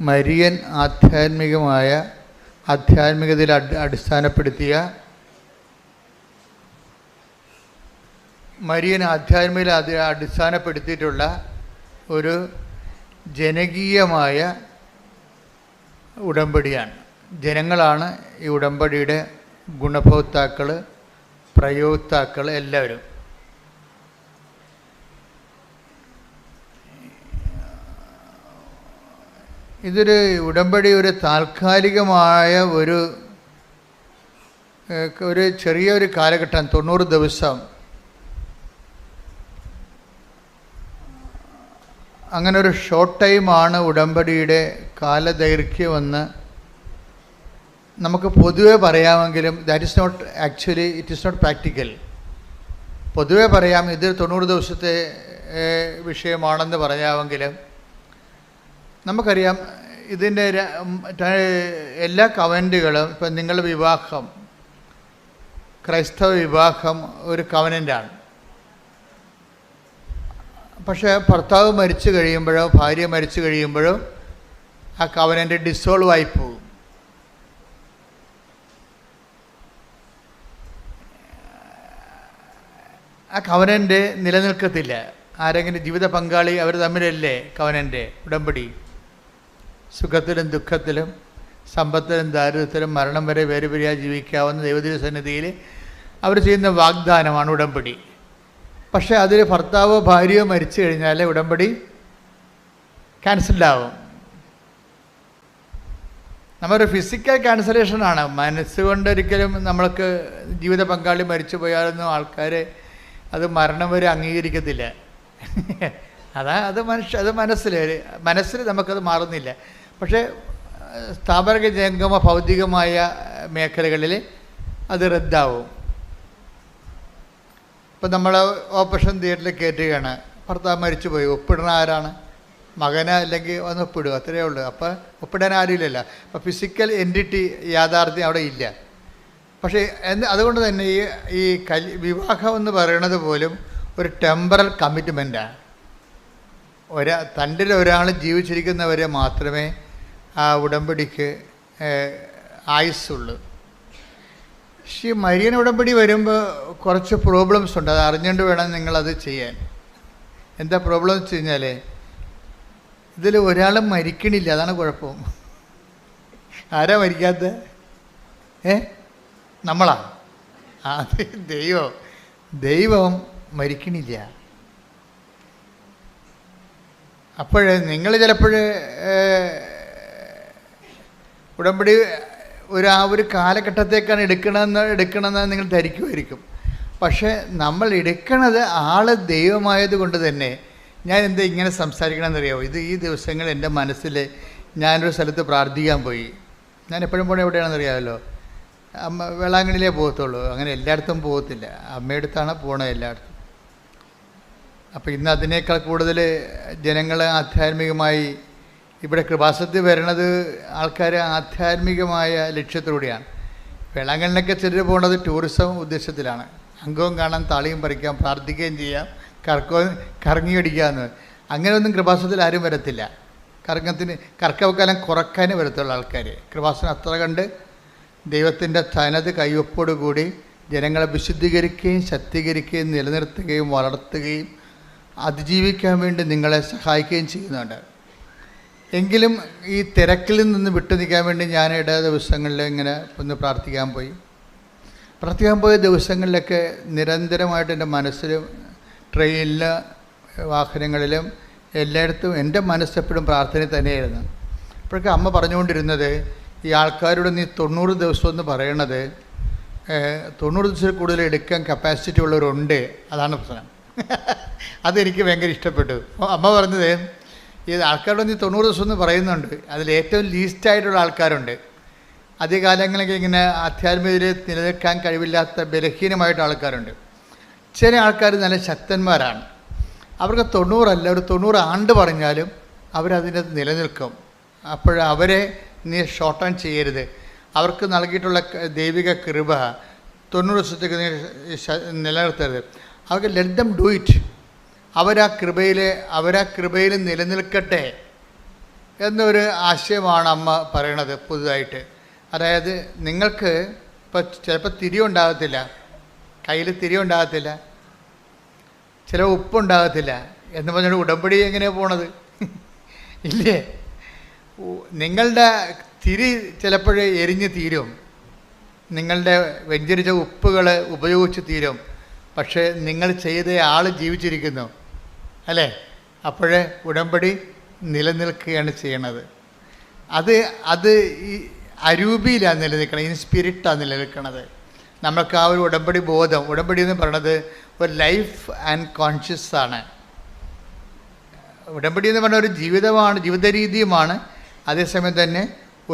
Marian ആധ്യാത്മികതയിൽ അടിസ്ഥാനപ്പെടുത്തിയ അടിസ്ഥാനപ്പെടുത്തിയിട്ടുള്ള ഒരു ജനകീയമായ ഉടമ്പടിയാണ്. ജനങ്ങളാണ് ഈ ഉടമ്പടിയുടെ ഗുണഭോക്താക്കൾ, പ്രയോക്താക്കൾ എല്ലാവരും. ഇതൊരു ഉടമ്പടി ഒരു താൽക്കാലികമായ ഒരു ചെറിയൊരു കാലഘട്ടം, 90 ദിവസം, അങ്ങനെ ഒരു ഷോർട്ട് ടൈമാണ് ഉടമ്പടിയുടെ കാലദൈർഘ്യമെന്ന് നമുക്ക് പൊതുവെ പറയാമെങ്കിലും ഇറ്റ് ഈസ് നോട്ട് പ്രാക്ടിക്കൽ. പൊതുവെ പറയാം ഇത് 90 ദിവസത്തെ വിഷയമാണെന്ന് പറയാമെങ്കിലും നമുക്കറിയാം ഇതിൻ്റെ എല്ലാ കവനൻറ്റുകളും, ഇപ്പം നിങ്ങളുടെ വിവാഹം, ക്രൈസ്തവ വിവാഹം ഒരു കവനൻ്റാണ്. പക്ഷേ ഭർത്താവ് മരിച്ചു കഴിയുമ്പോഴോ ഭാര്യ മരിച്ചു കഴിയുമ്പോഴോ ആ കവനൻ്റ് ഡിസോൾവ് ആയിപ്പോകും. ആ കവനൻ്റ് നിലനിൽക്കത്തില്ല. ആരെങ്കിലും ജീവിത പങ്കാളി അവർ തമ്മിലല്ലേ കവനൻ്റ് ഉടമ്പടി. സുഖത്തിലും ദുഃഖത്തിലും സമ്പത്തിലും ദാരിദ്ര്യത്തിലും മരണം വരെ വേറെ ജീവിക്കാവുന്ന ദൈവത്തിൻ്റെ സന്നിധിയിൽ അവർ ചെയ്യുന്ന വാഗ്ദാനമാണ് ഉടമ്പടി. പക്ഷേ അതിൽ ഭർത്താവോ ഭാര്യയോ മരിച്ചു കഴിഞ്ഞാൽ ഉടമ്പടി ക്യാൻസൽഡാവും. നമ്മുടെ ഫിസിക്കൽ ക്യാൻസലേഷനാണ്. മനസ്സുകൊണ്ടൊരിക്കലും നമ്മൾക്ക് ജീവിത പങ്കാളി മരിച്ചു പോയാലൊന്നും ആൾക്കാർ അത് മരണം വരെ അംഗീകരിക്കത്തില്ല. അത് മനസ്സിൽ നമുക്കത് മാറുന്നില്ല. പക്ഷേ സ്ഥാപന ജംഗമ ഭൗതികമായ മേഖലകളിൽ അത് റദ്ദാവും. ഇപ്പം നമ്മൾ ഓപ്പറേഷൻ തിയേറ്ററിൽ കയറ്റുകയാണ്, ഭർത്താവ് മരിച്ചു പോയി, ഒപ്പിടുന്ന ആരാണ്? മകന്, അല്ലെങ്കിൽ ഒന്ന് ഒപ്പിടുക, അത്രയേ ഉള്ളൂ. അപ്പോൾ ഒപ്പിടാൻ ആരുമില്ലല്ലോ. അപ്പോൾ ഫിസിക്കൽ എൻറ്റിറ്റി യാഥാർത്ഥ്യം അവിടെ ഇല്ല. പക്ഷേ അതുകൊണ്ട് തന്നെ ഈ വിവാഹം എന്ന് പറയുന്നത് പോലും ഒരു ടെമ്പറൽ കമ്മിറ്റ്മെൻറ്റാണ്. തണ്ടിൽ ഒരാൾ ജീവിച്ചിരിക്കുന്നവരെ മാത്രമേ ആ ഉടമ്പടിക്ക് ആയുസ്സുള്ളൂ. പക്ഷേ മരിയൻ ഉടമ്പടി വരുമ്പോൾ കുറച്ച് പ്രോബ്ലംസ് ഉണ്ട്. അത് അറിഞ്ഞുകൊണ്ട് വേണം നിങ്ങളത് ചെയ്യാൻ. എന്താ പ്രോബ്ലം എന്ന് വെച്ച് കഴിഞ്ഞാൽ ഇതിൽ ഒരാളും മരിക്കണില്ല, അതാണ് കുഴപ്പം. ആരാ മരിക്കാത്ത? നമ്മളാ? ദൈവം മരിക്കണില്ല. അപ്പോഴേ നിങ്ങൾ ചിലപ്പോൾ ഉടമ്പടി ഒരു കാലഘട്ടത്തേക്കാണ് എടുക്കണമെന്ന് നിങ്ങൾ ധരിക്കുമായിരിക്കും. പക്ഷേ നമ്മൾ എടുക്കണത് ആൾ ദൈവമായത് കൊണ്ട് തന്നെ ഞാൻ എന്താ ഇങ്ങനെ സംസാരിക്കണമെന്നറിയാമോ? ഈ ദിവസങ്ങൾ എൻ്റെ മനസ്സിൽ ഞാനൊരു സ്ഥലത്ത് പ്രാർത്ഥിക്കാൻ പോയി. ഞാൻ എപ്പോഴും പോകണ എവിടെയാണെന്നറിയാമല്ലോ? വേളാങ്കണ്ണിയിലേ പോകത്തുള്ളൂ. അങ്ങനെ എല്ലായിടത്തും പോകത്തില്ല. അമ്മയടുത്താണ് പോകണത് എല്ലായിടത്തും. അപ്പോൾ ഇന്ന് അതിനേക്കാൾ കൂടുതൽ ജനങ്ങൾ ആധ്യാത്മികമായി ഇവിടെ കൃപാസനത്തിൽ വരണത് ആൾക്കാർ ആധ്യാത്മികമായ ലക്ഷ്യത്തിലൂടെയാണ്. വേളാങ്കണ്ണിലൊക്കെ ചിലർ പോകുന്നത് ടൂറിസം ഉദ്ദേശത്തിലാണ്. അംഗവും കാണാൻ, താളിയും പറിക്കാം, പ്രാർത്ഥിക്കുകയും ചെയ്യാം, കറങ്ങി അടിക്കാമെന്ന്. അങ്ങനെയൊന്നും കൃപാസനത്തിൽ ആരും വരത്തില്ല. കർക്കവക്കാലം കുറക്കാനേ വരത്തുള്ള ആൾക്കാർ. കൃപാസനം അത്ര കണ്ട് ദൈവത്തിൻ്റെ തനത് കയ്യൊപ്പോടുകൂടി ജനങ്ങളെ വിശുദ്ധീകരിക്കുകയും ശക്തീകരിക്കുകയും നിലനിർത്തുകയും വളർത്തുകയും അതിജീവിക്കാൻ വേണ്ടി നിങ്ങളെ സഹായിക്കുകയും ചെയ്യുന്നുണ്ട്. എങ്കിലും ഈ തിരക്കിൽ നിന്ന് വിട്ടു നിൽക്കാൻ വേണ്ടി ഞാൻ ദിവസങ്ങളിൽ ഇങ്ങനെ ഒന്ന് പ്രാർത്ഥിക്കാൻ പോയ ദിവസങ്ങളിലൊക്കെ നിരന്തരമായിട്ട് എൻ്റെ മനസ്സിലും ട്രെയിനിലും വാഹനങ്ങളിലും എല്ലായിടത്തും എൻ്റെ മനസ്സെപ്പോഴും പ്രാർത്ഥനയിൽ തന്നെയായിരുന്നു. അപ്പോഴൊക്കെ അമ്മ പറഞ്ഞുകൊണ്ടിരുന്നത് ഈ ആൾക്കാരോട് നീ 90 ദിവസം എന്ന് പറയണത് 90 ദിവസത്തിൽ കൂടുതൽ എടുക്കാൻ കപ്പാസിറ്റി ഉള്ളവരുണ്ട്, അതാണ് പ്രശ്നം. അതെനിക്ക് ഭയങ്കര ഇഷ്ടപ്പെട്ടു. അമ്മ പറഞ്ഞത് ഈ ആൾക്കാരോട് നീ 90 ദിവസം എന്ന് പറയുന്നുണ്ട്, അതിൽ ഏറ്റവും ലീസ്റ്റായിട്ടുള്ള ആൾക്കാരുണ്ട്. ആദ്യകാലങ്ങളിലൊക്കെ ഇങ്ങനെ ആധ്യാത്മികതയിൽ നിലനിൽക്കാൻ കഴിവില്ലാത്ത ബലഹീനമായിട്ട് ആൾക്കാരുണ്ട്. ചില ആൾക്കാർ നല്ല ശക്തന്മാരാണ്. അവർക്ക് 90 അല്ല, ഒരു 90 ആണ്ട് പറഞ്ഞാലും അവരതിൻ്റെ നിലനിൽക്കും. അവരെ നീ ഷോർട്ട് ആൻഡ് ചെയ്യരുത്. അവർക്ക് നൽകിയിട്ടുള്ള ദൈവിക കൃപ 90 ദിവസത്തേക്ക് നീ നിലനിർത്തരുത്. അവർക്ക് ലെറ്റ് ദം ഡു ഇറ്റ്. അവരാ കൃപയിൽ നിലനിൽക്കട്ടെ എന്നൊരു ആശയമാണ് അമ്മ പറയണത് പുതുതായിട്ട്. അതായത് നിങ്ങൾക്ക് ഇപ്പോൾ ചിലപ്പോൾ തിരിയുണ്ടാകത്തില്ല, കയ്യിൽ തിരിയുണ്ടാകത്തില്ല, ചില ഉപ്പുണ്ടാകത്തില്ല എന്ന് പറഞ്ഞിട്ട് ഉടമ്പടി എങ്ങനെയാണ് പോണത്? ഇല്ലേ? നിങ്ങളുടെ തിരി ചിലപ്പോൾ എരിഞ്ഞ് തീരും, നിങ്ങളുടെ വെഞ്ചരിച്ച ഉപ്പുകൾ ഉപയോഗിച്ച് തീരും, പക്ഷേ നിങ്ങൾ ചെയ്ത ആൾ ജീവിച്ചിരിക്കുന്നു അല്ലേ? അപ്പോഴേ ഉടമ്പടി നിലനിൽക്കുകയാണ് ചെയ്യണത്. അത് ഈ അരൂപിയിലാണ് നിലനിൽക്കുന്നത്, ഇൻ സ്പിരിറ്റാണ് നിലനിൽക്കുന്നത്. നമ്മൾക്ക് ആ ഒരു ഉടമ്പടി ബോധം, ഉടമ്പടി എന്ന് പറയുന്നത് ഒരു ലൈഫ് ആൻഡ് കോൺഷ്യസ് ആണ്. ഉടമ്പടി എന്ന് പറഞ്ഞ ഒരു ജീവിതമാണ്, ജീവിത രീതിയുമാണ്, അതേസമയം തന്നെ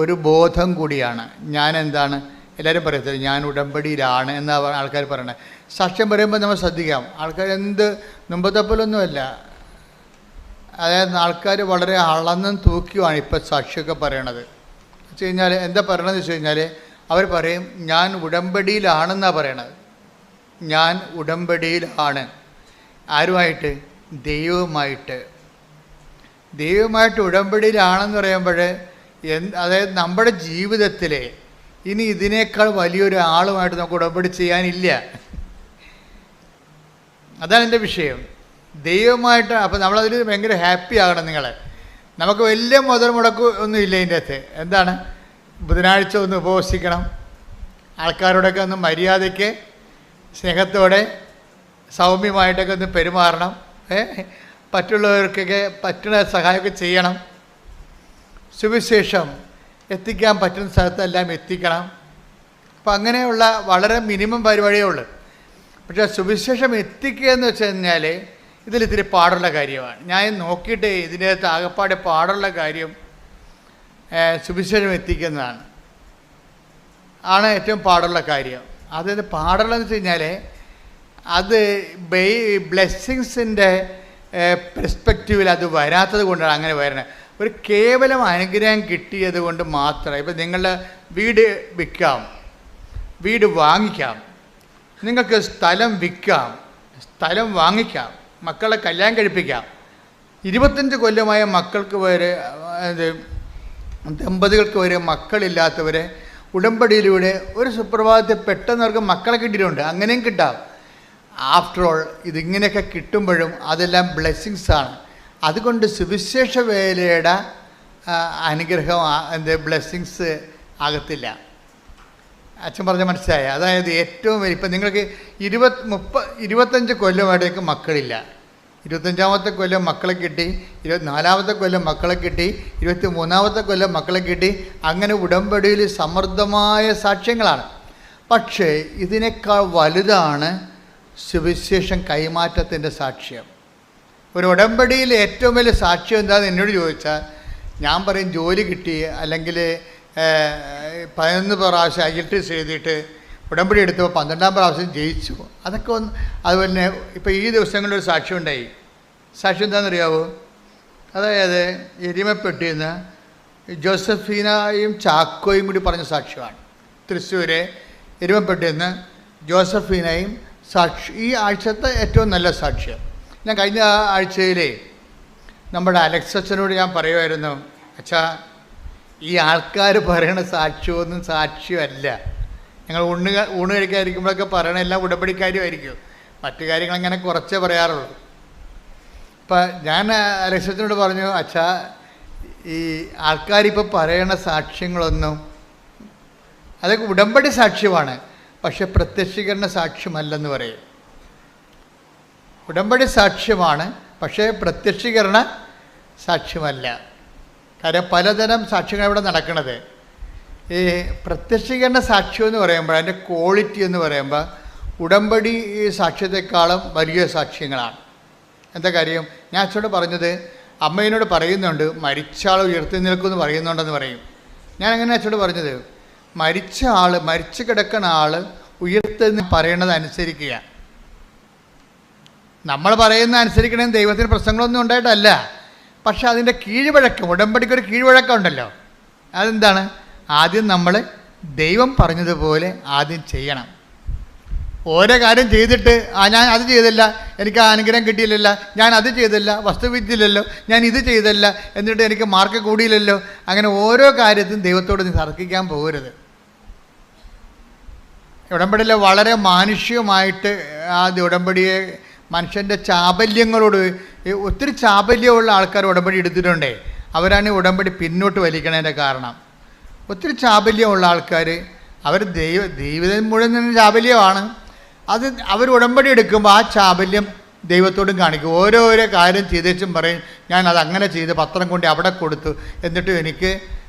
ഒരു ബോധം കൂടിയാണ്. ഞാൻ എന്താണ്, എല്ലാവരും പറയത്തില്ല ഞാൻ ഉടമ്പടിയിലാണ് എന്നാണ് ആൾക്കാർ പറയണത്. സാക്ഷ്യം പറയുമ്പോൾ നമ്മൾ ശ്രദ്ധിക്കാം, ആൾക്കാർ എന്ത് മുമ്പത്തെപ്പോലൊന്നുമല്ല. അതായത് ആൾക്കാർ വളരെ അളന്നും തൂക്കിയുമാണ് ഇപ്പോൾ സാക്ഷിയൊക്കെ പറയണത്. വെച്ച് കഴിഞ്ഞാൽ എന്താ പറയണതെന്ന് വെച്ച് കഴിഞ്ഞാൽ അവർ പറയും ഞാൻ ഉടമ്പടിയിലാണെന്നാണ് പറയണത്. ഞാൻ ഉടമ്പടിയിലാണ്. ആരുമായിട്ട്? ദൈവമായിട്ട് ഉടമ്പടിയിലാണെന്ന് പറയുമ്പോൾ അതായത് നമ്മുടെ ജീവിതത്തിൽ ഇനി ഇതിനേക്കാൾ വലിയൊരു ആളുമായിട്ട് നമുക്ക് ഉടമ്പടി ചെയ്യാനില്ല. അതാണ് എൻ്റെ വിഷയം. ദൈവമായിട്ട് അപ്പോൾ നമ്മളതിൽ ഭയങ്കര ഹാപ്പി ആകണം. നമുക്ക് വലിയ മുതൽ മുടക്ക് ഒന്നും ഇല്ല ഇതിൻ്റെ അകത്ത്. എന്താണ്? ബുധനാഴ്ച ഒന്ന് ഉപവസിക്കണം, ആൾക്കാരോടൊക്കെ ഒന്ന് മര്യാദയ്ക്ക് സ്നേഹത്തോടെ സൗമ്യമായിട്ടൊക്കെ ഒന്ന് പെരുമാറണം, മറ്റുള്ളവർക്കൊക്കെ പറ്റുന്ന സഹായമൊക്കെ ചെയ്യണം, സുവിശേഷം എത്തിക്കാൻ പറ്റുന്ന സ്ഥലത്തെല്ലാം എത്തിക്കണം. അപ്പം അങ്ങനെയുള്ള വളരെ മിനിമം പരിപാടിയേ ഉള്ളൂ. പക്ഷേ സുവിശേഷം എത്തിക്കുക എന്ന് വെച്ച് കഴിഞ്ഞാൽ ഇതിലിത്തിരി പാടുള്ള കാര്യമാണ്. ഞാൻ നോക്കിയിട്ട് ഇതിൻ്റെ അകത്ത് ആകപ്പാടെ പാടുള്ള കാര്യം സുവിശേഷം എത്തിക്കുന്നതാണ്, ആണ് ഏറ്റവും പാടുള്ള കാര്യം. അതായത് പാടുള്ളതെന്ന് വെച്ച് കഴിഞ്ഞാൽ അത് ബ്ലെസ്സിങ്സിൻ്റെ പെർസ്പെക്റ്റീവിൽ അത് വരാത്തത് കൊണ്ടാണ് അങ്ങനെ വരുന്നത്. ഒരു കേവലം അനുഗ്രഹം കിട്ടിയത് കൊണ്ട് മാത്രം. ഇപ്പം നിങ്ങളുടെ വീട് വിൽക്കാം, വീട് വാങ്ങിക്കാം, നിങ്ങൾക്ക് സ്ഥലം വിൽക്കാം, സ്ഥലം വാങ്ങിക്കാം, മക്കളെ കല്യാണം കഴിപ്പിക്കാം. 25 കൊല്ലമായ മക്കൾക്ക് വരെ ദമ്പതികൾക്ക് വരെ മക്കളില്ലാത്തവരെ ഉടമ്പടിയിലൂടെ ഒരു സുപ്രഭാതത്തിൽ പെട്ടെന്ന് അവർക്ക് മക്കളെ കിട്ടിയിട്ടുണ്ട്. അങ്ങനെയും കിട്ടാം. ആഫ്റ്റർ ഓൾ ഇതിങ്ങനെയൊക്കെ കിട്ടുമ്പോഴും അതെല്ലാം ബ്ലെസ്സിങ്സാണ്. അതുകൊണ്ട് സുവിശേഷ വേലയുടെ അനുഗ്രഹം ബ്ലെസ്സിങ്സ് ആകത്തില്ല. അച്ഛൻ പറഞ്ഞ മനസ്സിലായ? അതായത് ഏറ്റവും വലിയ ഇപ്പം നിങ്ങൾക്ക് 25 കൊല്ലമായിട്ടേക്ക് മക്കളില്ല, 25ാമത്തെ കൊല്ലം മക്കളെ കിട്ടി, 24ാമത്തെ കൊല്ലം മക്കളെ കിട്ടി, 23ാമത്തെ കൊല്ലം മക്കളെ കിട്ടി. അങ്ങനെ ഉടമ്പടിയിൽ സമൃദ്ധമായ സാക്ഷ്യങ്ങളാണ്. പക്ഷേ ഇതിനേക്കാൾ വലുതാണ് സുവിശേഷം കൈമാറ്റത്തിൻ്റെ സാക്ഷ്യം. ഒരു ഉടമ്പടിയിൽ ഏറ്റവും വലിയ സാക്ഷ്യം എന്താണെന്ന് എന്നോട് ചോദിച്ചാൽ ഞാൻ പറയും ജോലി കിട്ടി, അല്ലെങ്കിൽ 11 പ്രാവശ്യം IELTS എഴുതിയിട്ട് ഉടമ്പടി എടുത്തപ്പോൾ 12ാം പ്രാവശ്യം ജയിച്ചു. അതൊക്കെ ഒന്ന് അതുപോലെ തന്നെ ഇപ്പോൾ ഈ ദിവസങ്ങളിലൊരു സാക്ഷ്യം ഉണ്ടായി. സാക്ഷ്യം എന്താണെന്നറിയാവോ? അതായത് എരിമപ്പെട്ടിയിൽ നിന്ന് ജോസഫീനയും ചാക്കോയും കൂടി പറഞ്ഞ സാക്ഷ്യമാണ്. തൃശ്ശൂർ എരിമപ്പെട്ടിയിൽ നിന്ന് ജോസഫീനയും ഈ ആഴ്ചത്തെ ഏറ്റവും നല്ല സാക്ഷ്യം. ഞാൻ കഴിഞ്ഞ ആഴ്ചയിലെ നമ്മുടെ അലക്സ് അച്ഛനോട് ഞാൻ പറയുമായിരുന്നു, അച്ഛാ ഈ ആൾക്കാർ പറയണ സാക്ഷ്യമൊന്നും സാക്ഷ്യമല്ല. ഞങ്ങൾ ഊണ് കഴിക്കാതിരിക്കുമ്പോഴൊക്കെ പറയണ എല്ലാം ഉടമ്പടിക്കാരുമായിരിക്കും, മറ്റു കാര്യങ്ങൾ അങ്ങനെ കുറച്ചേ പറയാറുള്ളൂ. അപ്പം ഞാൻ അലക്സ് അച്ഛനോട് പറഞ്ഞു, അച്ഛാ ഈ ആൾക്കാരിപ്പോൾ പറയണ സാക്ഷ്യങ്ങളൊന്നും അതൊക്കെ ഉടമ്പടി സാക്ഷ്യമാണ്, പക്ഷെ പ്രത്യക്ഷീകരണ സാക്ഷ്യമല്ലെന്ന് പറയും. ഉടമ്പടി സാക്ഷ്യമാണ്, പക്ഷേ പ്രത്യക്ഷീകരണ സാക്ഷ്യമല്ല. കാര്യം പലതരം സാക്ഷ്യങ്ങൾ ഇവിടെ നടക്കുന്നത്. ഈ പ്രത്യക്ഷീകരണ സാക്ഷ്യം എന്ന് പറയുമ്പോൾ അതിൻ്റെ ക്വാളിറ്റി എന്ന് പറയുമ്പോൾ ഉടമ്പടി സാക്ഷ്യത്തെക്കാളും വലിയ സാക്ഷ്യങ്ങളാണ്. എന്താ കാര്യം? ഞാൻ അച്ഛനോട് പറഞ്ഞത്, അമ്മയോട് പറയുന്നുണ്ട് മരിച്ച ആൾ ഉയർത്തി നിൽക്കുമെന്ന് പറയുന്നുണ്ടെന്ന് പറയും. ഞാൻ അങ്ങനെ അച്ഛനോട് പറഞ്ഞത്, മരിച്ച ആൾ, മരിച്ചു കിടക്കുന്ന ആൾ ഉയർത്തി പറയണത് അനുസരിക്കുക. നമ്മൾ പറയുന്ന അനുസരിക്കണമെന്ന് ദൈവത്തിന് പ്രശ്നങ്ങളൊന്നും ഉണ്ടായിട്ടല്ല, പക്ഷെ അതിൻ്റെ കീഴ്വഴക്കം, ഉടമ്പടിക്കൊരു കീഴ്വഴക്കം ഉണ്ടല്ലോ. അതെന്താണ്? ആദ്യം നമ്മൾ ദൈവം പറഞ്ഞതുപോലെ ആദ്യം ചെയ്യണം. ഓരോ കാര്യം ചെയ്തിട്ട് ഞാൻ അത് ചെയ്തില്ല, എനിക്ക് ആ അനുഗ്രഹം കിട്ടിയില്ലല്ലോ, ഞാൻ അത് ചെയ്തില്ല, വസ്തു വിറ്റില്ലല്ലോ, ഞാൻ ഇത് ചെയ്തില്ല, എന്നിട്ട് എനിക്ക് മാർക്ക് കൂടിയില്ലല്ലോ. അങ്ങനെ ഓരോ കാര്യത്തിനും ദൈവത്തോട് നീ തർക്കിക്കാൻ പോകരുത്. ഉടമ്പടിയിൽ വളരെ മാനുഷികമായിട്ട് ആ ഉടമ്പടിയെ മനുഷ്യൻ്റെ ചാബല്യങ്ങളോട്, ഒത്തിരി ചാബല്യമുള്ള ആൾക്കാർ ഉടമ്പടി എടുത്തിട്ടുണ്ടേ, അവരാണ് ഈ ഉടമ്പടി പിന്നോട്ട് വലിക്കണതിൻ്റെ കാരണം. ഒത്തിരി ചാബല്യമുള്ള ആൾക്കാർ, അവർ ജീവിതം മുഴുവൻ ചാബല്യമാണ്. അത് അവർ ഉടമ്പടി എടുക്കുമ്പോൾ ആ ചാബല്യം ദൈവത്തോടും കാണിക്കും. ഓരോരോ കാര്യം ചെയ്തേച്ചും പറയും, ഞാൻ അത് അങ്ങനെ ചെയ്ത് പത്രം കൊണ്ട് അവിടെ കൊടുത്തു, എന്നിട്ടും എനിക്ക്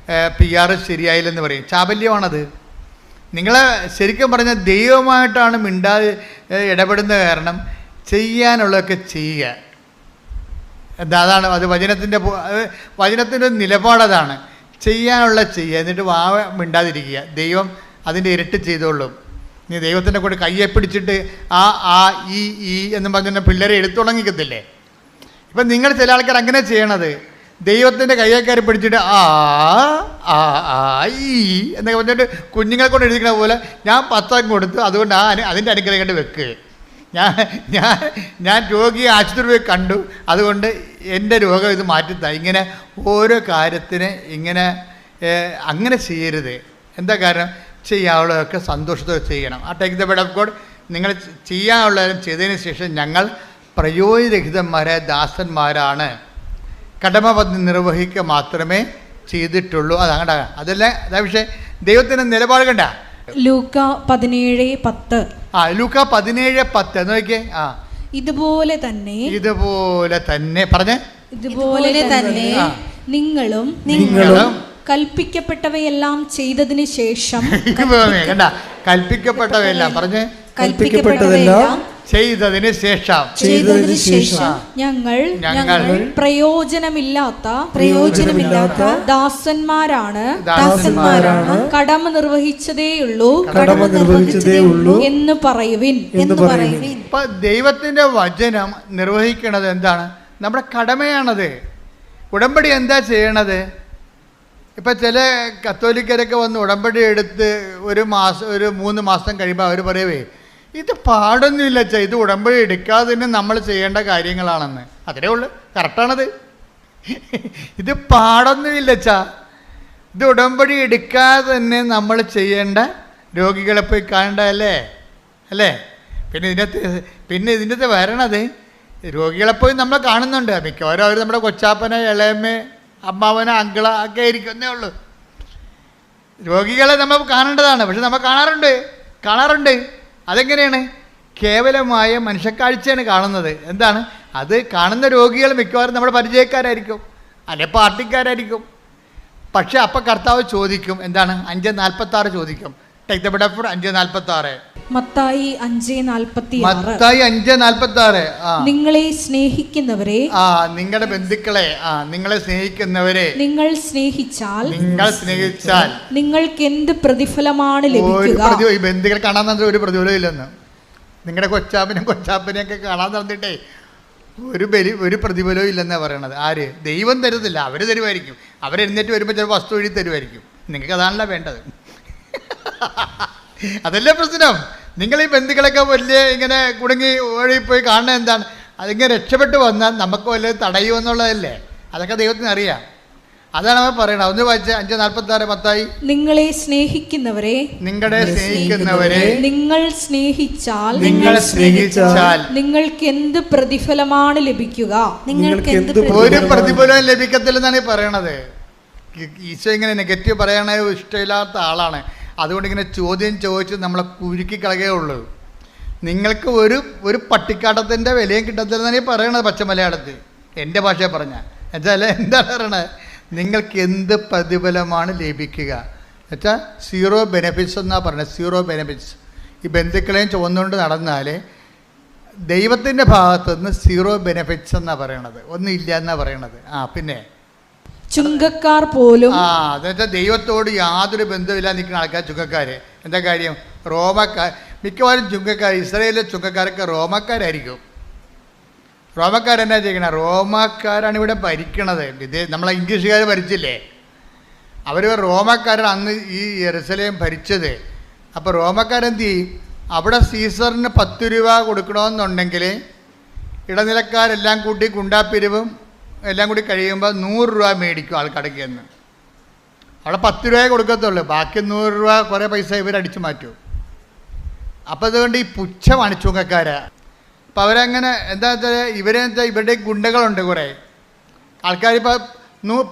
PR ശരിയായില്ലെന്ന് പറയും. ചാബല്യമാണത്. നിങ്ങളെ ശരിക്കും പറഞ്ഞാൽ ദൈവമായിട്ടാണ് മിണ്ടാതെ ഇടപെടുന്ന കാരണം ചെയ്യാനുള്ളതൊക്കെ ചെയ്യുക. അതാണ് അത് വചനത്തിൻ്റെ നിലപാടതാണ്. ചെയ്യാനുള്ള ചെയ്യുക, എന്നിട്ട് മിണ്ടാതിരിക്കുക. ദൈവം അതിൻ്റെ ഇരട്ടി ചെയ്തോളും. നീ ദൈവത്തിൻ്റെ കൂടെ കയ്യെ പിടിച്ചിട്ട് ആ ഈ എന്നും പറഞ്ഞ പിള്ളേരെ എടുത്തു തുടങ്ങിക്കത്തില്ലേ. ഇപ്പം നിങ്ങൾ ചില ആൾക്കാർ അങ്ങനെ ചെയ്യണത്, ദൈവത്തിൻ്റെ കയ്യേക്കാരി പിടിച്ചിട്ട് ഈ എന്നൊക്കെ പറഞ്ഞിട്ട് കുഞ്ഞുങ്ങളെ കൊണ്ട് എഴുതിക്കണ പോലെ ഞാൻ 10 കൊടുത്തു, അതുകൊണ്ട് അതിൻ്റെ അനുഗ്രഹം കണ്ട് വെക്ക്. ഞാൻ രോഗിയെ ആശുപത്രി പോയി കണ്ടു, അതുകൊണ്ട് എൻ്റെ രോഗം ഇത് മാറ്റിത്താ. ഇങ്ങനെ ഓരോ കാര്യത്തിന് ഇങ്ങനെ അങ്ങനെ ചെയ്യരുത്. എന്താ കാരണം? ചെയ്യാനുള്ളതൊക്കെ സന്തോഷത്തോടെ ചെയ്യണം. ആ take the word of God. നിങ്ങൾ ചെയ്യാനുള്ളതും ചെയ്തതിന് ശേഷം ഞങ്ങൾ പ്രയോജനരഹിതന്മാരായ ദാസന്മാരാണ്, കടമപദ്ധതി നിർവഹിക്കുക മാത്രമേ ചെയ്തിട്ടുള്ളൂ. അതല്ല അതാ വിഷയം. ദൈവത്തിൻ്റെ നിലപാട് കണ്ട ലൂക്ക 17:10. ലൂക്ക 17:10 നോക്കിയേ. ഇതുപോലെ തന്നെ പറഞ്ഞേ, ഇതുപോലെ തന്നെ നിങ്ങളും കൽപ്പിക്കപ്പെട്ടവയെല്ലാം ചെയ്തതിന് ശേഷം കണ്ട, കൽപ്പിക്കപ്പെട്ടവയെല്ലാം പറഞ്ഞേ, കൽപ്പിക്കപ്പെട്ടതെല്ലാം ചെയ്തതിന് ശേഷം ഞങ്ങൾ പ്രയോജനമില്ലാത്ത ദാസന്മാരാണ് കടമ നിർവഹിച്ചതേയുള്ളൂ എന്ന് പറയുവിൻ. ഇപ്പൊ ദൈവത്തിന്റെ വചനം നിർവഹിക്കണത് എന്താണ്? നമ്മുടെ കടമയാണത്. ഉടമ്പടി എന്താ ചെയ്യണത്? ഇപ്പം ചില കത്തോലിക്കരൊക്കെ വന്ന് ഉടമ്പടി എടുത്ത് ഒരു 3 മാസം കഴിയുമ്പോൾ അവർ പറയവേ, ഇത് പാടൊന്നുമില്ല അച്ഛാ, ഇത് ഉടമ്പടി എടുക്കാതെ തന്നെ നമ്മൾ ചെയ്യേണ്ട കാര്യങ്ങളാണെന്ന്. അത്രേ ഉള്ളു, കറക്റ്റാണത്. ഇത് പാടൊന്നുമില്ല അച്ഛാ, ഇത് ഉടമ്പടി എടുക്കാതെ തന്നെ നമ്മൾ ചെയ്യേണ്ട, രോഗികളെ പോയി കാണേണ്ടതല്ലേ അല്ലേ? പിന്നെ ഇതിൻ്റെ വരണത് രോഗികളെപ്പോയി നമ്മൾ കാണുന്നുണ്ട്. മിക്കവാറും അവർ നമ്മുടെ കൊച്ചാപ്പന, ഇളയമ്മ, അമ്മാവന, അങ്കിള ഒക്കെ ആയിരിക്കുന്നേ ഉള്ളൂ. രോഗികളെ നമ്മൾ കാണേണ്ടതാണ്, പക്ഷെ നമ്മൾ കാണാറുണ്ട്. അതെങ്ങനെയാണ്? കേവലമായ മനുഷ്യക്കാഴ്ചയാണ് കാണുന്നത്. എന്താണ് അത്? കാണുന്ന രോഗികൾ മിക്കവാറും നമ്മുടെ പരിചയക്കാരായിരിക്കും, അല്ലെ പാർട്ടിക്കാരായിരിക്കും. പക്ഷെ അപ്പം കർത്താവ് ചോദിക്കും, എന്താണ്? 5:46 ചോദിക്കും. Take the word of 5:46. Mathai 5:46. നിങ്ങളെ സ്നേഹിക്കുന്നവരെ, നിങ്ങളുടെ ബന്ധുക്കളെ, നിങ്ങളെ സ്നേഹിക്കുന്നവരെ നിങ്ങൾ സ്നേഹിച്ചാൽ നിങ്ങൾക്ക് എന്ത് പ്രതിഫലമാണ് ലഭിക്കുക? ഈ ബന്ധുക്കളെ കാണാൻ നടന്നിട്ട് ഒരു പ്രതിഫലം ഇല്ലെന്ന്. നിങ്ങളുടെ കൊച്ചാപ്പനെയൊക്കെ കാണാൻ നടന്നിട്ടേ ഒരു പ്രതിഫലവും ഇല്ലെന്നാണ് പറയണത്. ആര്? ദൈവം തരുന്നില്ല, അവർ തരുമായിരിക്കും. അവരെഴുന്നേറ്റ് വരുമ്പോൾ ചില വസ്തു എഴുതി തരുമായിരിക്കും. നിങ്ങൾക്ക് അതാണല്ലോ വേണ്ടത്. അതല്ലേ പ്രശ്നം. നിങ്ങൾ ഈ ബന്ധുക്കളൊക്കെ വലിയ ഇങ്ങനെ കുടുങ്ങി ഓടിപ്പോയി കാണുന്നത് എന്താണ്? അതിങ്ങനെ രക്ഷപ്പെട്ട് വന്നാൽ നമുക്ക് വല്ലതും തടയുമെന്നുള്ളതല്ലേ? അതൊക്കെ ദൈവത്തിന് അറിയാം. അതാണ് അവൻ പറയണത്. ഒന്ന് വായിച്ച 5:46 മത്തായി. നിങ്ങളെ സ്നേഹിക്കുന്നവരെ നിങ്ങൾ സ്നേഹിച്ചാൽ നിങ്ങൾക്ക് എന്ത് പ്രതിഫലമാണ് ലഭിക്കുക? ഒരു പ്രതിഫലവും ലഭിക്കത്തില്ലെന്നാണ് ഈ പറയണത്. ഈശോ ഇങ്ങനെ നെഗറ്റീവ് പറയണ ഇഷ്ടമില്ലാത്ത ആളാണ്. അതുകൊണ്ട് ഇങ്ങനെ ചോദ്യം ചോദിച്ച് നമ്മളെ കുരുക്കി കളയുകയുള്ളൂ. നിങ്ങൾക്ക് ഒരു പട്ടിക്കാട്ടത്തിൻ്റെ വിലയും കിട്ടത്തില്ലെന്നാണ് ഈ പറയണത് പച്ച മലയാളത്തിൽ. എൻ്റെ ഭാഷയെ പറഞ്ഞാൽ എന്നുവെച്ചാൽ എന്താണ് പറയണത്? നിങ്ങൾക്ക് എന്ത് പ്രതിഫലമാണ് ലഭിക്കുക എന്നുവെച്ചാൽ സീറോ ബെനിഫിറ്റ്സ് എന്നാണ് പറയുന്നത്. Zero benefits. ഈ ബന്ധുക്കളെയും ചുവന്നുകൊണ്ട് നടന്നാൽ ദൈവത്തിൻ്റെ ഭാഗത്തുനിന്ന് സീറോ ബെനിഫിറ്റ്സ് എന്നാണ് പറയണത്. ഒന്നും ഇല്ല എന്നാണ് പറയണത്. പിന്നെ ചുങ്കക്കാർ പോലും, അതെന്നുവെച്ചാൽ ദൈവത്തോട് യാതൊരു ബന്ധമില്ല നിൽക്കുന്ന ആൾക്കാർ ചുങ്കക്കാർ. എന്താ കാര്യം? റോമക്കാർ. മിക്കവാറും ചുങ്കക്കാർ, ഇസ്രായേലിലെ ചുങ്കക്കാരൊക്കെ റോമക്കാരായിരിക്കും. റോമക്കാരെന്നാ ചെയ്യണേ? റോമക്കാരാണ് ഇവിടെ ഭരിക്കണത്. ഇത് നമ്മളെ ഇംഗ്ലീഷുകാർ ഭരിച്ചില്ലേ, അവർ റോമക്കാരാണ് അന്ന് ഈ യെരുശലേം ഭരിച്ചത്. അപ്പോൾ റോമക്കാരെന്ത് ചെയ്യും? അവിടെ സീസറിന് 10 രൂപ കൊടുക്കണമെന്നുണ്ടെങ്കിൽ ഇടനിലക്കാരെല്ലാം കൂട്ടി ഗുണ്ടാപ്പിരിവും എല്ലാം കൂടി കഴിയുമ്പോൾ 100 രൂപ മേടിക്കും ആൾക്കടയ്ക്ക് നിന്ന്. അവിടെ 10 രൂപയെ കൊടുക്കത്തുള്ളൂ, ബാക്കി 100 രൂപ കുറേ പൈസ ഇവരടിച്ചു മാറ്റും. അപ്പോൾ അതുകൊണ്ട് ഈ പുച്ഛമാണ് ചുങ്കക്കാര്. അപ്പം അവരങ്ങനെ എന്താ വെച്ചാൽ ഇവരുടെ ഗുണ്ടകളുണ്ട് കുറേ ആൾക്കാരിപ്പോൾ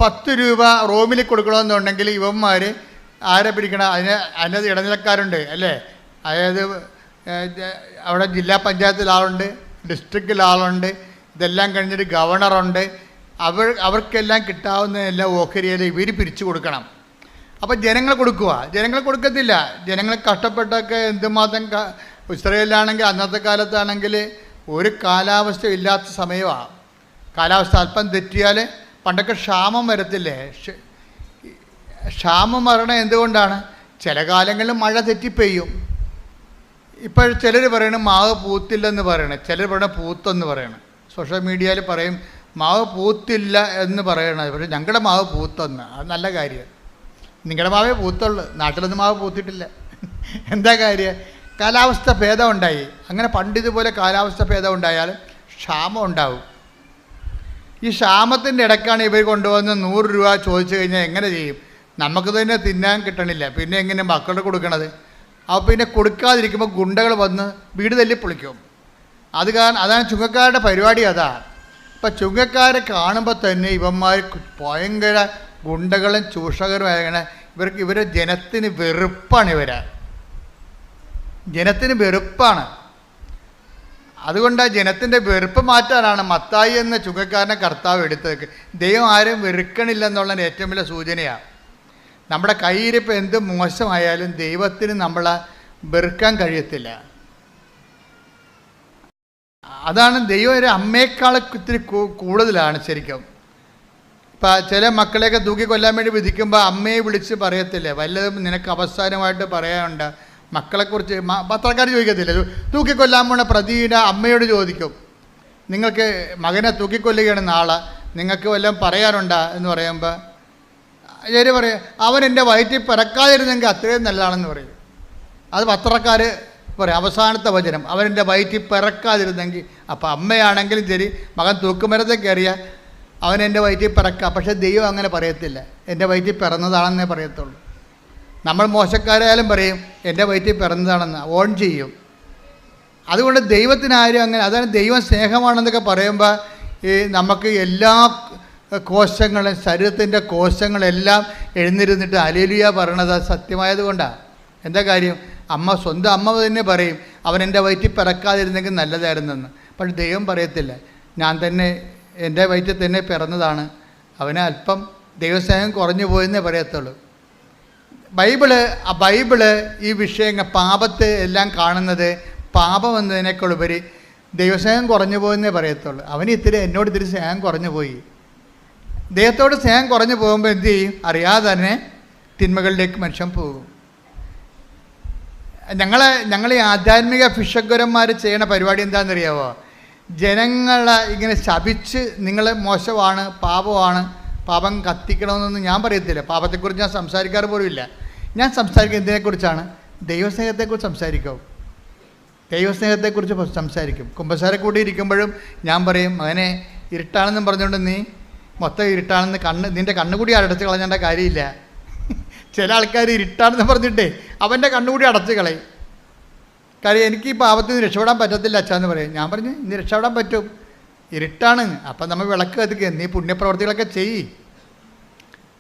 10 രൂപ റോമിൽ കൊടുക്കണമെന്നുണ്ടെങ്കിൽ ഇവന്മാർ ആരെ പിടിക്കണം? അതിനകത്ത് ഇടനിലക്കാരുണ്ട് അല്ലേ? അതായത് അവിടെ ജില്ലാ പഞ്ചായത്തിൽ ആളുണ്ട്, ഡിസ്ട്രിക്റ്റിൽ ആളുണ്ട്, ഇതെല്ലാം കഴിഞ്ഞിട്ട് ഗവർണറുണ്ട്. അവർക്കെല്ലാം കിട്ടാവുന്നതെല്ലാം ഓഹരിയിൽ ഇവർ പിരിച്ചു കൊടുക്കണം. അപ്പോൾ ജനങ്ങൾ കൊടുക്കുക, ജനങ്ങൾ കൊടുക്കത്തില്ല. ജനങ്ങൾ കഷ്ടപ്പെട്ടൊക്കെ എന്തുമാത്രം ഇസ്രായേലിലാണെങ്കിൽ അന്നത്തെ കാലത്താണെങ്കിൽ ഒരു കാലാവസ്ഥ ഇല്ലാത്ത സമയമാണ്. കാലാവസ്ഥ അല്പം തെറ്റിയാൽ പണ്ടൊക്കെ ക്ഷാമം വരത്തില്ലേ? ക്ഷാമം വരണം എന്തുകൊണ്ടാണ്? ചില കാലങ്ങളിൽ മഴ തെറ്റിപ്പെയ്യും. ഇപ്പോൾ ചിലർ പറയണം മാവ് പൂത്തില്ലെന്ന് പറയണം, ചിലർ പറയണം പൂത്തെന്ന് പറയണം. സോഷ്യൽ മീഡിയയിൽ പറയും മാവ് പൂത്തില്ല എന്ന് പറയണത്, പക്ഷേ ഞങ്ങളുടെ മാവ് പൂത്തെന്ന്. അത് നല്ല കാര്യം. നിങ്ങളുടെ മാവേ പൂത്തുള്ളൂ, നാട്ടിലൊന്നും മാവ് പൂത്തിട്ടില്ല. എന്താ കാര്യം? കാലാവസ്ഥ ഭേദം ഉണ്ടായി. അങ്ങനെ പണ്ടിതുപോലെ കാലാവസ്ഥ ഭേദം ഉണ്ടായാലും ക്ഷാമം ഉണ്ടാവും. ഈ ക്ഷാമത്തിൻ്റെ ഇടയ്ക്കാണ് ഇവർ കൊണ്ടുവന്ന് 100 രൂപ ചോദിച്ചു കഴിഞ്ഞാൽ എങ്ങനെ ചെയ്യും? നമുക്ക് തന്നെ തിന്നാൻ കിട്ടണില്ല, പിന്നെ എങ്ങനെ മക്കളുടെ കൊടുക്കണത്? അപ്പോൾ പിന്നെ കൊടുക്കാതിരിക്കുമ്പോൾ ഗുണ്ടകൾ വന്ന് വീട് തല്ലി പൊളിക്കും. അതാണ് ചുങ്കക്കാരുടെ പരിപാടി. അതാ ഇപ്പം ചുങ്കക്കാരെ കാണുമ്പോൾ തന്നെ ഇവന്മാർ ഭയങ്കര ഗുണ്ടകളും ചൂഷകരുമായ ഇവരെ ജനത്തിന് വെറുപ്പാണ്. ജനത്തിന് വെറുപ്പാണ്. അതുകൊണ്ട് ആ ജനത്തിൻ്റെ വെറുപ്പ് മാറ്റാനാണ് മത്തായി എന്ന ചുങ്കക്കാരനെ കർത്താവ് എടുത്തത്. ദൈവം ആരും വെറുക്കണില്ലെന്നുള്ളതിന് ഏറ്റവും വലിയ സൂചനയാണ്. നമ്മുടെ കയ്യിരിപ്പ് എന്ത് മോശമായാലും ദൈവത്തിന് നമ്മളെ വെറുക്കാൻ കഴിയത്തില്ല. അതാണ് ദൈവം ഒരു അമ്മയെക്കാൾ ഇത്തിരി കൂടുതലാണ് ശരിക്കും. ഇപ്പം ചില മക്കളെയൊക്കെ തൂക്കിക്കൊല്ലാൻ വേണ്ടി വിധിക്കുമ്പോൾ അമ്മയെ വിളിച്ച് പറയത്തില്ലേ, വല്ലതും നിനക്ക് അവസാനമായിട്ട് പറയാനുണ്ട്? മക്കളെക്കുറിച്ച് പത്രക്കാർ ചോദിക്കത്തില്ല. തൂക്കിക്കൊല്ലാൻ പോണ പ്രതിയുടെ അമ്മയോട് ചോദിക്കും, നിങ്ങൾക്ക് മകനെ തൂക്കിക്കൊല്ലുകയാണ് നാളെ, നിങ്ങൾക്ക് വല്ലതും പറയാനുണ്ടോ എന്ന് പറയുമ്പോൾ ശരി പറയും, അവൻ എൻ്റെ വയറ്റിൽ പിറക്കാതിരുന്നെങ്കിൽ അത്രയും നല്ലതാണെന്ന് പറയും. അത് പത്രക്കാർ പറയും അവസാനത്തെ വചനം, അവൻ എൻ്റെ വയറ്റിൽ പിറക്കാതിരുന്നെങ്കിൽ. അപ്പോൾ അമ്മയാണെങ്കിലും ശരി, മകൻ തൂക്കുമരത്തിൽ കയറിയ അവൻ എൻ്റെ വയറ്റിൽ പിറക്കാം. പക്ഷേ ദൈവം അങ്ങനെ പറയത്തില്ല, എൻ്റെ വയറ്റിൽ പിറന്നതാണെന്നേ പറയത്തുള്ളൂ. നമ്മൾ മോശക്കാരായാലും പറയും എൻ്റെ വയറ്റിൽ പിറന്നതാണെന്ന്, ഓൺ ചെയ്യും. അതുകൊണ്ട് ദൈവത്തിനാരും അങ്ങനെ, അതാണ് ദൈവം സ്നേഹമാണെന്നൊക്കെ പറയുമ്പോൾ ഈ നമുക്ക് എല്ലാ കോശങ്ങളും, ശരീരത്തിൻ്റെ കോശങ്ങളെല്ലാം എഴുന്നിരുന്നിട്ട് ഹല്ലേലൂയ പറയണത് സത്യമായത് കൊണ്ടാണ്. എന്താ കാര്യം? സ്വന്തം അമ്മ തന്നെ പറയും അവൻ എൻ്റെ വയറ്റിൽ പിറക്കാതിരുന്നെങ്കിൽ നല്ലതായിരുന്നെന്ന്. പക്ഷെ ദൈവം പറയത്തില്ല, ഞാൻ തന്നെ എൻ്റെ വയറ്റിൽ തന്നെ പിറന്നതാണ്, അവന് അല്പം ദൈവസ്നേഹം കുറഞ്ഞു പോയെന്നേ പറയത്തുള്ളൂ. ബൈബിള് ഈ വിഷയങ്ങൾ പാപത്തെ എല്ലാം കാണുന്നത് പാപം എന്നതിനേക്കാളുപരി ദൈവസ്നേഹം കുറഞ്ഞു പോയെന്നേ പറയത്തുള്ളൂ. എന്നോട് ഇത്തിരി സ്നേഹം കുറഞ്ഞു പോയി. ദൈവത്തോട് സ്നേഹം കുറഞ്ഞു പോകുമ്പോൾ എന്തു ചെയ്യും? അറിയാതെ തന്നെ തിന്മകളിലേക്ക് മനുഷ്യൻ പോകും. ഞങ്ങൾ ഈ ആധ്യാത്മിക ഭിഷഗ്വരന്മാർ ചെയ്യണ പരിപാടി എന്താണെന്നറിയാമോ? ജനങ്ങളെ ഇങ്ങനെ ശപിച്ച് നിങ്ങൾ മോശമാണ്, പാപമാണ്, പാപം കത്തിക്കണമെന്നൊന്നും ഞാൻ പറയത്തില്ല. പാപത്തെക്കുറിച്ച് ഞാൻ സംസാരിക്കാറ് പോലുമില്ല. ഞാൻ സംസാരിക്കുക എന്തിനെക്കുറിച്ചാണ്? ദൈവസ്നേഹത്തെക്കുറിച്ച് സംസാരിക്കും. ദൈവസ്നേഹത്തെക്കുറിച്ച് സംസാരിക്കും. കുമ്പസാരെ കൂടി ഇരിക്കുമ്പോഴും ഞാൻ പറയും, മകനെ ഇരുട്ടാണെന്നും പറഞ്ഞുകൊണ്ട് നീ മൊത്തം ഇരുട്ടാണെന്ന് നിൻ്റെ കണ്ണുകൂടി അടച്ച് കളഞ്ഞേണ്ട കാര്യമില്ല. ചില ആൾക്കാർ ഇരുട്ടാണെന്ന് പറഞ്ഞിട്ടേ അവൻ്റെ കണ്ണുകൂടി അടച്ച് കളയും. കാര്യം എനിക്ക് ഈ പാപത്തിൽ നിന്ന് രക്ഷപ്പെടാൻ പറ്റത്തില്ല അച്ഛാന്ന് പറയും. ഞാൻ പറഞ്ഞു ഇനി രക്ഷപ്പെടാൻ പറ്റും, ഇരുട്ടാണ്. അപ്പം നമ്മൾ വിളക്ക് കത്തിക്കുക, നീ പുണ്യപ്രവർത്തികളൊക്കെ ചെയ്യ്.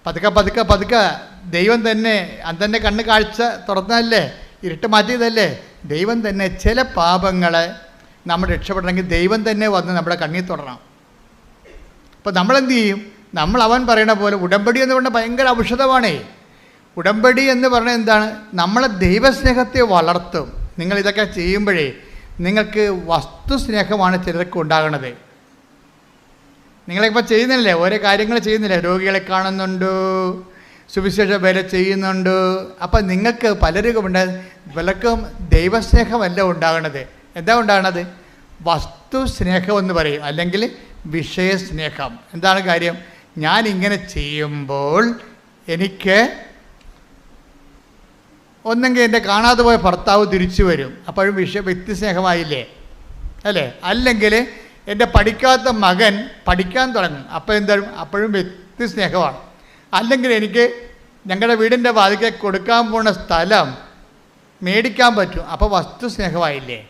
പതുക്കെ ദൈവം തന്നെ അന്തൻ്റെ കണ്ണ് കാഴ്ച തുറന്നതല്ലേ, ഇരുട്ട് മാറ്റിയതല്ലേ. ദൈവം തന്നെ ചില പാപങ്ങളെ നമ്മൾ രക്ഷപ്പെടണമെങ്കിൽ ദൈവം തന്നെ വന്ന് നമ്മുടെ കണ്ണിൽ തൊടണം. അപ്പോൾ നമ്മളെന്ത് ചെയ്യും? അവൻ പറയണ പോലെ ഉടമ്പടി എന്ന് പറഞ്ഞാൽ ഭയങ്കര ഔഷധമാണേ. ഉടമ്പടി എന്ന് പറഞ്ഞാൽ എന്താണ്? നമ്മളെ ദൈവസ്നേഹത്തെ വളർത്തും. നിങ്ങളിതൊക്കെ ചെയ്യുമ്പോഴേ നിങ്ങൾക്ക് വസ്തുസ്നേഹമാണ് ചിലർക്ക് ഉണ്ടാകണത്. നിങ്ങളിപ്പോൾ ചെയ്യുന്നില്ലേ, ഓരോ കാര്യങ്ങൾ ചെയ്യുന്നില്ലേ? രോഗികളെ കാണുന്നുണ്ട്, സുവിശേഷ വേല ചെയ്യുന്നുണ്ട്. അപ്പം നിങ്ങൾക്ക് പലർക്കും ദൈവസ്നേഹമല്ല ഉണ്ടാകണത്. എന്താ ഉണ്ടാകണത്? വസ്തുസ്നേഹം എന്ന് പറയും, അല്ലെങ്കിൽ വിഷയസ്നേഹം. എന്താണ് കാര്യം? ഞാനിങ്ങനെ ചെയ്യുമ്പോൾ എനിക്ക് ഒന്നെങ്കിൽ എൻ്റെ കാണാതെ പോയ ഭർത്താവ് തിരിച്ചു വരും, അപ്പോഴും വ്യക്തിസ്നേഹമായില്ലേ അല്ലേ? അല്ലെങ്കിൽ എൻ്റെ പഠിക്കാത്ത മകൻ പഠിക്കാൻ തുടങ്ങും, അപ്പോൾ എന്തായാലും അപ്പോഴും വ്യക്തിസ്നേഹമാണ്. അല്ലെങ്കിൽ എനിക്ക് ഞങ്ങളുടെ വീടിൻ്റെ വാതിൽക്ക് കൊടുക്കാൻ പോകുന്ന സ്ഥലം മേടിക്കാൻ പറ്റും, അപ്പോൾ വസ്തുസ്നേഹമായില്ലേ?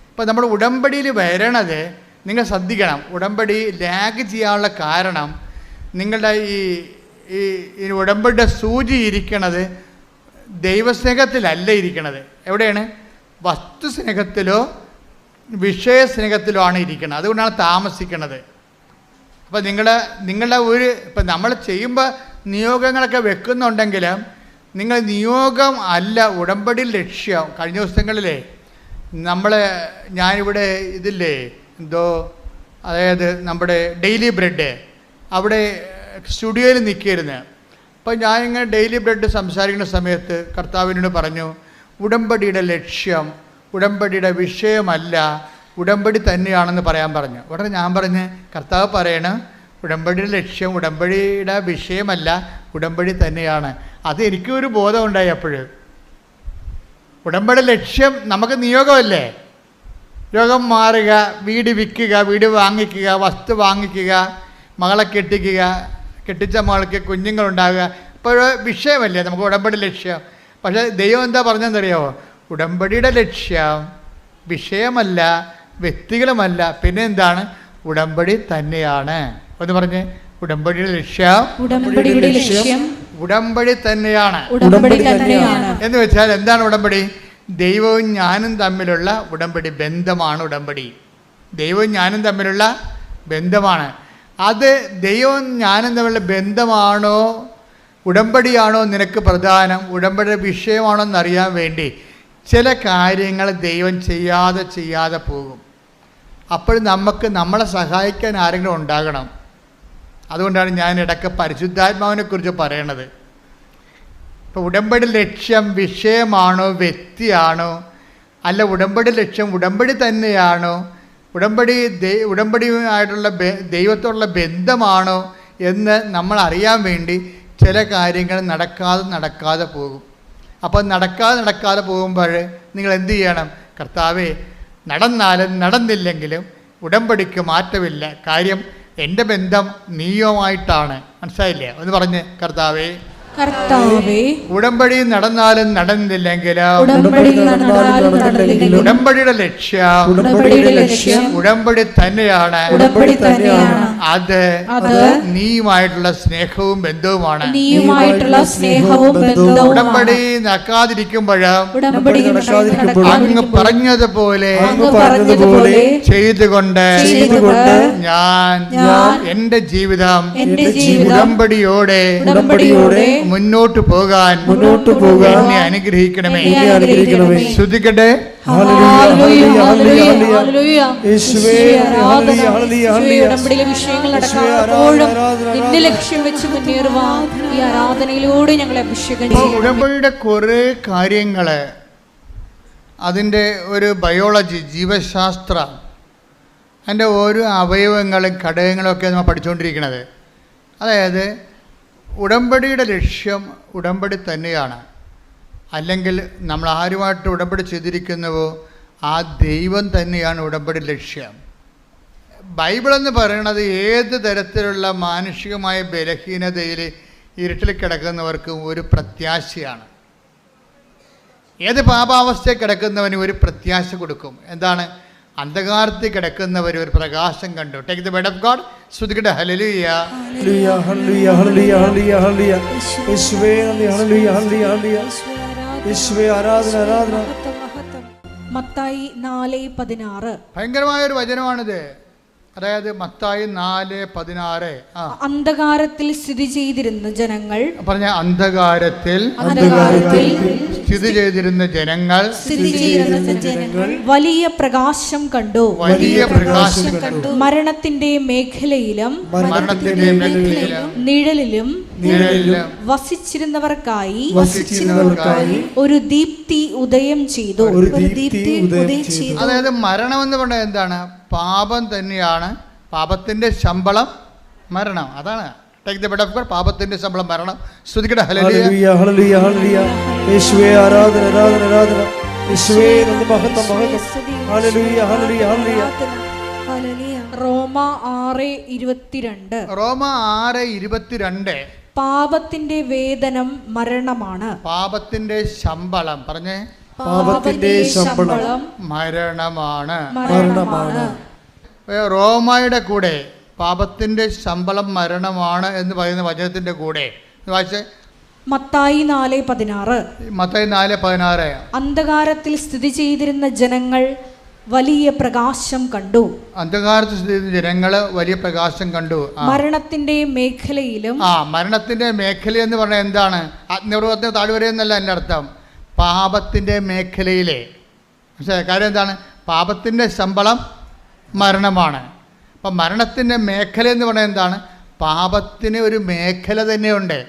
അപ്പോൾ നമ്മൾ ഉടമ്പടിയിൽ വരണത് നിങ്ങൾ ശ്രദ്ധിക്കണം. ഉടമ്പടി ലാഗ് ചെയ്യാനുള്ള കാരണം നിങ്ങളുടെ ഈ ഉടമ്പടിയുടെ സൂചി ഇരിക്കണത് ദൈവസ്നേഹത്തിലല്ല ഇരിക്കണത്. എവിടെയാണ്? വസ്തുസ്നേഹത്തിലോ വിഷയസ്നേഹത്തിലോ ആണ് ഇരിക്കുന്നത്. അതുകൊണ്ടാണ് താമസിക്കുന്നത്. അപ്പോൾ നിങ്ങളുടെ ഇപ്പം നമ്മൾ ചെയ്യുമ്പോൾ നിയോഗങ്ങളൊക്കെ വെക്കുന്നുണ്ടെങ്കിലും നിങ്ങൾ നിയോഗം അല്ല ഉടമ്പടി ലക്ഷ്യം. കഴിഞ്ഞ ദിവസങ്ങളിലേ ഞാനിവിടെ ഇതില്ലേ അതായത് നമ്മുടെ ഡെയിലി ബ്രെഡ് അവിടെ സ്റ്റുഡിയോയിൽ നിൽക്കിയിരുന്നു. അപ്പോൾ ഞാനിങ്ങനെ ഡെയിലി ബ്രെഡ് സംസാരിക്കുന്ന സമയത്ത് കർത്താവിനോട് പറഞ്ഞു, ഉടമ്പടിയുടെ ലക്ഷ്യം ഉടമ്പടിയുടെ വിഷയമല്ല, ഉടമ്പടി തന്നെയാണെന്ന് പറയാൻ പറഞ്ഞു. ഉടനെ ഞാൻ പറഞ്ഞ്, കർത്താവ് പറയണം ഉടമ്പടിയുടെ ലക്ഷ്യം ഉടമ്പടിയുടെ വിഷയമല്ല, ഉടമ്പടി തന്നെയാണ്. അത് എനിക്കൊരു ബോധമുണ്ടായി. അപ്പോഴും ഉടമ്പടി ലക്ഷ്യം നമുക്ക് നിയോഗമല്ലേ? രോഗം മാറുക, വീട് വിൽക്കുക, വീട് വാങ്ങിക്കുക, വസ്തു വാങ്ങിക്കുക, മകളെ കെട്ടിച്ച മകൾക്ക് കുഞ്ഞുങ്ങളുണ്ടാകുക, അപ്പോൾ വിഷയമല്ലേ നമുക്ക് ഉടമ്പടി ലക്ഷ്യം. പക്ഷേ ദൈവം എന്താ പറഞ്ഞതെന്നറിയാമോ? ഉടമ്പടിയുടെ ലക്ഷ്യം വിഷയമല്ല, വ്യക്തികളുമല്ല, പിന്നെ എന്താണ്? ഉടമ്പടി തന്നെയാണ്. ഒന്ന് പറഞ്ഞ്, ഉടമ്പടിയുടെ ലക്ഷ്യം ഉടമ്പടി തന്നെയാണ്. എന്ന് വെച്ചാൽ എന്താണ് ഉടമ്പടി? ദൈവവും ഞാനും തമ്മിലുള്ള ഉടമ്പടി ബന്ധമാണ് ഉടമ്പടി. ദൈവവും ഞാനും തമ്മിലുള്ള ബന്ധമാണ്. അത് ദൈവവും ഞാനും തമ്മിലുള്ള ബന്ധമാണോ ഉടമ്പടിയാണോ നിനക്ക് പ്രധാനം, ഉടമ്പടിയുടെ വിഷയമാണോ എന്നറിയാൻ വേണ്ടി ചില കാര്യങ്ങൾ ദൈവം ചെയ്യാതെ പോകും. അപ്പോൾ നമ്മളെ സഹായിക്കാൻ ആരെങ്കിലും ഉണ്ടാകണം. അതുകൊണ്ടാണ് ഞാൻ ഇടയ്ക്ക് പരിശുദ്ധാത്മാവിനെക്കുറിച്ച് പറയണത്. ഇപ്പോൾ ഉടമ്പടി ലക്ഷ്യം വിഷയമാണോ വ്യക്തിയാണോ, അല്ല ഉടമ്പടി ലക്ഷ്യം ഉടമ്പടി തന്നെയാണോ, ഉടമ്പടിയുമായിട്ടുള്ള ദൈവത്തോടുള്ള ബന്ധമാണോ എന്ന് നമ്മൾ അറിയാൻ വേണ്ടി ചില കാര്യങ്ങൾ നടക്കാതെ പോകും. അപ്പോൾ നടക്കാതെ പോകുമ്പോൾ നിങ്ങൾ എന്ത് ചെയ്യണം? കർത്താവേ, നടന്നാലും നടന്നില്ലെങ്കിലും ഉടമ്പടിക്ക് മാറ്റമില്ല, കാര്യം എൻ്റെ ബന്ധം നീയുമായിട്ടാണ്. മനസ്സിലായില്ലേ? ഒന്ന് പറഞ്ഞ്, കർത്താവേ ഉടമ്പടി നടന്നാലും നടന്നില്ലെങ്കിലും ഉടമ്പടിയുടെ ലക്ഷ്യം ഉടമ്പടി തന്നെയാണ്. അത് നീയുമായിട്ടുള്ള സ്നേഹവും ബന്ധവുമാണ്. ഉടമ്പടി നടക്കാതിരിക്കുമ്പോഴും അങ്ങ് പറഞ്ഞതുപോലെ ചെയ്തുകൊണ്ട് ഞാൻ എൻ്റെ ജീവിതം ഉടമ്പടിയോടെ മുന്നോട്ട് പോകാൻ എന്നെ അനുഗ്രഹിക്കണമേ. ശ്രുതിക്കട്ടെ. ഉടമ്പടിയുടെ കുറെ കാര്യങ്ങള്, അതിൻ്റെ ഒരു ബയോളജി, ജീവശാസ്ത്രം, അതിൻ്റെ ഓരോ അവയവങ്ങളും ഘടകങ്ങളും ഒക്കെ നമ്മൾ പഠിച്ചുകൊണ്ടിരിക്കുന്നത്. അതായത് ഉടമ്പടിയുടെ ലക്ഷ്യം ഉടമ്പടി തന്നെയാണ്. അല്ലെങ്കിൽ നമ്മൾ ആരുമായിട്ട് ഉടമ്പടി ചെയ്തിരിക്കുന്നുവോ ആ ദൈവം തന്നെയാണ് ഉടമ്പടി ലക്ഷ്യം. ബൈബിളെന്ന് പറയുന്നത് ഏത് തരത്തിലുള്ള മാനുഷികമായ ബലഹീനതയിൽ ഇരുട്ടിൽ കിടക്കുന്നവർക്കും ഒരു പ്രത്യാശയാണ്. ഏത് പാപാവസ്ഥയിൽ കിടക്കുന്നവനും ഒരു പ്രത്യാശ കൊടുക്കും. എന്താണ്? അന്ധകാരത്തിൽ കിടക്കുന്നവർ ഒരു പ്രകാശം കണ്ടു. Take the word of God. സ്തുതിക്കട്ടെ. ഹല്ലേലൂയ, ഹല്ലേലൂയ, ഹല്ലേലൂയ, ഹല്ലേലൂയ, ഹല്ലേലൂയ. യേശുവേ നന്ദി. ഹല്ലേലൂയ, ഹല്ലേലൂയ, ഹല്ലേലൂയ. യേശുവേ ആരാധന. മത്തായി 4:16 ഭയങ്കരമായ ഒരു വചനമാണിത്. അതായത് മത്തായി 4:16. അന്ധകാരത്തിൽ സ്ഥിതി ചെയ്തിരുന്ന ജനങ്ങൾ പറഞ്ഞ അന്ധകാരത്തിൽ സ്ഥിതി ചെയ്തിരുന്ന ജനങ്ങൾ വലിയ പ്രകാശം കണ്ടു. മരണത്തിന്റെ മേഖലയിലും നിഴലിലും വസിച്ചിരുന്നവർക്കായി ഒരു ദീപ്തി ഉദയം ചെയ്തു. അതായത് മരണം എന്ന് പറഞ്ഞാൽ എന്താണ്? പാപം തന്നെയാണ്. പാപത്തിന്റെ ശമ്പളം മരണം. അതാണ് take the word of God. പാപത്തിന്റെ ശമ്പളം മരണം. സ്തുതിക്കട്ടെ. ഹല്ലേലൂയ, ഹല്ലേലൂയ, ഹല്ലേലൂയ. യേശുവേ ആരാധന ആരാധന ആരാധന. യേശുവേ നന്ദി, മഹത്വം മഹത്വം. ഹല്ലേലൂയ ഹല്ലേലൂയ ഹല്ലേലൂയ. റോമ 6:22. റോമ 6:22. പാപത്തിന്റെ വേതനം മരണമാണ്. പാപത്തിന്റെ ശമ്പളം പറഞ്ഞേ, പാപത്തിന്റെ ശമ്പളം മരണമാണ്. മരണമാണ്. റോമായുടെ കൂടെ പാപത്തിന്റെ ശമ്പളം മരണമാണ് എന്ന് പറയുന്ന വചനത്തിന്റെ കൂടെ വായിച്ചേ, മത്തായി 4:16. മത്തായി 4:16. അന്ധകാരത്തിൽ സ്ഥിതി ചെയ്തിരുന്ന ജനങ്ങൾ വലിയ പ്രകാശം കണ്ടു. അന്ധകാരത്തിൽ സ്ഥിതി ചെയ്യുന്ന ജനങ്ങള് വലിയ പ്രകാശം കണ്ടു. മരണത്തിന്റെ മേഖലയിലും. മരണത്തിന്റെ മേഖല എന്ന് പറഞ്ഞാൽ എന്താണ്? അഗ്നിപർവ്വതത്തിന് താഴ്വര എന്നല്ല എൻ്റെ അർത്ഥം, പാപത്തിന്റെ മേഖലയിലെ. പക്ഷേ കാര്യം എന്താണ്? പാപത്തിന്റെ ശമ്പളം മരണമാണ്. അപ്പം മരണത്തിന്റെ മേഖല എന്ന് പറഞ്ഞാൽ എന്താണ്? പാപത്തിന് ഒരു മേഖല തന്നെയുണ്ട്.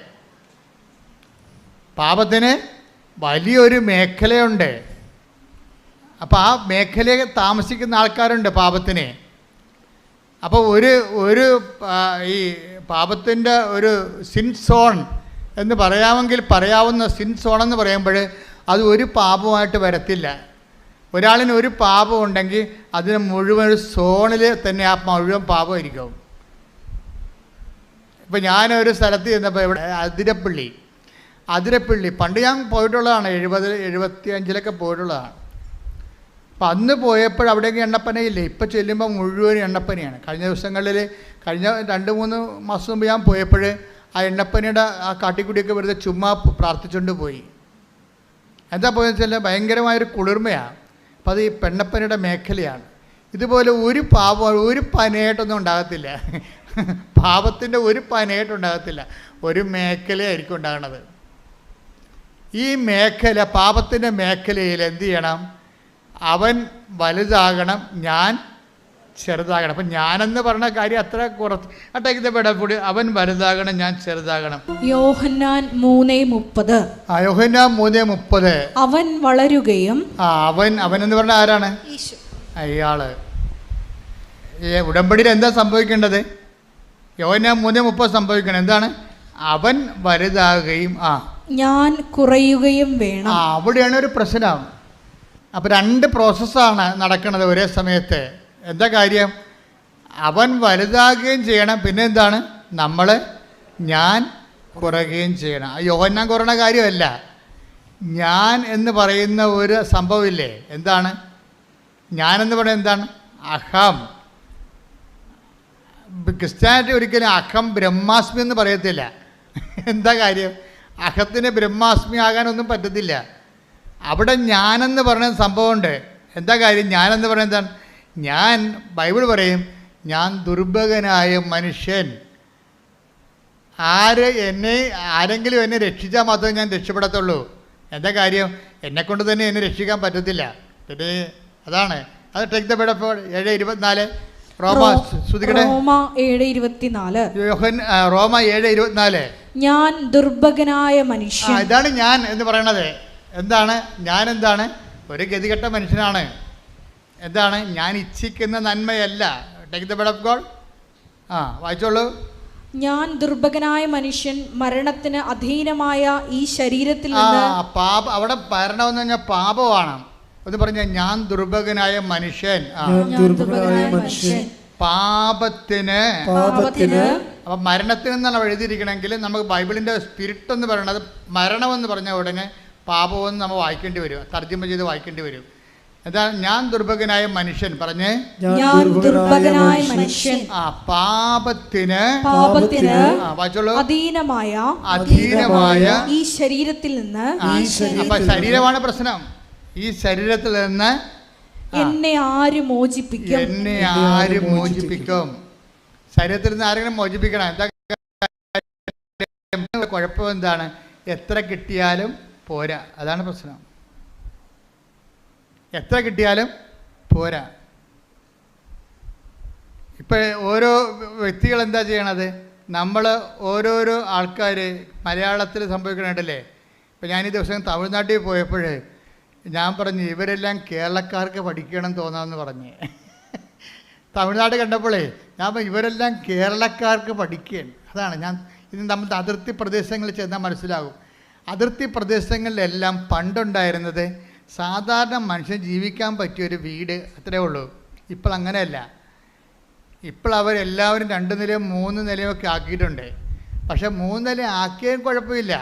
പാപത്തിന് വലിയൊരു മേഖലയുണ്ട്. അപ്പോൾ ആ മേഖലയിൽ താമസിക്കുന്ന ആൾക്കാരുണ്ട് പാപത്തിന്. അപ്പോൾ ഒരു ഈ പാപത്തിൻ്റെ ഒരു സിൻ സോൺ എന്ന് പറയാവുന്ന സിൻ സോൺ എന്ന് പറയുമ്പോൾ അത് ഒരു പാപമായിട്ട് വരത്തില്ല. ഒരാളിന് ഒരു പാപം ഉണ്ടെങ്കിൽ അതിന് മുഴുവൻ ഒരു സോണിൽ തന്നെ ആ മുഴുവൻ പാപമായിരിക്കും. ഇപ്പം ഞാനൊരു സ്ഥലത്ത് ചെന്നപ്പോൾ ഇവിടെ അതിരപ്പള്ളി പണ്ട് ഞാൻ പോയിട്ടുള്ളതാണ്, 70-75 പോയിട്ടുള്ളതാണ്. അപ്പം അന്ന് പോയപ്പോൾ അവിടെയൊക്കെ എണ്ണപ്പനയില്ലേ. ഇപ്പം ചെല്ലുമ്പോൾ മുഴുവൻ എണ്ണപ്പനയാണ്. കഴിഞ്ഞ ദിവസങ്ങളിൽ കഴിഞ്ഞ 2-3 മാസം മുമ്പ് ഞാൻ പോയപ്പോൾ ആ എണ്ണപ്പനയുടെ ആ കാട്ടിക്കുടിയൊക്കെ വെറുതെ ചുമ്മാ പ്രാർത്ഥിച്ചുകൊണ്ട് പോയി. എന്താ പോയെന്ന് വെച്ചാൽ ഭയങ്കരമായൊരു കുളിർമയാണ്. അപ്പം അത് ഈ പെണ്ണപ്പനയുടെ മേഖലയാണ്. ഇതുപോലെ ഒരു പനയായിട്ടൊന്നും ഉണ്ടാകത്തില്ല. പാപത്തിൻ്റെ ഒരു പനയായിട്ടുണ്ടാകത്തില്ല, ഒരു മേഖലയായിരിക്കും ഉണ്ടാകണത്. ഈ മേഖല, പാപത്തിൻ്റെ മേഖലയിൽ എന്ത് ചെയ്യണം? അവൻ വലുതാകണം, ഞാൻ ചെറുതാകണം. അപ്പം ഞാനെന്ന് പറഞ്ഞ കാര്യം അത്ര കുറച്ച് അട്ടേക്കപ്പെടക്കൂടി. അവൻ വലുതാകണം, ഞാൻ ചെറുതാകണം. യോഹന്നാൻ 3:30. യോഹന്നാൻ 3:30. അവൻ വളരുകയും. അവൻ എന്ന് പറഞ്ഞാൽ ആരാണ്? അയാള്. ഉടമ്പടിയിൽ എന്താ സംഭവിക്കേണ്ടത്? യോഹന്നാൻ 3:30 സംഭവിക്കണം. എന്താണ്? അവൻ വലുതാകുകയും ഞാൻ കുറയുകയും വേണം. അവിടെയാണ് ഒരു പ്രശ്നം. അപ്പോൾ 2 പ്രോസസ്സാണ് നടക്കുന്നത് ഒരേ സമയത്ത്. എന്താ കാര്യം? അവൻ വലുതാകുകയും ചെയ്യണം, പിന്നെ എന്താണ്? ഞാൻ കുറയുകയും ചെയ്യണം. യോഹന്നാൻ കുറയണ കാര്യമല്ല, ഞാൻ എന്ന് പറയുന്ന ഒരു സംഭവമില്ലേ. എന്താണ് ഞാനെന്ന് പറയുന്നത്? എന്താണ്? അഹം. ക്രിസ്ത്യാനിറ്റി ഒരിക്കലും അഹം ബ്രഹ്മാസ്മി എന്ന് പറയത്തില്ല. എന്താ കാര്യം? അഹത്തിന് ബ്രഹ്മാസ്മി ആകാനൊന്നും പറ്റത്തില്ല. അവിടെ ഞാനെന്ന് പറയുന്ന സംഭവമുണ്ട്. എന്താ കാര്യം? ഞാനെന്ന് പറയുന്നത് എന്താണ്? ഞാൻ, ബൈബിൾ പറയും, ഞാൻ ദുർഭകനായ മനുഷ്യൻ. ആരെങ്കിലും എന്നെ രക്ഷിച്ചാൽ മാത്രമേ ഞാൻ രക്ഷപ്പെടത്തുള്ളൂ. എന്താ കാര്യം? എന്നെക്കൊണ്ട് തന്നെ എന്നെ രക്ഷിക്കാൻ പറ്റത്തില്ല. പിന്നെ അതാണ് അത്. Take the word of 7:24. റോമ 7:24. ഞാൻ ദുർഭകനായ മനുഷ്യൻ. ഇതാണ് ഞാൻ എന്ന് പറയണത്. എന്താണ് ഞാൻ? എന്താണ്? ഒരു ഗതികെട്ട മനുഷ്യനാണ്. എന്താണ്? ഞാൻ ഇച്ഛിക്കുന്ന നന്മയല്ല. Take the word of God. വായിച്ചോളൂ. ഞാൻ ദുർഭകനായ മനുഷ്യൻ, മരണത്തിന് അധീനമായ ഈ ശരീരത്തിൽ നിന്ന്. അവിടെ മരണമെന്ന് പറഞ്ഞാൽ പാപമാണ് എന്ന് പറഞ്ഞാൽ ഞാൻ ദുർഭകനായ മനുഷ്യൻ. പാപത്തിന്. അപ്പം മരണത്തിന് എന്നാണ് എഴുതിയിരിക്കണമെങ്കിൽ നമുക്ക് ബൈബിളിൻ്റെ സ്പിരിറ്റ് എന്ന് പറയുന്നത് മരണമെന്ന് പറഞ്ഞ ഉടനെ പാപമെന്ന് നമ്മൾ വായിക്കേണ്ടി വരും, തർജ്ജമ ചെയ്ത് വായിക്കേണ്ടി വരും. എന്താ? ഞാൻ ദുർഭകനായ മനുഷ്യൻ പറഞ്ഞേ. പാപത്തിന് അധീനമായ ഈ ശരീരത്തിൽ നിന്ന്. അപ്പൊ ശരീരമാണ് പ്രശ്നം. ഈ ശരീരത്തിൽ നിന്ന് എന്നെ ആര് മോചിപ്പിക്കും? ശരീരത്തിൽ നിന്ന് ആരെങ്കിലും മോചിപ്പിക്കണം. എന്താ കുഴപ്പം? എന്താണ്? എത്ര കിട്ടിയാലും പോരാ. അതാണ് പ്രശ്നം. എത്ര കിട്ടിയാലും പോരാ. ഇപ്പം ഓരോ വ്യക്തികൾ എന്താ ചെയ്യണത്? നമ്മൾ ഓരോരോ ആൾക്കാർ മലയാളത്തിൽ സംഭവിക്കണുണ്ടല്ലേ. ഇപ്പം ഞാൻ ഈ ദിവസം തമിഴ്നാട്ടിൽ പോയപ്പോൾ ഞാൻ പറഞ്ഞു, ഇവരെല്ലാം കേരളക്കാർക്ക് പഠിക്കണം തോന്നാമെന്ന് പറഞ്ഞ്. തമിഴ്നാട് കണ്ടപ്പോഴേ ഞാൻ ഇവരെല്ലാം കേരളക്കാർക്ക് പഠിക്കുകയാണ്. അതാണ് ഇത് നമ്മൾ അതിർത്തി പ്രദേശങ്ങളിൽ ചെന്നാൽ മനസ്സിലാകും. അതിർത്തി പ്രദേശങ്ങളിലെല്ലാം പണ്ടുണ്ടായിരുന്നത് സാധാരണ മനുഷ്യൻ ജീവിക്കാൻ പറ്റിയൊരു വീട് അത്രേ ഉള്ളൂ. ഇപ്പോൾ അങ്ങനെയല്ല. ഇപ്പോൾ അവരെല്ലാവരും 2 നിലയും 3 നിലയും ഒക്കെ ആക്കിയിട്ടുണ്ട്. പക്ഷേ 3 നില ആക്കിയാൽ കുഴപ്പമില്ല.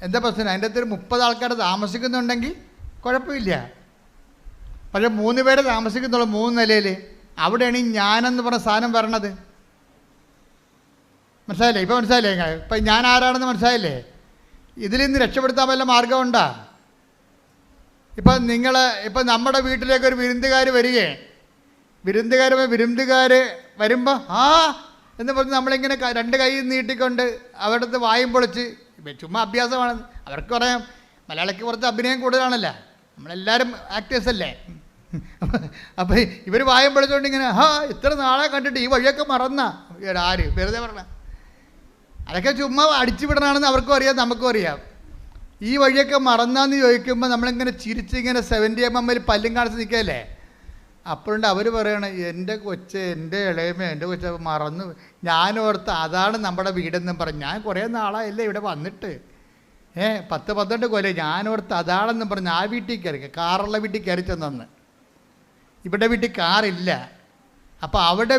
എന്താ പ്രശ്നം? അതിൻ്റെ അകത്തൊരു 30 ആൾക്കാർ താമസിക്കുന്നുണ്ടെങ്കിൽ കുഴപ്പമില്ല. പക്ഷേ 3 പേര് താമസിക്കുന്നുള്ളൂ 3 നിലയിൽ. അവിടെയാണ് ഈ ഞാനെന്ന് പറഞ്ഞ സാധനം വരണത്. മനസ്സിലായില്ലേ? ഇപ്പോൾ മനസ്സിലായില്ലേ? ഇപ്പം ഞാൻ ആരാണെന്ന് മനസ്സിലായില്ലേ? ഇതിൽ നിന്ന് രക്ഷപ്പെടുത്താൻ വല്ല മാർഗമുണ്ടോ? ഇപ്പം നമ്മുടെ വീട്ടിലേക്ക് ഒരു വിരുന്നുകാർ വരികയെ, വിരുന്നുകാർ വരുമ്പോൾ എന്ന് പറഞ്ഞ് നമ്മളിങ്ങനെ 2 കൈ നീട്ടിക്കൊണ്ട് അവരുടെ വായും പൊളിച്ച്, ചുമ്മാ അഭ്യാസമാണ്. അവർക്ക് പറയാം, മലയാളിക്ക് കുറച്ച് അഭിനയം കൂടുതലാണല്ലോ, നമ്മളെല്ലാവരും ആക്ടേഴ്സ് അല്ലേ. അപ്പം ഇവർ വായും പൊളിച്ചുകൊണ്ട് ഇങ്ങനെ ഇത്ര നാളെ കണ്ടിട്ട് ഈ വഴിയൊക്കെ മറന്നാ ആര് വെറുതെ പറഞ്ഞ, അതൊക്കെ ചുമ്മാ അടിച്ചു വിടണമെന്ന് അവർക്കും അറിയാം, നമുക്കും അറിയാം. ഈ വഴിയൊക്കെ മറന്നാന്ന് ചോദിക്കുമ്പോൾ നമ്മളിങ്ങനെ ചിരിച്ചിങ്ങനെ 70mm പല്ലും കാണിച്ച് നിൽക്കല്ലേ. അപ്പോഴുണ്ട് അവർ പറയണം, എൻ്റെ കൊച്ച്, എൻ്റെ ഇളയമ, എൻ്റെ കൊച്ച് മറന്നു. ഞാനോർത്ത് അതാണ് നമ്മുടെ വീടെന്നും പറഞ്ഞു. ഞാൻ കുറേ നാളായല്ലേ ഇവിടെ വന്നിട്ട്, 10-12 കൊല്ലം. ഞാനോർത്ത് അതാണെന്നും പറഞ്ഞ് ആ വീട്ടിൽ കയറി, കാറുള്ള വീട്ടിൽ കയറി ചെന്നു. ഇവിടെ വീട്ടിൽ കാറില്ല. അപ്പോൾ അവിടെ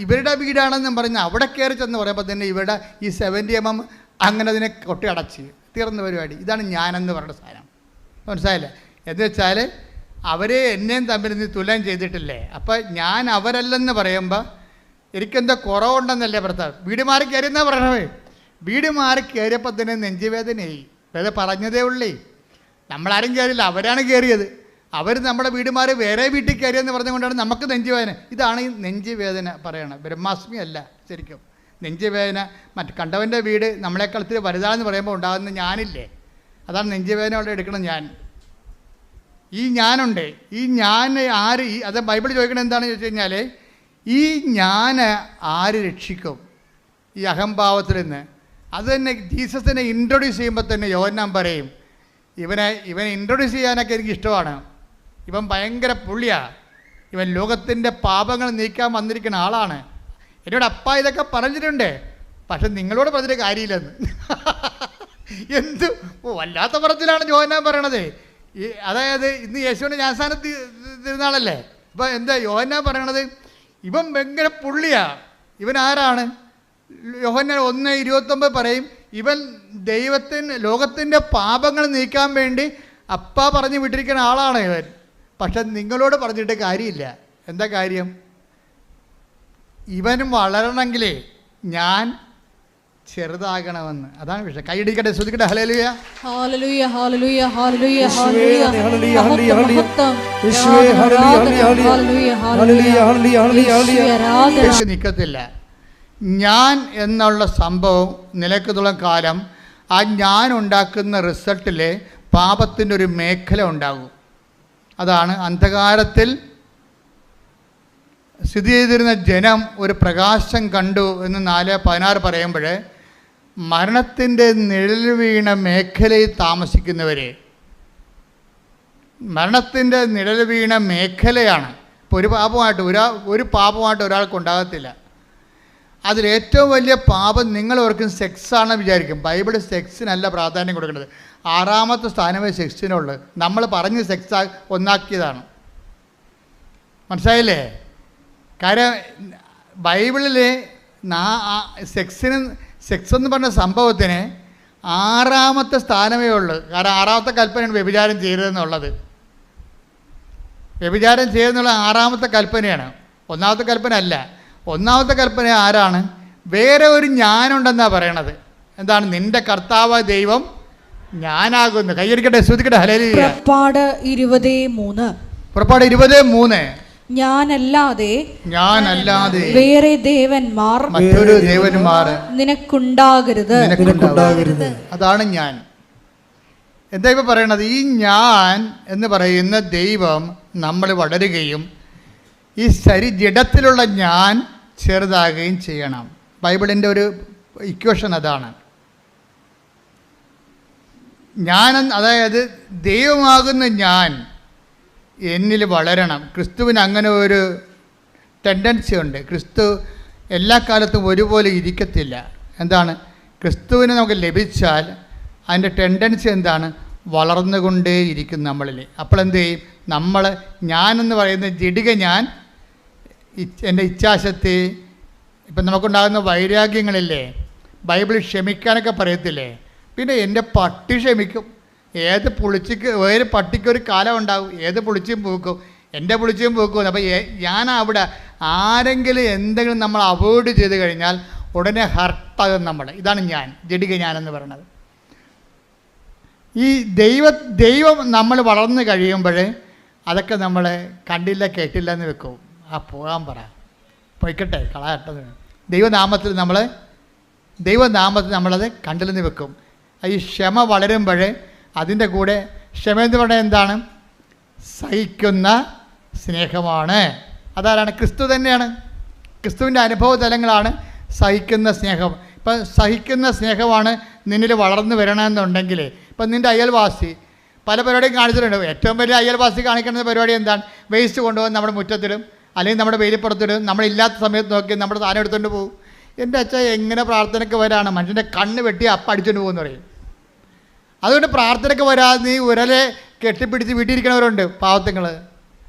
ഇവരുടെ വീടാണെന്നും പറഞ്ഞ് അവിടെ കയറി ചെന്ന് പറയുമ്പോൾ തന്നെ ഇവിടെ ഈ 70mm അങ്ങനെ അതിനെ കൊട്ടി അടച്ച് തീർന്ന പരിപാടി. ഇതാണ് ഞാനെന്ന് പറയുന്ന സാധനം. മനസ്സിലായില്ലേ? എന്ന് വെച്ചാൽ അവരെ എന്നെയും തമ്മിൽ നീ തുലനം ചെയ്തിട്ടില്ലേ. അപ്പം ഞാൻ അവരല്ലെന്ന് പറയുമ്പോൾ എനിക്കെന്തോ കുറവുണ്ടെന്നല്ലേ ഭർത്താവ്. വീട് മാറി കയറിയെന്നാ പറയണേ. വീട് മാറി കയറിയപ്പോൾ തന്നെ നെഞ്ചുവേദനയായി. വേറെ പറഞ്ഞതേ ഉള്ളേ. നമ്മളാരും കയറിയില്ല, അവരാണ് കയറിയത്. അവർ നമ്മുടെ വീട് മാറി വേറെ വീട്ടിൽ കയറിയെന്ന് പറഞ്ഞുകൊണ്ടാണ് നമുക്ക് നെഞ്ചുവേദന. ഇതാണ് ഈ നെഞ്ചുവേദന പറയണം. ബ്രഹ്മാസ്മി അല്ല ശരിക്കും. നെഞ്ചുവേദന കണ്ടവൻ്റെ വീട് നമ്മളെക്കാൾ ഇത്തിരി വലുതാണെന്ന് പറയുമ്പോൾ ഉണ്ടാകുന്ന ഞാനില്ലേ, അതാണ് നെഞ്ചുവേദന അവിടെ എടുക്കണം. ഈ ഞാനുണ്ട്. ഈ ഞാൻ ആര്? അത് ബൈബിൾ ചോദിക്കണത് എന്താണെന്ന് ചോദിച്ചു കഴിഞ്ഞാൽ, ഈ ഞാൻ ആര് രക്ഷിക്കും ഈ അഹംഭാവത്തിൽ നിന്ന്? അത് തന്നെ ജീസസിനെ ഇൻട്രൊഡ്യൂസ് ചെയ്യുമ്പോൾ തന്നെ യോഹന്നാൻ പറയും, ഇവനെ ഇൻട്രൊഡ്യൂസ് ചെയ്യാനൊക്കെ എനിക്ക് ഇഷ്ടമാണ്. ഇവൻ ഭയങ്കര പുള്ളിയാണ്. ഇവൻ ലോകത്തിൻ്റെ പാപങ്ങൾ നീക്കാൻ വന്നിരിക്കുന്ന ആളാണ്. എന്നോട് അപ്പ ഇതൊക്കെ പറഞ്ഞിട്ടുണ്ട്, പക്ഷെ നിങ്ങളോട് പറഞ്ഞിട്ട് കാര്യമില്ലെന്ന്. എന്ത് വല്ലാത്ത പറച്ചിലാണ് യോഹന്നാൻ പറയണത്. അതായത് ഇന്ന് യേശുവിൻ്റെ ജ്ഞാനസ്നാനത്തിൽ തിരുനാളല്ലേ. ഇപ്പം എന്താ യോഹന്നാൻ പറയണത്? ഇവൻ ഭയങ്കര പുള്ളിയാണ്. ഇവൻ ആരാണ്? യോഹന്നാൻ 1:29 പറയും, ഇവൻ ലോകത്തിൻ്റെ പാപങ്ങൾ നീക്കാൻ വേണ്ടി അപ്പ പറഞ്ഞു വിട്ടിരിക്കുന്ന ആളാണ് ഇവൻ. പക്ഷെ നിങ്ങളോട് പറഞ്ഞിട്ട് കാര്യമില്ല. എന്താ കാര്യം? ഇവനും വളരണമെങ്കിലേ ഞാൻ ചെറുതാകണമെന്ന്. അതാണ് വിഷയം. കൈയടിക്കട്ടെ, ശ്രദ്ധിക്കട്ടെ. ഹല്ലേലൂയ, ഹല്ലേലൂയ, ഹല്ലേലൂയ, ഹല്ലേലൂയ, ഹല്ലേലൂയ, ഹല്ലേലൂയ, ഹല്ലേലൂയ, ഹല്ലേലൂയ. നിൽക്കത്തില്ല. ഞാൻ എന്നുള്ള സംഭവം നിലക്കത്തോളം കാലം ആ ഞാൻ ഉണ്ടാക്കുന്ന റിസൾട്ടിൽ പാപത്തിൻ്റെ ഒരു മേഖല ഉണ്ടാകും. അതാണ് അന്ധകാരത്തിൽ സ്ഥിതി ചെയ്തിരുന്ന ജനം ഒരു പ്രകാശം കണ്ടു എന്ന് 4:16 പറയുമ്പോൾ, മരണത്തിൻ്റെ നിഴൽ വീണ മേഖലയിൽ താമസിക്കുന്നവർ, മരണത്തിൻ്റെ നിഴൽ വീണ മേഖലയാണ്. ഇപ്പോൾ ഒരു പാപമായിട്ട് ഒരാൾക്കുണ്ടാകത്തില്ല. അതിലേറ്റവും വലിയ പാപം നിങ്ങൾ ഓർക്കും സെക്സാണെന്ന് വിചാരിക്കും. ബൈബിൾ സെക്സിനല്ല പ്രാധാന്യം കൊടുക്കുന്നത്. 6ാമത്തെ സ്ഥാനമേ സെക്സിനുള്ളൂ. നമ്മൾ പറഞ്ഞ് സെക്സ് ഒന്നാക്കിയതാണ്. മനസ്സിലായില്ലേ? കാര്യം ബൈബിളിൽ സെക്സ് എന്ന് പറഞ്ഞ സംഭവത്തിന് 6ാമത്തെ സ്ഥാനമേ ഉള്ളൂ. കാരണം 6ാമത്തെ കൽപ്പനയാണ് വ്യഭിചാരം ചെയ്തതെന്നുള്ളത്. വ്യഭിചാരം ചെയ്തെന്നുള്ള 6ാമത്തെ കൽപ്പനയാണ്. 1ാമത്തെ കൽപ്പന അല്ല. 1ാമത്തെ കൽപ്പന ആരാണ്? വേറെ ഒരു ഞാനുണ്ടെന്നാണ് പറയണത്. എന്താണ്? നിന്റെ കർത്താവ് ദൈവം ഞാനാകുന്നു. കൈയടിക്കട്ടെ, ശ്രദ്ധിക്കട്ടെ. ഹല്ലേലൂയ. പുറപ്പാട് 20:3 ഞാനല്ലാതെ വേറെ ദേവന്മാർ മറ്റൊരു ദേവന്മാർ നിനക്കുണ്ടാകരുത്. അതാണ് ഞാൻ. എന്താ ഇപ്പം പറയണത്? ഈ ഞാൻ എന്ന് പറയുന്ന ദൈവം നമ്മൾ വളരുകയും ഈ ജഡത്തിലുള്ള ഞാൻ ചെറുതാകുകയും ചെയ്യണം. ബൈബിളിൻ്റെ ഒരു ഇക്വേഷൻ അതാണ്. അതായത് ദൈവമാകുന്ന ഞാൻ എന്നിൽ വളരണം. ക്രിസ്തുവിന് അങ്ങനെ ഒരു ടെൻഡൻസി ഉണ്ട്. ക്രിസ്തു എല്ലാ കാലത്തും ഒരുപോലെ ഇരിക്കത്തില്ല. എന്താണ്? ക്രിസ്തുവിനെ നമുക്ക് ലഭിച്ചാൽ അതിൻ്റെ ടെൻഡൻസി എന്താണ്? വളർന്നുകൊണ്ടേയിരിക്കും നമ്മളിൽ. അപ്പോൾ എന്ത് ചെയ്യും? നമ്മൾ ഞാനെന്ന് പറയുന്ന ജഡിക ഞാൻ, എൻ്റെ ഇച്ഛാശക്തി, ഇപ്പം നമുക്കുണ്ടാകുന്ന വൈരാഗ്യങ്ങളില്ലേ, ബൈബിളിൽ ക്ഷമിക്കാനൊക്കെ പറയത്തില്ലേ? പിന്നെ എൻ്റെ പട്ടി ക്ഷമിക്കും. ഏത് പട്ടിക്കൊരു കാലം ഉണ്ടാവും, ഏത് പുളിച്ചും പൂക്കും, എൻ്റെ പുളിച്ചും പൂക്കും. അപ്പോൾ ഞാൻ അവിടെ ആരെങ്കിലും എന്തെങ്കിലും നമ്മൾ അവോയ്ഡ് ചെയ്ത് കഴിഞ്ഞാൽ ഉടനെ ഹർട്ടാകും നമ്മൾ. ഇതാണ് ഞാൻ, ജഡിക ഞാനെന്ന് പറയുന്നത്. ഈ ദൈവം നമ്മൾ വളർന്നു കഴിയുമ്പോൾ അതൊക്കെ നമ്മൾ കണ്ടില്ല കേട്ടില്ല എന്ന് വെക്കും. പോകാൻ പറ, പൊയ്ക്കട്ടെ, കളയട്ടെ. ദൈവനാമത്തിൽ നമ്മളത് കണ്ടില്ലെന്ന് വെക്കും. ഈ ക്ഷമ വളരുമ്പോൾ അതിൻ്റെ കൂടെ ക്ഷമ എന്ന് പറയുന്നത് എന്താണ്? സഹിക്കുന്ന സ്നേഹമാണ്. അതാരാണ്? ക്രിസ്തു തന്നെയാണ്. ക്രിസ്തുവിൻ്റെ അനുഭവ തലങ്ങളാണ് സഹിക്കുന്ന സ്നേഹം. ഇപ്പം സഹിക്കുന്ന സ്നേഹമാണ് നിന്നിൽ വളർന്നു വരണമെന്നുണ്ടെങ്കിൽ, ഇപ്പം നിൻ്റെ അയൽവാസി പല പരിപാടിയും കാണിച്ചിട്ടുണ്ട്. ഏറ്റവും വലിയ അയൽവാസി കാണിക്കുന്ന പരിപാടി എന്താണ്? വേസ്റ്റ് കൊണ്ടുപോകാൻ നമ്മുടെ മുറ്റത്തിലും അല്ലെങ്കിൽ നമ്മുടെ വെയിലിപ്പുറത്തിലും നമ്മളില്ലാത്ത സമയത്ത് നോക്കി നമ്മുടെ സാധനം എടുത്തുകൊണ്ട് പോകും. എൻ്റെ അച്ഛൻ എങ്ങനെ പ്രാർത്ഥനയ്ക്ക് വരാണ്? മനുഷ്യൻ്റെ കണ്ണ് വെട്ടി അപ്പം അടിച്ചുകൊണ്ട് പോകുമെന്ന് പറയും. അതുകൊണ്ട് പ്രാർത്ഥനയ്ക്ക് വരാതെ നീ ഉരലെ കെട്ടിപ്പിടിച്ച് വീട്ടിലിരിക്കണവരുണ്ട് പാവത്തുങ്ങൾ.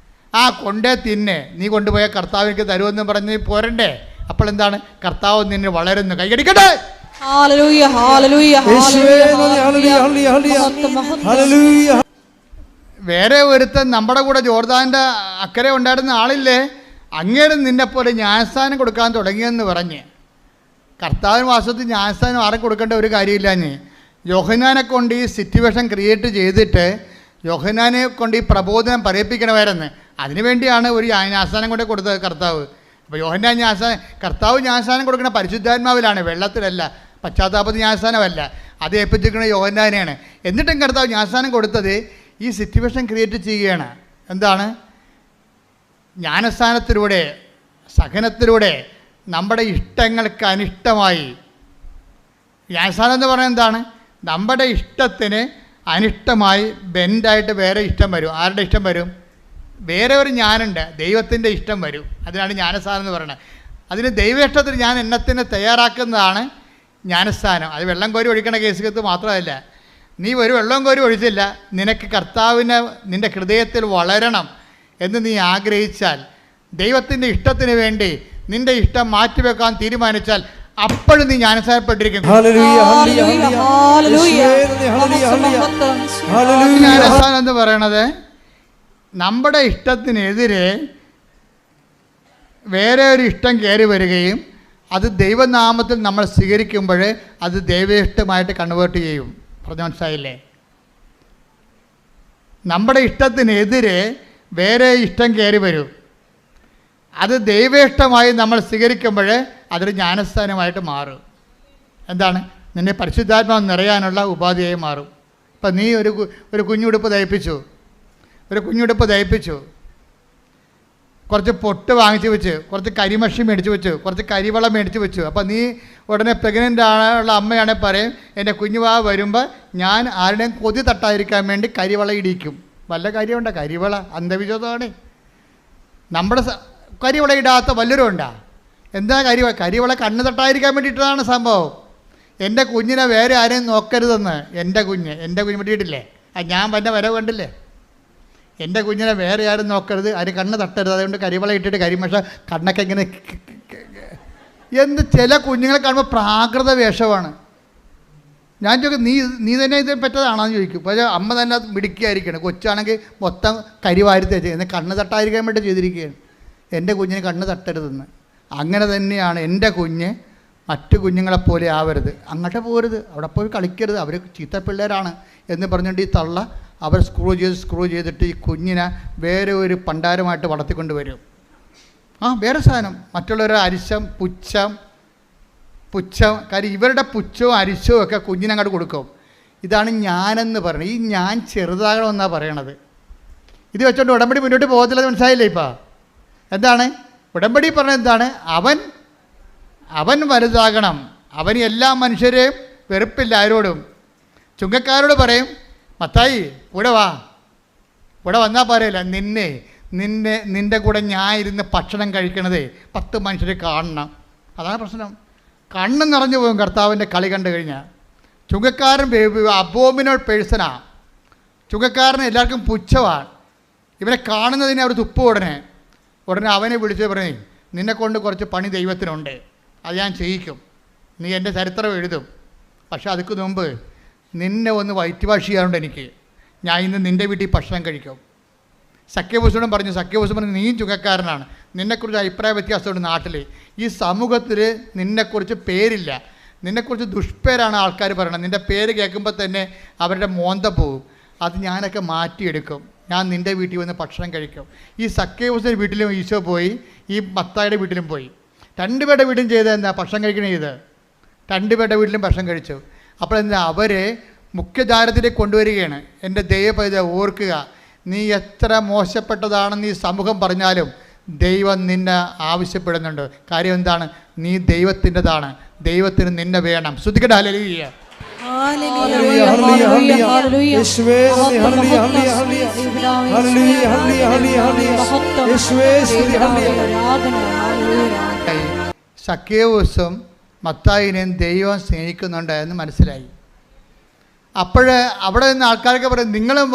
കൊണ്ടേ തിന്നെ, നീ കൊണ്ടുപോയ കർത്താവ് എനിക്ക് തരുമെന്ന് പറഞ്ഞ് പോരണ്ടേ? അപ്പോൾ എന്താണ്? കർത്താവ് നിന്നെ വളരുന്നു. കൈയടിക്കട്ടെ. വേറെ ഒരുത്തൻ നമ്മുടെ കൂടെ ജോർദാൻ്റെ അക്കരെ ഉണ്ടായിരുന്ന ആളില്ലേ, അങ്ങേരും നിന്നെപ്പോലെ ജ്ഞാനസ്ഥാനം കൊടുക്കാൻ തുടങ്ങിയെന്ന് പറഞ്ഞ്. കർത്താവിന് വാസ്തവത്തിൽ ജ്ഞാനസ്ഥാനം ആരും കൊടുക്കേണ്ട ഒരു കാര്യമില്ല. യോഹന്നാനെ കൊണ്ട് ഈ സിറ്റുവേഷൻ ക്രിയേറ്റ് ചെയ്തിട്ട് യോഹന്നാനെ കൊണ്ട് ഈ പ്രബോധനം പറയിപ്പിക്കണമായിരുന്നു. അതിനുവേണ്ടിയാണ് ഒരു ജ്ഞാനസ്ഥാനം കൊണ്ട് കൊടുത്തത് കർത്താവ്. അപ്പോൾ കർത്താവ് ജ്ഞാനസ്ഥാനം കൊടുക്കുന്ന പരിശുദ്ധാത്മാവിലാണ്, വെള്ളത്തിലല്ല, പശ്ചാത്താപത്തിൽ ജ്ഞാനസ്ഥാനമല്ല. അത് ഏൽപ്പിച്ചിരിക്കുന്ന യോഹന്നാനെയാണ്. എന്നിട്ടും കർത്താവ് ജ്ഞാനസ്ഥാനം കൊടുത്തത് ഈ സിറ്റുവേഷൻ ക്രിയേറ്റ് ചെയ്യുകയാണ്. എന്താണ്? ജ്ഞാനസ്ഥാനത്തിലൂടെ, സഹനത്തിലൂടെ നമ്മുടെ ഇഷ്ടങ്ങൾക്ക് അനിഷ്ടമായി. ജ്ഞാനസ്ഥാനം എന്ന് പറയുന്നത് എന്താണ്? നമ്മുടെ ഇഷ്ടത്തിന് അനിഷ്ടമായി ബെൻഡായിട്ട് വേറെ ഇഷ്ടം വരും. ആരുടെ ഇഷ്ടം വരും? വേറെ ഒരു ഞാനുണ്ട്, ദൈവത്തിൻ്റെ ഇഷ്ടം വരും. അതിനാണ് ജ്ഞാനസ്ഥാനം എന്ന് പറയുന്നത്. അതിന് ദൈവ ഇഷ്ടത്തിന് ഞാൻ എണ്ണത്തിന് തയ്യാറാക്കുന്നതാണ് ജ്ഞാനസ്ഥാനം. അത് വെള്ളം കോരി ഒഴിക്കണ കേസുകത്ത് മാത്രമല്ല. നീ ഒരു വെള്ളം കോരി ഒഴിച്ചില്ല, നിനക്ക് കർത്താവിനെ നിൻ്റെ ഹൃദയത്തിൽ വളരണം എന്ന് നീ ആഗ്രഹിച്ചാൽ, ദൈവത്തിൻ്റെ ഇഷ്ടത്തിന് വേണ്ടി നിൻ്റെ ഇഷ്ടം മാറ്റിവെക്കാൻ തീരുമാനിച്ചാൽ അപ്പോഴും നീ ജ്ഞാനസ്ഥാനപ്പെട്ടിരിക്കും. ജ്ഞാനസ്ഥാനം എന്ന് പറയണത് നമ്മുടെ ഇഷ്ടത്തിനെതിരെ വേറെ ഒരു ഇഷ്ടം കയറി വരികയും അത് ദൈവനാമത്തിൽ നമ്മൾ സ്വീകരിക്കുമ്പോൾ അത് ദൈവേഷ്ടമായിട്ട് കൺവേർട്ട് ചെയ്യും. പറഞ്ഞു മനസ്സിലായില്ലേ? നമ്മുടെ ഇഷ്ടത്തിനെതിരെ വേറെ ഇഷ്ടം കയറി വരും. അത് ദൈവേഷ്ടമായി നമ്മൾ സ്വീകരിക്കുമ്പോൾ അതൊരു ജ്ഞാനസ്ഥാനമായിട്ട് മാറും. എന്താണ്? നിന്നെ പരിശുദ്ധാത്മാവ് നിറയാനുള്ള ഉപാധിയായി മാറും. ഇപ്പം നീ ഒരു കുഞ്ഞുടുപ്പ് തയ്പ്പിച്ചു, കുറച്ച് പൊട്ട് വാങ്ങിച്ച് വെച്ച്, കുറച്ച് കരിമഷി മേടിച്ച് വെച്ചു, കുറച്ച് കരിവള മേടിച്ച് വെച്ചു. അപ്പോൾ നീ ഉടനെ പ്രഗ്നൻ്റ് ആണുള്ള അമ്മയാണെങ്കിൽ പറയും, എൻ്റെ കുഞ്ഞുവാ വരുമ്പോൾ ഞാൻ ആരുടെയും കൊതി തട്ടാതിരിക്കാൻ വേണ്ടി കരിവള ഇടിക്കും. വല്ല കാര്യമുണ്ടോ? കരിവള അന്ധവിശ്വാസമാണ്. നമ്മുടെ കരിവള ഇടാത്ത വല്ലവരും ഉണ്ടാ? എന്താ കരിവള കണ്ണ് തട്ടാതിരിക്കാൻ വേണ്ടിയിട്ടതാണ് സംഭവം. എൻ്റെ കുഞ്ഞിനെ വേറെ ആരെയും നോക്കരുതെന്ന്. എൻ്റെ കുഞ്ഞ് പറ്റിയിട്ടില്ലേ? ഞാൻ വരവ് കണ്ടില്ലേ? എൻ്റെ കുഞ്ഞിനെ വേറെ ആരും നോക്കരുത്, ആരും കണ്ണ് തട്ടരുത്. അതുകൊണ്ട് കരിവള ഇട്ടിട്ട് കരിമഷ കണ്ണൊക്കെ ഇങ്ങനെ ചില കുഞ്ഞുങ്ങളെ കാണുമ്പോൾ പ്രാകൃത വേഷമാണ്. ഞാൻ ചോദിക്കും, നീ തന്നെ ഇത് പറ്റതാണെന്ന് ചോദിക്കും. പക്ഷേ അമ്മ തന്നെ അത് മിടുക്കിയായിരിക്കണം. കൊച്ചാണെങ്കിൽ മൊത്തം കരിവാരി തേച്ച് എന്നെ കണ്ണ് തട്ടാതിരിക്കാൻ വേണ്ടി ചെയ്തിരിക്കുകയാണ്. എൻ്റെ കുഞ്ഞിന് കണ്ണ് തട്ടരുതെന്ന്. അങ്ങനെ തന്നെയാണ് എൻ്റെ കുഞ്ഞ് മറ്റു കുഞ്ഞുങ്ങളെപ്പോലെ ആവരുത്, അങ്ങോട്ട് പോകരുത്, അവിടെ പോയി കളിക്കരുത്, അവർ ചീത്ത പിള്ളേരാണ് എന്ന് പറഞ്ഞുകൊണ്ട് ഈ തള്ള അവർ സ്ക്രൂ ചെയ്തിട്ട് ഈ കുഞ്ഞിനെ വേറെ ഒരു പണ്ടാരമായിട്ട് വളർത്തിക്കൊണ്ട് വരും. വേറെ സാധനം, മറ്റുള്ളവരുടെ അരിശം, പുച്ഛം. കാര്യം ഇവരുടെ പുച്ഛവും അരിശവും ഒക്കെ കുഞ്ഞിനങ്ങോട്ട് കൊടുക്കും. ഇതാണ് ഞാനെന്ന് പറയുന്നത്. ഈ ഞാൻ ചെറുതാകണമെന്നാണ് പറയണത്. ഇത് വെച്ചോണ്ട് ഉടമ്പടി മുന്നോട്ട് പോകത്തില്ലെന്ന് മനസ്സിലായില്ലേ? ഇപ്പം എന്താണ് ഉടമ്പടി പറഞ്ഞത്? എന്താണ്? അവൻ വലുതാകണം. അവന് എല്ലാ മനുഷ്യരെയും വെറുപ്പില്ല ആരോടും. ചുങ്കക്കാരോട് പറയും, മത്തായി ഇവിടെ വന്നാൽ പറയില്ല, നിൻ്റെ കൂടെ ഞാൻ ഇരുന്ന് ഭക്ഷണം കഴിക്കണതേ 10 മനുഷ്യരെ കാണണം. അതാണ് പ്രശ്നം. കണ്ണ് നിറഞ്ഞു പോകും കർത്താവിൻ്റെ കളി കണ്ടു കഴിഞ്ഞാൽ. ചുങ്കക്കാരൻ അബോമിനൽ പേഴ്സണാണ്. ചുങ്കക്കാരന് എല്ലാവർക്കും പുച്ഛമാണ്. ഇവനെ കാണുന്നതിന് അവർ തുപ്പ ഉടനെ അവനെ വിളിച്ച് പറഞ്ഞു, നിന്നെക്കൊണ്ട് കുറച്ച് പണി ദൈവത്തിനുണ്ട്, അത് ഞാൻ ചെയ്യിക്കും, നീ എൻ്റെ ചരിത്രം എഴുതും. പക്ഷേ അതിക്ക് മുമ്പ് നിന്നെ ഒന്ന് വയറ്റ് വാഷ് ചെയ്യാറുണ്ട് എനിക്ക്, ഞാൻ ഇന്ന് നിൻ്റെ വീട്ടിൽ ഭക്ഷണം കഴിക്കും. സഖ്യഭൂഷണം പറഞ്ഞു. സഖ്യഭൂഷണം പറഞ്ഞു, നീയും ചുങ്കക്കാരനാണ്, നിന്നെക്കുറിച്ച് അഭിപ്രായ വ്യത്യാസമുണ്ട് നാട്ടിൽ, ഈ സമൂഹത്തിൽ നിന്നെക്കുറിച്ച് പേരില്ല, നിന്നെക്കുറിച്ച് ദുഷ്പേരാണ് ആൾക്കാർ പറയണത്, നിൻ്റെ പേര് കേൾക്കുമ്പോൾ തന്നെ അവരുടെ മോന്ത പോവും, അത് ഞാനൊക്കെ മാറ്റിയെടുക്കും, ഞാൻ നിൻ്റെ വീട്ടിൽ വന്ന് ഭക്ഷണം കഴിക്കും. ഈ സഖ്യഭൂഷൻ്റെ വീട്ടിലും ഈശോ പോയി, ഈ മത്തായിയുടെ വീട്ടിലും പോയി. രണ്ടുപേരുടെ വീട്ടിലും ചെയ്തത് എന്താ? ഭക്ഷണം കഴിക്കണേ ചെയ്ത് രണ്ടുപേരുടെ വീട്ടിലും ഭക്ഷണം കഴിച്ചു. അപ്പോൾ എന്താ? അവരെ മുഖ്യധാരത്തിലേക്ക് കൊണ്ടുവരികയാണ്. എൻ്റെ ദൈവപൈത ഓർക്കുക, നീ എത്ര മോശപ്പെട്ടതാണെന്ന് ഈ സമൂഹം പറഞ്ഞാലും ദൈവം നിന്നെ ആവശ്യപ്പെടുന്നുണ്ട്. കാര്യം എന്താണ്? നീ ദൈവത്തിൻ്റെതാണ്, ദൈവത്തിന് നിന്നെ വേണം. ശ്രുതിക്കട്ടെ ഹല്ലേലൂയ. സഖ്യേവൂസും മത്തായിനെയും ദൈവം സ്നേഹിക്കുന്നുണ്ട് എന്ന് മനസ്സിലായി. അപ്പോൾ അവിടെ നിന്ന് ആൾക്കാരൊക്കെ പറയും, നിങ്ങളും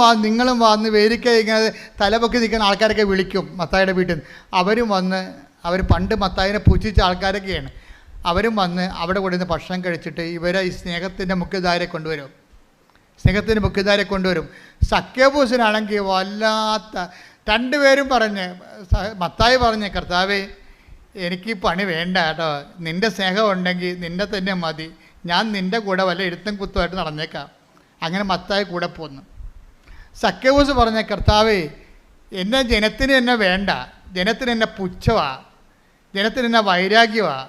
വാ എന്ന് വേദിക്ക ഇങ്ങനെ തലപൊക്കി നിൽക്കുന്ന ആൾക്കാരൊക്കെ വിളിക്കും മത്തായിയുടെ വീട്ടിൽ നിന്ന്. അവരും വന്ന്, അവർ പണ്ട് മത്തായിനെ പുച്ഛിച്ച ആൾക്കാരൊക്കെയാണ്, അവരും വന്ന് അവിടെ കൊണ്ടുവന്ന് ഭക്ഷണം കഴിച്ചിട്ട് ഇവരെ ഈ സ്നേഹത്തിൻ്റെ മുഖ്യധാരയെ കൊണ്ടുവരും. സഖ്യഭൂഷനാണെങ്കിൽ വല്ലാത്ത രണ്ടുപേരും പറഞ്ഞ്, മത്തായി പറഞ്ഞ്, കർത്താവേ എനിക്ക് പണി വേണ്ട കേട്ടോ, നിൻ്റെ സ്നേഹം ഉണ്ടെങ്കിൽ നിന്നെ തന്നെ മതി, ഞാൻ നിൻ്റെ കൂടെ വല്ല എഴുത്തും കുത്തുമായിട്ട് നടന്നേക്കാം. അങ്ങനെ മത്തായി കൂടെ പോന്നു. സഖ്യഭൂസ് പറഞ്ഞ, കർത്താവേ എന്നെ ജനത്തിന് എന്നെ വേണ്ട, ജനത്തിന് എന്നെ പുച്ഛമാണ്, ജനത്തിന് എന്നെ വൈരാഗ്യമാണ്.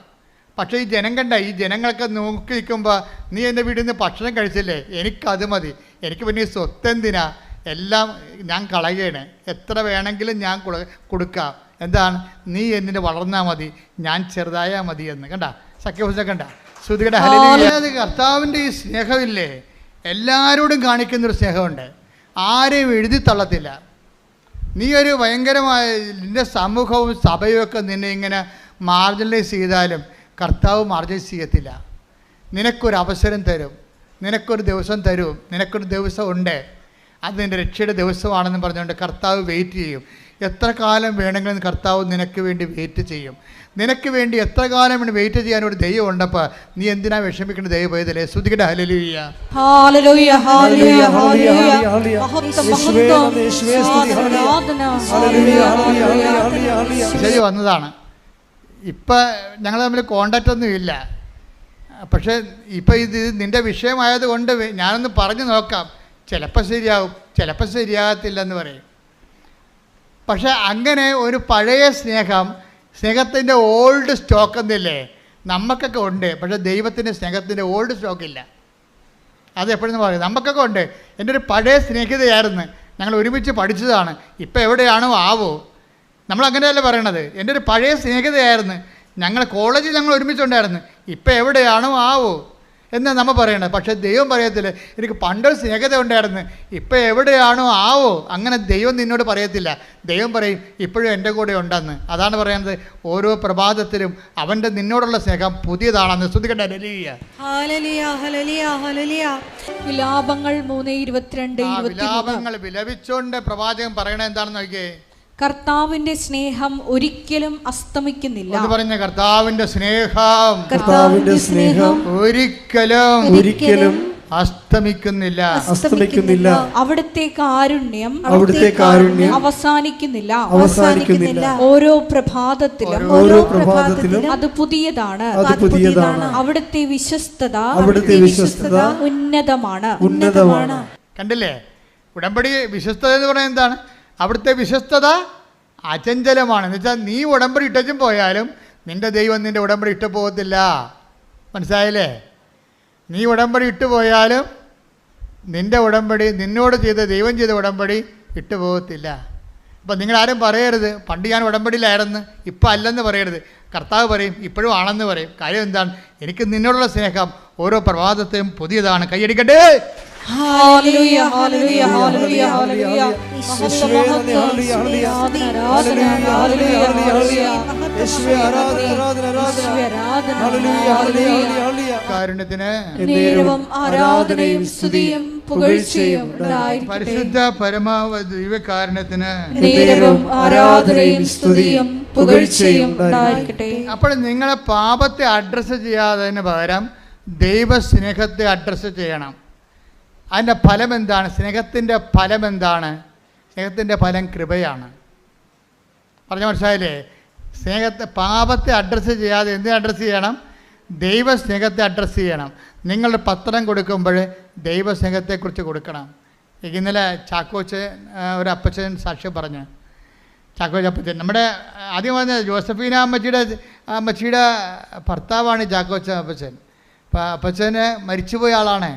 പക്ഷേ ഈ ജനം കണ്ട, ഈ ജനങ്ങളൊക്കെ നോക്കി നിൽക്കുമ്പോൾ നീ എൻ്റെ വീട്ടിൽ നിന്ന് ഭക്ഷണം കഴിച്ചില്ലേ, എനിക്കത് മതി, എനിക്ക് പിന്നെ ഈ സ്വത്തെന്തിനാ, എല്ലാം ഞാൻ കളയുകയാണ്, എത്ര വേണമെങ്കിലും ഞാൻ കൊടുക്കാം, എന്താണ് നീ എന്നിന് വളർന്നാൽ മതി, ഞാൻ ചെറുതായാൽ മതി എന്ന്. കണ്ട സഖ്യഭൂഷ കണ്ട ശ്രുതികട ഹല്ലേലൂയ. കർത്താവിൻ്റെ ഈ സ്നേഹമില്ലേ, എല്ലാവരോടും കാണിക്കുന്നൊരു സ്നേഹമുണ്ട്, ആരെയും എഴുതി തള്ളത്തില്ല. നീ ഒരു ഭയങ്കരമായ നിൻ്റെ സമൂഹവും സഭയും ഒക്കെ നിന്നെ ഇങ്ങനെ മാർജിനലൈസ് ചെയ്താലും കർത്താവ് മാർജിനലൈസ് ചെയ്യത്തില്ല. നിനക്കൊരു അവസരം തരും, നിനക്കൊരു ദിവസം തരും, നിനക്കൊരു ദിവസം ഉണ്ട്, അത് നിൻ്റെ രക്ഷയുടെ ദിവസമാണെന്ന് പറഞ്ഞുകൊണ്ട് കർത്താവ് വെയിറ്റ് ചെയ്യും. എത്ര കാലം വേണമെങ്കിലും കർത്താവ് നിനക്ക് വേണ്ടി വെയിറ്റ് ചെയ്യും. നിനക്ക് വേണ്ടി എത്ര കാലം വേണ്ടി വെയിറ്റ് ചെയ്യാൻ ഒരു ദൈവം ഉണ്ടപ്പോൾ നീ എന്തിനാ വിഷമിക്കേണ്ട? ദൈവം പോയതല്ലേ. ശ്രുതികട ഹല്ലേലൂയ. ശരി വന്നതാണ്. ഇപ്പം ഞങ്ങൾ തമ്മിൽ കോണ്ടാക്റ്റ് ഒന്നും ഇല്ല, പക്ഷേ ഇപ്പം ഇത് നിൻ്റെ വിഷയമായത് കൊണ്ട് ഞാനൊന്ന് പറഞ്ഞു നോക്കാം, ചിലപ്പോൾ ശരിയാവും, ചിലപ്പോൾ ശരിയാകത്തില്ലെന്ന് പറയും. പക്ഷേ അങ്ങനെ ഒരു പഴയ സ്നേഹത്തിൻ്റെ ഓൾഡ് സ്റ്റോക്ക് എന്നില്ലേ നമുക്കൊക്കെ ഉണ്ട്. പക്ഷേ ദൈവത്തിൻ്റെ സ്നേഹത്തിൻ്റെ ഓൾഡ് സ്റ്റോക്കില്ല. അത് എപ്പോഴെന്ന് പറയും, നമുക്കൊക്കെ ഉണ്ട്. എൻ്റെ ഒരു പഴയ സ്നേഹിതയായിരുന്നു, ഞങ്ങൾ ഒരുമിച്ച് പഠിച്ചതാണ്, ഇപ്പം എവിടെയാണോ ആവോ. നമ്മളങ്ങനെയല്ല പറയണത്. എൻ്റെ ഒരു പഴയ സ്നേഹിതയായിരുന്നു, ഞങ്ങൾ കോളേജിൽ ഞങ്ങൾ ഒരുമിച്ചുണ്ടായിരുന്നു, ഇപ്പം എവിടെയാണോ ആവോ എന്നാ നമ്മൾ പറയണത്. പക്ഷേ ദൈവം പറയത്തില്ല, എനിക്ക് പണ്ടൊരു സ്നേഹിത ഉണ്ടായിരുന്നു, ഇപ്പം എവിടെയാണോ ആവോ. അങ്ങനെ ദൈവം നിന്നോട് പറയത്തില്ല. ദൈവം പറയും, ഇപ്പോഴും എൻ്റെ കൂടെ ഉണ്ടെന്ന്. അതാണ് പറയുന്നത്, ഓരോ പ്രഭാതത്തിലും അവൻ്റെ നിന്നോടുള്ള സ്നേഹം പുതിയതാണെന്ന്. ശ്രുതികട ഹല്ലേലൂയ. വിലാപങ്ങൾ 3:22. വിലാപങ്ങൾ വിലപിച്ചുകൊണ്ട് പ്രവാചകൻ പറയണത് എന്താണെന്ന് നോക്കിയേ. കർത്താവിന്റെ സ്നേഹം ഒരിക്കലും അസ്തമിക്കുന്നില്ല. പറഞ്ഞ കർത്താവിന്റെ സ്നേഹം ഒരിക്കലും അസ്തമിക്കുന്നില്ല. അവിടുത്തെ കാരുണ്യം അവസാനിക്കുന്നില്ല. ഓരോ പ്രഭാതത്തിലും അത് പുതിയതാണ്. അവിടുത്തെ വിശ്വസ്തത ഉന്നതമാണ്. കണ്ടില്ലേ, ഉടമ്പടി വിശ്വസ്തത എന്ന് പറയുന്നത് എന്താണ്? അവിടുത്തെ വിശ്വസ്തത അചഞ്ചലമാണ്. എന്ന് വെച്ചാൽ നീ ഉടമ്പടി ഇട്ടും പോയാലും നിൻ്റെ ദൈവം നിൻ്റെ ഉടമ്പടി ഇട്ട് പോകത്തില്ല. മനസ്സിലായില്ലേ? നീ ഉടമ്പടി ഇട്ട് പോയാലും നിൻ്റെ ഉടമ്പടി, നിന്നോട് ദൈവം ചെയ്ത ഉടമ്പടി ഇട്ട് പോകത്തില്ല. അപ്പം നിങ്ങളാരും പറയരുത് പണ്ട് ഞാൻ ഉടമ്പടിയിലായിരുന്നു ഇപ്പം അല്ലെന്ന് പറയരുത്. കർത്താവ് പറയും ഇപ്പോഴും ആണെന്ന് പറയും. കാര്യം എന്താണ്? എനിക്ക് നിന്നോടുള്ള സ്നേഹം ഓരോ പ്രഭാതത്തെയും പുതിയതാണ്. കൈയടിക്കട്ടെ. ഹല്ലേലൂയ ഹല്ലേലൂയ ഹല്ലേലൂയ ഹല്ലേലൂയ യേശുവേ നന്ദി. ഹല്ലേലൂയ ഹല്ലേലൂയ ഹല്ലേലൂയ ഹല്ലേലൂയ ഹല്ലേലൂയ യേശുവേ ആരാധന ആരാധന ആരാധന ഹല്ലേലൂയ ഹല്ലേലൂയ ഹല്ലേലൂയ കാരുണ്യത്തിന് നേരവും ആരാധനയും സ്തുതിയും പുകഴ്ചയും ഉണ്ടായിരിക്കട്ടെ. പരിശുദ്ധ ദൈവകാരുണ്യത്തിന് നേരവും ആരാധനയും സ്തുതിയും പുകഴ്ചയും ഉണ്ടായിരിക്കട്ടെ. അപ്പോൾ നിങ്ങളെ പാപത്തെ അഡ്രസ്സ് ചെയ്യാത്തതിന് പകരം ദൈവസ്നേഹത്തെ അഡ്രസ്സ് ചെയ്യണം. അതിൻ്റെ ഫലം എന്താണ്? സ്നേഹത്തിൻ്റെ ഫലം എന്താണ്? സ്നേഹത്തിൻ്റെ ഫലം കൃപയാണ്. പറഞ്ഞ മനസ്സിലായില്ലേ? പാപത്തെ അഡ്രസ്സ് ചെയ്യാതെ എന്തിനെ അഡ്രസ്സ് ചെയ്യണം? ദൈവസ്നേഹത്തെ അഡ്രസ്സ് ചെയ്യണം. നിങ്ങളുടെ പത്രം കൊടുക്കുമ്പോൾ ദൈവസ്നേഹത്തെക്കുറിച്ച് കൊടുക്കണം. ഇന്നലെ ചാക്കോച്ച് ഒരു അപ്പച്ചൻ സാക്ഷ്യം പറഞ്ഞു. ചാക്കോച്ച് അപ്പച്ചൻ നമ്മുടെ ആദ്യം പറഞ്ഞ ജോസഫീന അമ്മച്ചിയുടെ ഭർത്താവാണ് ചാക്കോച്ച അപ്പച്ചൻ. അപ്പം അപ്പച്ചന് മരിച്ചുപോയ ആളാണ്.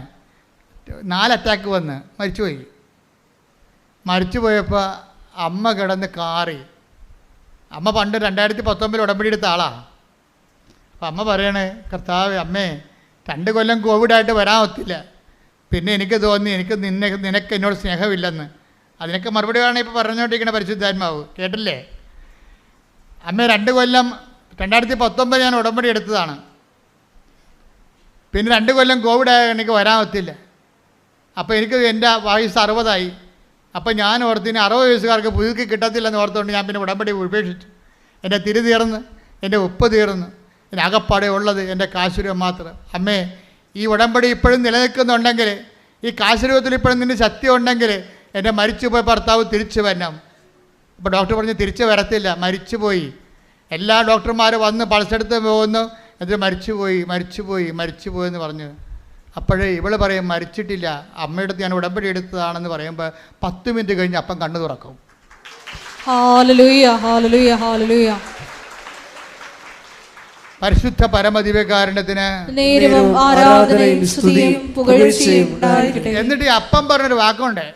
4 അറ്റാക്ക് വന്ന് മരിച്ചുപോയപ്പോൾ അമ്മ കിടന്ന് കാറി. അമ്മ പണ്ട് 2019 ഉടമ്പടി എടുത്ത ആളാണ്. അപ്പം അമ്മ പറയണേ, കർത്താവ് അമ്മേ 2 കൊല്ലം കോവിഡായിട്ട് വരാൻ ഒത്തില്ല. പിന്നെ എനിക്ക് തോന്നി നിനക്ക് എന്നോട് സ്നേഹമില്ലെന്ന്. അതിനൊക്കെ മറുപടി വേണം ഇപ്പോൾ പറഞ്ഞുകൊണ്ടിരിക്കുന്ന പരിശുദ്ധാത്മാവ്. കേട്ടില്ലേ? അമ്മേ 2 കൊല്ലം 2019 ഞാൻ ഉടമ്പടി എടുത്തതാണ്. പിന്നെ 2 കൊല്ലം കോവിഡായ എനിക്ക് വരാൻ ഒത്തില്ല. അപ്പോൾ എനിക്ക് എൻ്റെ വയസ്സ് 60 അപ്പോൾ ഞാൻ ഓർത്തിന് 60 വയസ്സുകാർക്ക് പുതുക്കി കിട്ടത്തില്ലെന്ന് ഓർത്തുകൊണ്ട് ഞാൻ പിന്നെ ഉടമ്പടി ഉപേക്ഷിച്ചു. എൻ്റെ തിരി തീർന്ന്, എൻ്റെ ഉപ്പ് തീർന്ന്, എൻ്റെ അകപ്പാടെ ഉള്ളത് എൻ്റെ കാശുരൂപം മാത്രം. അമ്മേ, ഈ ഉടമ്പടി ഇപ്പോഴും നിലനിൽക്കുന്നുണ്ടെങ്കിൽ, ഈ കാശുരൂപത്തിൽ ഇപ്പോഴും നിൻ്റെ ശക്തി ഉണ്ടെങ്കിൽ എൻ്റെ മരിച്ചുപോയ ഭർത്താവ് തിരിച്ചു വരണം. അപ്പോൾ ഡോക്ടർ പറഞ്ഞ് തിരിച്ചു വരത്തില്ല, മരിച്ചുപോയി. എല്ലാ ഡോക്ടർമാരും വന്ന് പൾസെടുത്ത് പോകുന്നു, എന്നിട്ട് മരിച്ചുപോയി എന്ന് പറഞ്ഞു. അപ്പോഴേ ഇവൾ പറയും മരിച്ചിട്ടില്ല, അമ്മയുടെ അടുത്ത് ഞാൻ ഉടമ്പടി എടുത്തതാണെന്ന് പറയുമ്പോൾ 10 മിനിറ്റ് കഴിഞ്ഞ് അപ്പം കണ്ണു തുറക്കും. ഹല്ലേലൂയ ഹല്ലേലൂയ ഹല്ലേലൂയ. പരിശുദ്ധ പരമദിവ്യകാരുണ്യത്തിന് നേരവും ആരാധനയും സ്തുതിയും പുകഴ്ചയും ഉണ്ടായിരിക്കട്ടെ. എന്നിട്ട് ഈ അപ്പം പറഞ്ഞൊരു വാക്കുണ്ട്,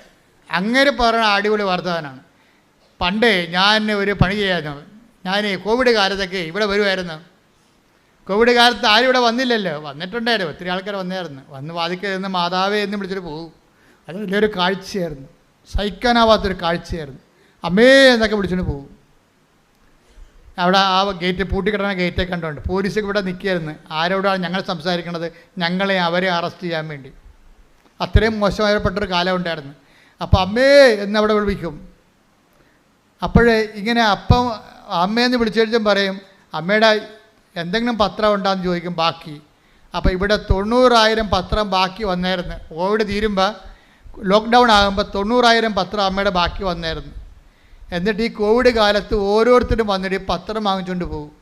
അങ്ങനെ പറഞ്ഞ അടിപൊളി വർത്തമാനമാണ്. പണ്ട് ഞാൻ ഒരു പണി ചെയ്യായിരുന്നു. ഞാൻ കോവിഡ് കാലത്തൊക്കെ ഇവിടെ വരുമായിരുന്നു. കോവിഡ് കാലത്ത് ആരും ഇവിടെ വന്നില്ലല്ലോ. വന്നിട്ടുണ്ടായിരുന്നു, ഒത്തിരി ആൾക്കാർ വന്ന് വാതിക്കൽ നിന്ന് മാതാവേ എന്ന് വിളിച്ചിട്ട് പോകും. അത് വലിയൊരു കാഴ്ചയായിരുന്നു, സഹിക്കാനാവാത്തൊരു കാഴ്ചയായിരുന്നു. അമ്മേ എന്നൊക്കെ വിളിച്ചിട്ട് പോകും. അവിടെ ആ ഗേറ്റ് പൂട്ടിക്കിടന്ന ഗേറ്റൊക്കെ കണ്ടുകൊണ്ട് പോലീസൊക്കെ ഇവിടെ നിൽക്കുകയായിരുന്നു. ആരോടാണ് ഞങ്ങൾ സംസാരിക്കണത്? അവരെ അറസ്റ്റ് ചെയ്യാൻ വേണ്ടി. അത്രയും മോശമായപ്പെട്ടൊരു കാലം ഉണ്ടായിരുന്നു. അപ്പോൾ അമ്മേ എന്നവിടെ വിളിക്കും. അപ്പോഴേ ഇങ്ങനെ അമ്മയെന്ന് വിളിച്ചു കഴിഞ്ഞാൽ പറയും, അമ്മയുടെ എന്തെങ്കിലും പത്രം ഉണ്ടാകുന്ന ചോദിക്കും ബാക്കി. അപ്പോൾ ഇവിടെ 90,000 പത്രം ബാക്കി വന്നായിരുന്നു. കോവിഡ് തീരുമ്പോൾ, ലോക്ക്ഡൗൺ ആകുമ്പോൾ 90,000 പത്രം അമ്മയുടെ ബാക്കി വന്നായിരുന്നു. എന്നിട്ട് ഈ കോവിഡ് കാലത്ത് ഓരോരുത്തരും വന്നിട്ട് ഈ പത്രം വാങ്ങിച്ചുകൊണ്ട് പോകും.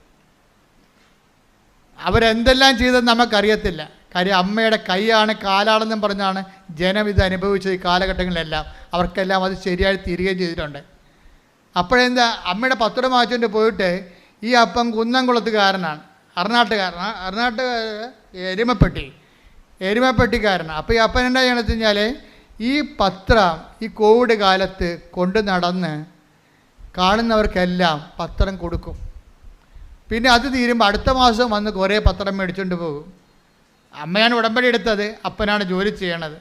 അവരെന്തെല്ലാം ചെയ്തെന്ന് നമുക്കറിയത്തില്ല. കാര്യം അമ്മയുടെ കൈയാണ് കാലാണെന്നും പറഞ്ഞാണ് ജനം ഇത് അനുഭവിച്ചത്. ഈ കാലഘട്ടങ്ങളിലെല്ലാം അവർക്കെല്ലാം അത് ശരിയായി തീരുകയും ചെയ്തിട്ടുണ്ട്. അപ്പോഴെന്താ, അമ്മയുടെ പത്രം വാങ്ങിച്ചുകൊണ്ട് പോയിട്ട് ഈ അപ്പം കുന്നംകുളത്തുകാരനാണ്, അർണാട്ടുകാരൻ എരുമപ്പെട്ടിക്കാരനാണ്. അപ്പോൾ ഈ അപ്പൻ എന്താ ചെയ്യണമെന്ന് വെച്ച് കഴിഞ്ഞാൽ ഈ പത്രം ഈ കോവിഡ് കാലത്ത് കൊണ്ട് നടന്ന് കാണുന്നവർക്കെല്ലാം പത്രം കൊടുക്കും. പിന്നെ അത് തീരുമ്പോൾ അടുത്ത മാസം വന്ന് കുറേ പത്രം മേടിച്ചുകൊണ്ട് പോകും. അമ്മയാണ് ഉടമ്പടി എടുത്തത്, അപ്പനാണ് ജോലി ചെയ്യണത്.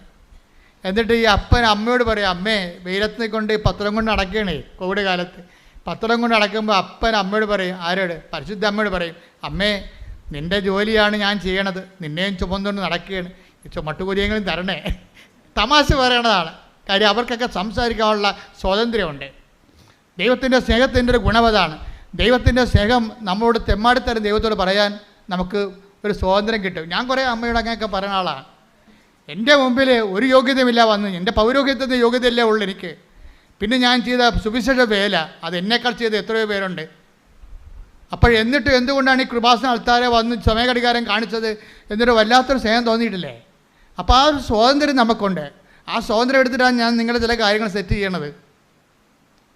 എന്നിട്ട് ഈ അപ്പൻ അമ്മയോട് പറയും, അമ്മേ വെയിലത്ത് കൊണ്ട് ഈ പത്രം കൊണ്ട് അടയ്ക്കണേ. കോവിഡ് കാലത്ത് പത്രം കൊണ്ട് അടയ്ക്കുമ്പോൾ അപ്പൻ അമ്മയോട് പറയും, ആരോട്? പരിശുദ്ധ അമ്മയോട് പറയും, അമ്മേ നിൻ്റെ ജോലിയാണ് ഞാൻ ചെയ്യണത്, നിന്നെയും ചുമന്നുകൊണ്ട് നടക്കുകയാണ്, ഈ ചുമട്ടുകൂലിയെങ്കിലും തരണേ. തമാശ പറയണതാണ്. കാര്യം അവർക്കൊക്കെ സംസാരിക്കാനുള്ള സ്വാതന്ത്ര്യമുണ്ട്. ദൈവത്തിൻ്റെ സ്നേഹത്തിൻ്റെ ഒരു ഗുണവതാണ്. ദൈവത്തിൻ്റെ സ്നേഹം നമ്മളോട് തെമ്മാടിത്തരം ദൈവത്തോട് പറയാൻ നമുക്ക് ഒരു സ്വാതന്ത്ര്യം കിട്ടും. ഞാൻ കുറേ അമ്മയോട് അങ്ങനെയൊക്കെ പറയുന്ന ആളാണ്. എൻ്റെ മുമ്പിൽ ഒരു യോഗ്യതയുമില്ല വന്ന്, എൻ്റെ പൗരോഹിത്യത്തിൻ്റെ യോഗ്യതയല്ലേ ഉള്ളൂ എനിക്ക്. പിന്നെ ഞാൻ ചെയ്ത സുവിശേഷ വേല അത് എന്നേക്കാൾ ചെയ്ത് എത്രയോ പേരുണ്ട്. അപ്പോൾ എന്നിട്ട് എന്തുകൊണ്ടാണ് ഈ കൃപാസന ആൾക്കാരെ വന്ന് സമയഘടികാരം കാണിച്ചത് എന്നൊരു വല്ലാത്തൊരു സ്നേഹം തോന്നിയിട്ടില്ലേ? അപ്പോൾ ആ ഒരു സ്വാതന്ത്ര്യം നമുക്കുണ്ട്. ആ സ്വാതന്ത്ര്യം എടുത്തിട്ടാണ് ഞാൻ നിങ്ങളുടെ ചില കാര്യങ്ങൾ സെറ്റ് ചെയ്യണത്.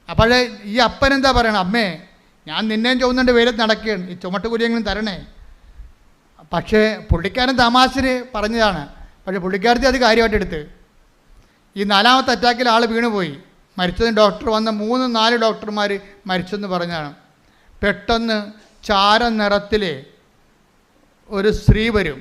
അപ്പോഴേ ഈ അപ്പൻ എന്താ പറയണം, അമ്മേ ഞാൻ നിന്നെയും ചുമന്നുകൊണ്ട് വെയിലത്ത് നടക്കുകയാണ്, ഈ ചുമട്ടുകൂലിയെങ്കിലും തരണേ. പക്ഷേ പുള്ളിക്കാരൻ തമാശന് പറഞ്ഞതാണ്. പക്ഷേ പുള്ളിക്കാരത്തി അത് കാര്യമായിട്ട് എടുത്ത്. ഈ 4ാമത്തെ അറ്റാക്കിൽ ആൾ വീണുപോയി. മരിച്ചതിന് ഡോക്ടർ വന്ന 3-4 ഡോക്ടർമാർ മരിച്ചെന്ന് പറഞ്ഞാണ്. പെട്ടെന്ന് ചാര നിറത്തിൽ ഒരു സ്ത്രീ വരും.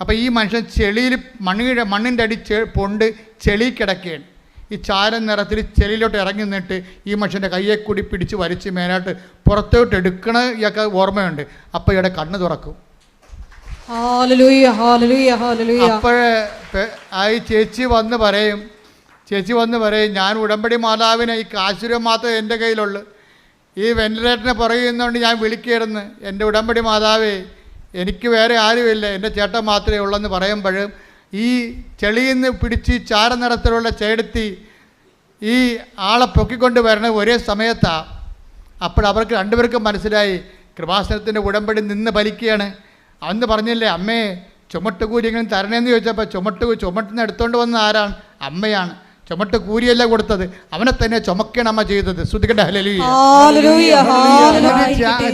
അപ്പോൾ ഈ മനുഷ്യൻ ചെളിയിൽ മണ്ണിൻ്റെ അടി പൊണ്ട് ചെളി കിടക്കുകയാണ്. ഈ ചാരം നിറത്തിൽ ചെളിയിലോട്ട് ഇറങ്ങി നിന്നിട്ട് ഈ മനുഷ്യൻ്റെ കയ്യെ കൂടി പിടിച്ച് വലിച്ച് മേലോട്ട് പുറത്തോട്ട് എടുക്കണ ഇയാൾക്ക് ഓർമ്മയുണ്ട്. അപ്പോൾ ഇയാളുടെ കണ്ണ് തുറക്കും. അപ്പോഴേ ആ ചേച്ചി വന്ന് പറയും, ഞാൻ ഉടമ്പടി മാതാവിനെ ഈ കാശുരം മാത്രമേ എൻ്റെ കയ്യിലുള്ളൂ, ഈ വെന്റിലേറ്ററിനെ പറയുന്നതുകൊണ്ട് ഞാൻ വിളിക്കുകയായിരുന്നു, എൻ്റെ ഉടമ്പടി മാതാവേ എനിക്ക് വേറെ ആരുമില്ല, എൻ്റെ ചേട്ടൻ മാത്രമേ ഉള്ളെന്ന് പറയുമ്പോഴും ഈ ചെളിയിൽ നിന്ന് പിടിച്ച് ചാര നിറത്തിലുള്ള ചേടത്തി ഈ ആളെ പൊക്കിക്കൊണ്ട് വരണത് ഒരേ സമയത്താണ്. അപ്പോൾ അവർക്ക് രണ്ടുപേർക്കും മനസ്സിലായി കൃപാസനത്തിൻ്റെ ഉടമ്പടി നിന്ന് ഫലിക്കുകയാണ്. അന്ന് പറഞ്ഞില്ലേ, അമ്മേ ചുമട്ട് കൂലി എങ്ങനെ തരണേന്ന് ചോദിച്ചപ്പോൾ ചുമട്ടിന് എടുത്തുകൊണ്ട് വന്ന ആരാണ്? അമ്മയാണ്. ചുമട്ട് കൂലിയല്ല കൊടുത്തത്, അവനെ തന്നെ ചുമക്കണം അമ്മ ചെയ്തത്. ശ്രുതികട്ടെ ഹല്ലേലൂയ.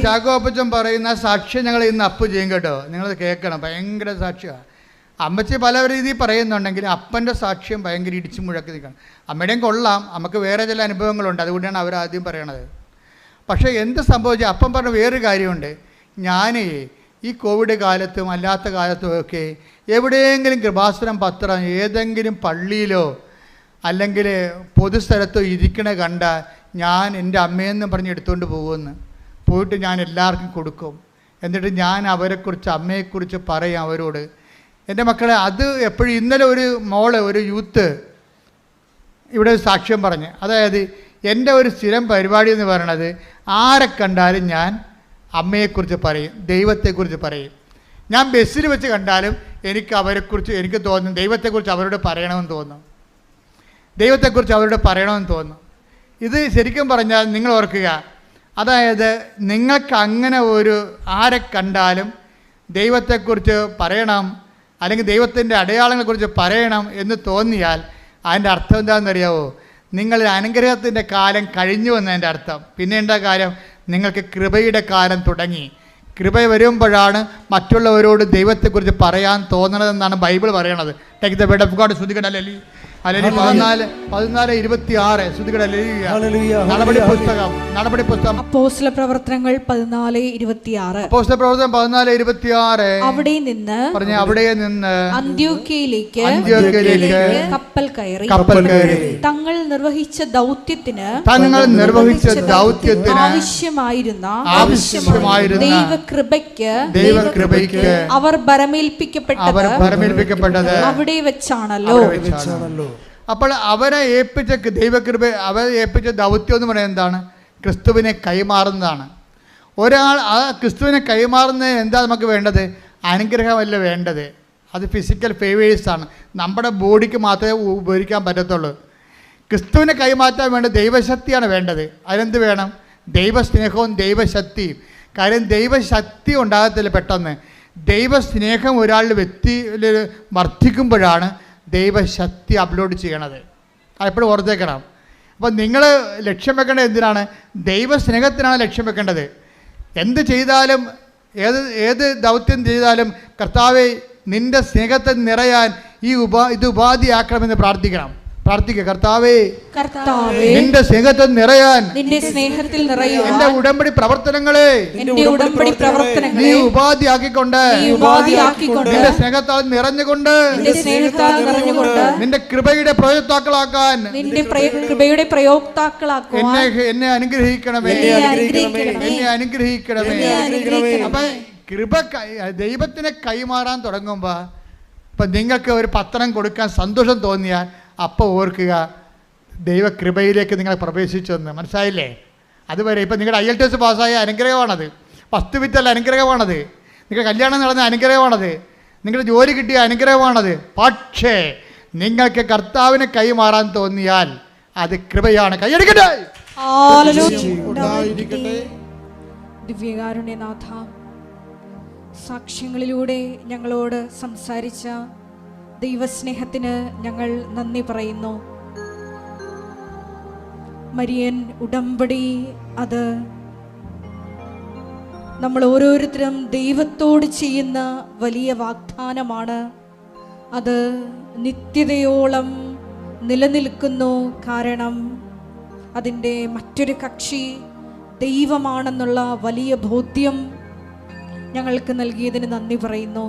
ചാക്കോപ്പച്ചൻ പറയുന്ന സാക്ഷ്യം ഞങ്ങൾ ഇന്ന് അപ്പ് ചെയ്യും കേട്ടോ, നിങ്ങളത് കേൾക്കണം. ഭയങ്കര സാക്ഷ്യമാണ്. അമ്മച്ചി പല രീതിയിൽ പറയുന്നുണ്ടെങ്കിൽ അപ്പൻ്റെ സാക്ഷ്യം ഭയങ്കര ഇടിച്ചു മുഴക്കി നിൽക്കണം. അമ്മയുടെയും കൊള്ളാം, നമുക്ക് വേറെ ചില അനുഭവങ്ങളുണ്ട്, അതുകൊണ്ടാണ് അവരാദ്യം പറയണത്. പക്ഷേ എന്ത് സംഭവിച്ചാൽ അപ്പം പറഞ്ഞ വേറൊരു കാര്യമുണ്ട്. ഞാൻ ഈ കോവിഡ് കാലത്തും അല്ലാത്ത കാലത്തും ഒക്കെ എവിടെയെങ്കിലും കൃപാസനം പത്രം ഏതെങ്കിലും പള്ളിയിലോ അല്ലെങ്കിൽ പൊതുസ്ഥലത്തോ ഇരിക്കണ കണ്ടാൽ ഞാൻ എൻ്റെ അമ്മയെന്ന് പറഞ്ഞ് എടുത്തുകൊണ്ട് പോകുമെന്ന് പോയിട്ട് ഞാൻ എല്ലാവർക്കും കൊടുക്കും. എന്നിട്ട് ഞാൻ അവരെക്കുറിച്ച് അമ്മയെക്കുറിച്ച് പറയും അവരോട്. എൻ്റെ മക്കളെ, അത് എപ്പോഴും ഇന്നലെ ഒരു യൂത്ത് ഇവിടെ സാക്ഷ്യം പറഞ്ഞ്, അതായത് എൻ്റെ ഒരു സ്ഥിരം പരിപാടി എന്ന് പറയണത് ആരെ കണ്ടാലും ഞാൻ അമ്മയെക്കുറിച്ച് പറയും, ദൈവത്തെക്കുറിച്ച് പറയും. ഞാൻ ബസ്സിൽ വെച്ച് കണ്ടാലും എനിക്ക് തോന്നും ദൈവത്തെക്കുറിച്ച് അവരോട് പറയണമെന്ന് തോന്നും. ഇത് ശരിക്കും പറഞ്ഞാൽ നിങ്ങൾ ഓർക്കുക, അതായത് നിങ്ങൾക്ക് അങ്ങനെ ആരെ കണ്ടാലും ദൈവത്തെക്കുറിച്ച് പറയണം അല്ലെങ്കിൽ ദൈവത്തിൻ്റെ അടയാളങ്ങളെക്കുറിച്ച് പറയണം എന്ന് തോന്നിയാൽ അതിൻ്റെ അർത്ഥം എന്താണെന്നറിയാവോ? നിങ്ങൾ അനുഗ്രഹത്തിൻ്റെ കാലം കഴിഞ്ഞു എന്നതിൻ്റെ അർത്ഥം. പിന്നെ എന്താ കാലം? നിങ്ങൾക്ക് കൃപയുടെ കാലം തുടങ്ങി. കൃപ വരുമ്പോഴാണ് മറ്റുള്ളവരോട് ദൈവത്തെക്കുറിച്ച് പറയാൻ തോന്നണതെന്നാണ് ബൈബിൾ പറയണത്. Take the word of God. ശ്രുതികട അല്ലെങ്കിൽ 14:26 നടപടി പുസ്തകം അപ്പോസ്തല പ്രവർത്തനങ്ങൾ 14:26. അവിടെ നിന്ന് അന്ത്യോക്യയിലേക്ക് കപ്പൽ കയറി തങ്ങൾ നിർവഹിച്ച ദൗത്യത്തിന് ആവശ്യമായിരുന്ന ദൈവകൃപയ്ക്ക് അവർ ഭരമേൽപ്പിക്കപ്പെട്ടത് അവിടെ വെച്ചാണല്ലോ. അപ്പോൾ അവരെ ഏൽപ്പിച്ച ദൗത്യം എന്ന് പറയുന്നത് എന്താണ്? ക്രിസ്തുവിനെ കൈമാറുന്നതാണ്. ഒരാൾ ആ ക്രിസ്തുവിനെ കൈമാറുന്നത് എന്താ നമുക്ക് വേണ്ടത്? അനുഗ്രഹമല്ല വേണ്ടത്, അത് ഫിസിക്കൽ ഫേവേഴ്സാണ്. നമ്മുടെ ബോഡിക്ക് മാത്രമേ ഉപയോഗിക്കാൻ പറ്റത്തുള്ളൂ. ക്രിസ്തുവിനെ കൈമാറ്റാൻ വേണ്ട ദൈവശക്തിയാണ് വേണ്ടത്. അതിനെന്ത് വേണം? ദൈവസ്നേഹവും ദൈവശക്തിയും. കാര്യം ദൈവശക്തി ഉണ്ടാകത്തില്ല പെട്ടെന്ന്. ദൈവസ്നേഹം ഒരാളുടെ വ്യക്തിയിൽ വർദ്ധിക്കുമ്പോഴാണ് ദൈവശക്തി അപ്ലോഡ് ചെയ്യണത്. അതെപ്പോഴും ഓർത്തേക്കണം. അപ്പോൾ നിങ്ങൾ ലക്ഷ്യം വെക്കേണ്ടത് എന്തിനാണ്? ദൈവസ്നേഹത്തിനാണ് ലക്ഷ്യം വെക്കേണ്ടത്. എന്ത് ചെയ്താലും ഏത് ദൗത്യം ചെയ്താലും കർത്താവേ നിൻ്റെ സ്നേഹത്തെ നിറയാൻ ഇത് ഉപാധിയാക്കണമെന്ന് പ്രാർത്ഥിക്കുക. കർത്താവേ നിന്റെ സ്നേഹത്തിൽ നിറയാൻ എന്റെ ഉടമ്പടി പ്രവർത്തനങ്ങളെ നീ ഉപാധിയാക്കിക്കൊണ്ട് നിന്റെ സ്നേഹത്താൽ നിറഞ്ഞുകൊണ്ട് നിന്റെ കൃപയുടെ പ്രയോക്താക്കളാക്കാൻ എന്നെ അനുഗ്രഹിക്കണമേ. അപ്പൊ കൃപ ദൈവത്തിനെ കൈമാറാൻ തുടങ്ങുമ്പോൾ ഇപ്പം നിങ്ങൾക്ക് ഒരു പത്രം കൊടുക്കാൻ സന്തോഷം തോന്നിയാൽ അപ്പോൾ ഓർക്കുക ദൈവകൃപയിലേക്ക് നിങ്ങൾ പ്രവേശിച്ചെന്ന്. മനസ്സിലായില്ലേ? അതുവരെ ഇപ്പം നിങ്ങളുടെ IELTS പാസ്സായ അനുഗ്രഹമാണത്, ഫസ്റ്റ് വിറ്റല്ല അനുഗ്രഹമാണത്, നിങ്ങളുടെ കല്യാണം നടന്ന അനുഗ്രഹമാണത്, നിങ്ങളുടെ ജോലി കിട്ടിയ അനുഗ്രഹമാണത്. പക്ഷേ നിങ്ങൾക്ക് കർത്താവിനെ കൈമാറാൻ തോന്നിയാൽ അത് കൃപയാണ്. കൈയടിക്കട്ടെ. ദിവ്യകാരുണ്യനാഥ, സാക്ഷ്യങ്ങളിലൂടെ ഞങ്ങളോട് സംസാരിച്ച ദൈവസ്നേഹത്തിന് ഞങ്ങൾ നന്ദി പറയുന്നു. മരിയൻ ഉടമ്പടി അത് നമ്മൾ ഓരോരുത്തരും ദൈവത്തോട് ചെയ്യുന്ന വലിയ വാഗ്ദാനമാണ്. അത് നിത്യതയോളം നിലനിൽക്കുന്നു. കാരണം അതിൻ്റെ മറ്റൊരു കക്ഷി ദൈവമാണെന്നുള്ള വലിയ ബോധ്യം ഞങ്ങൾക്ക് നൽകിയതിന് നന്ദി പറയുന്നു.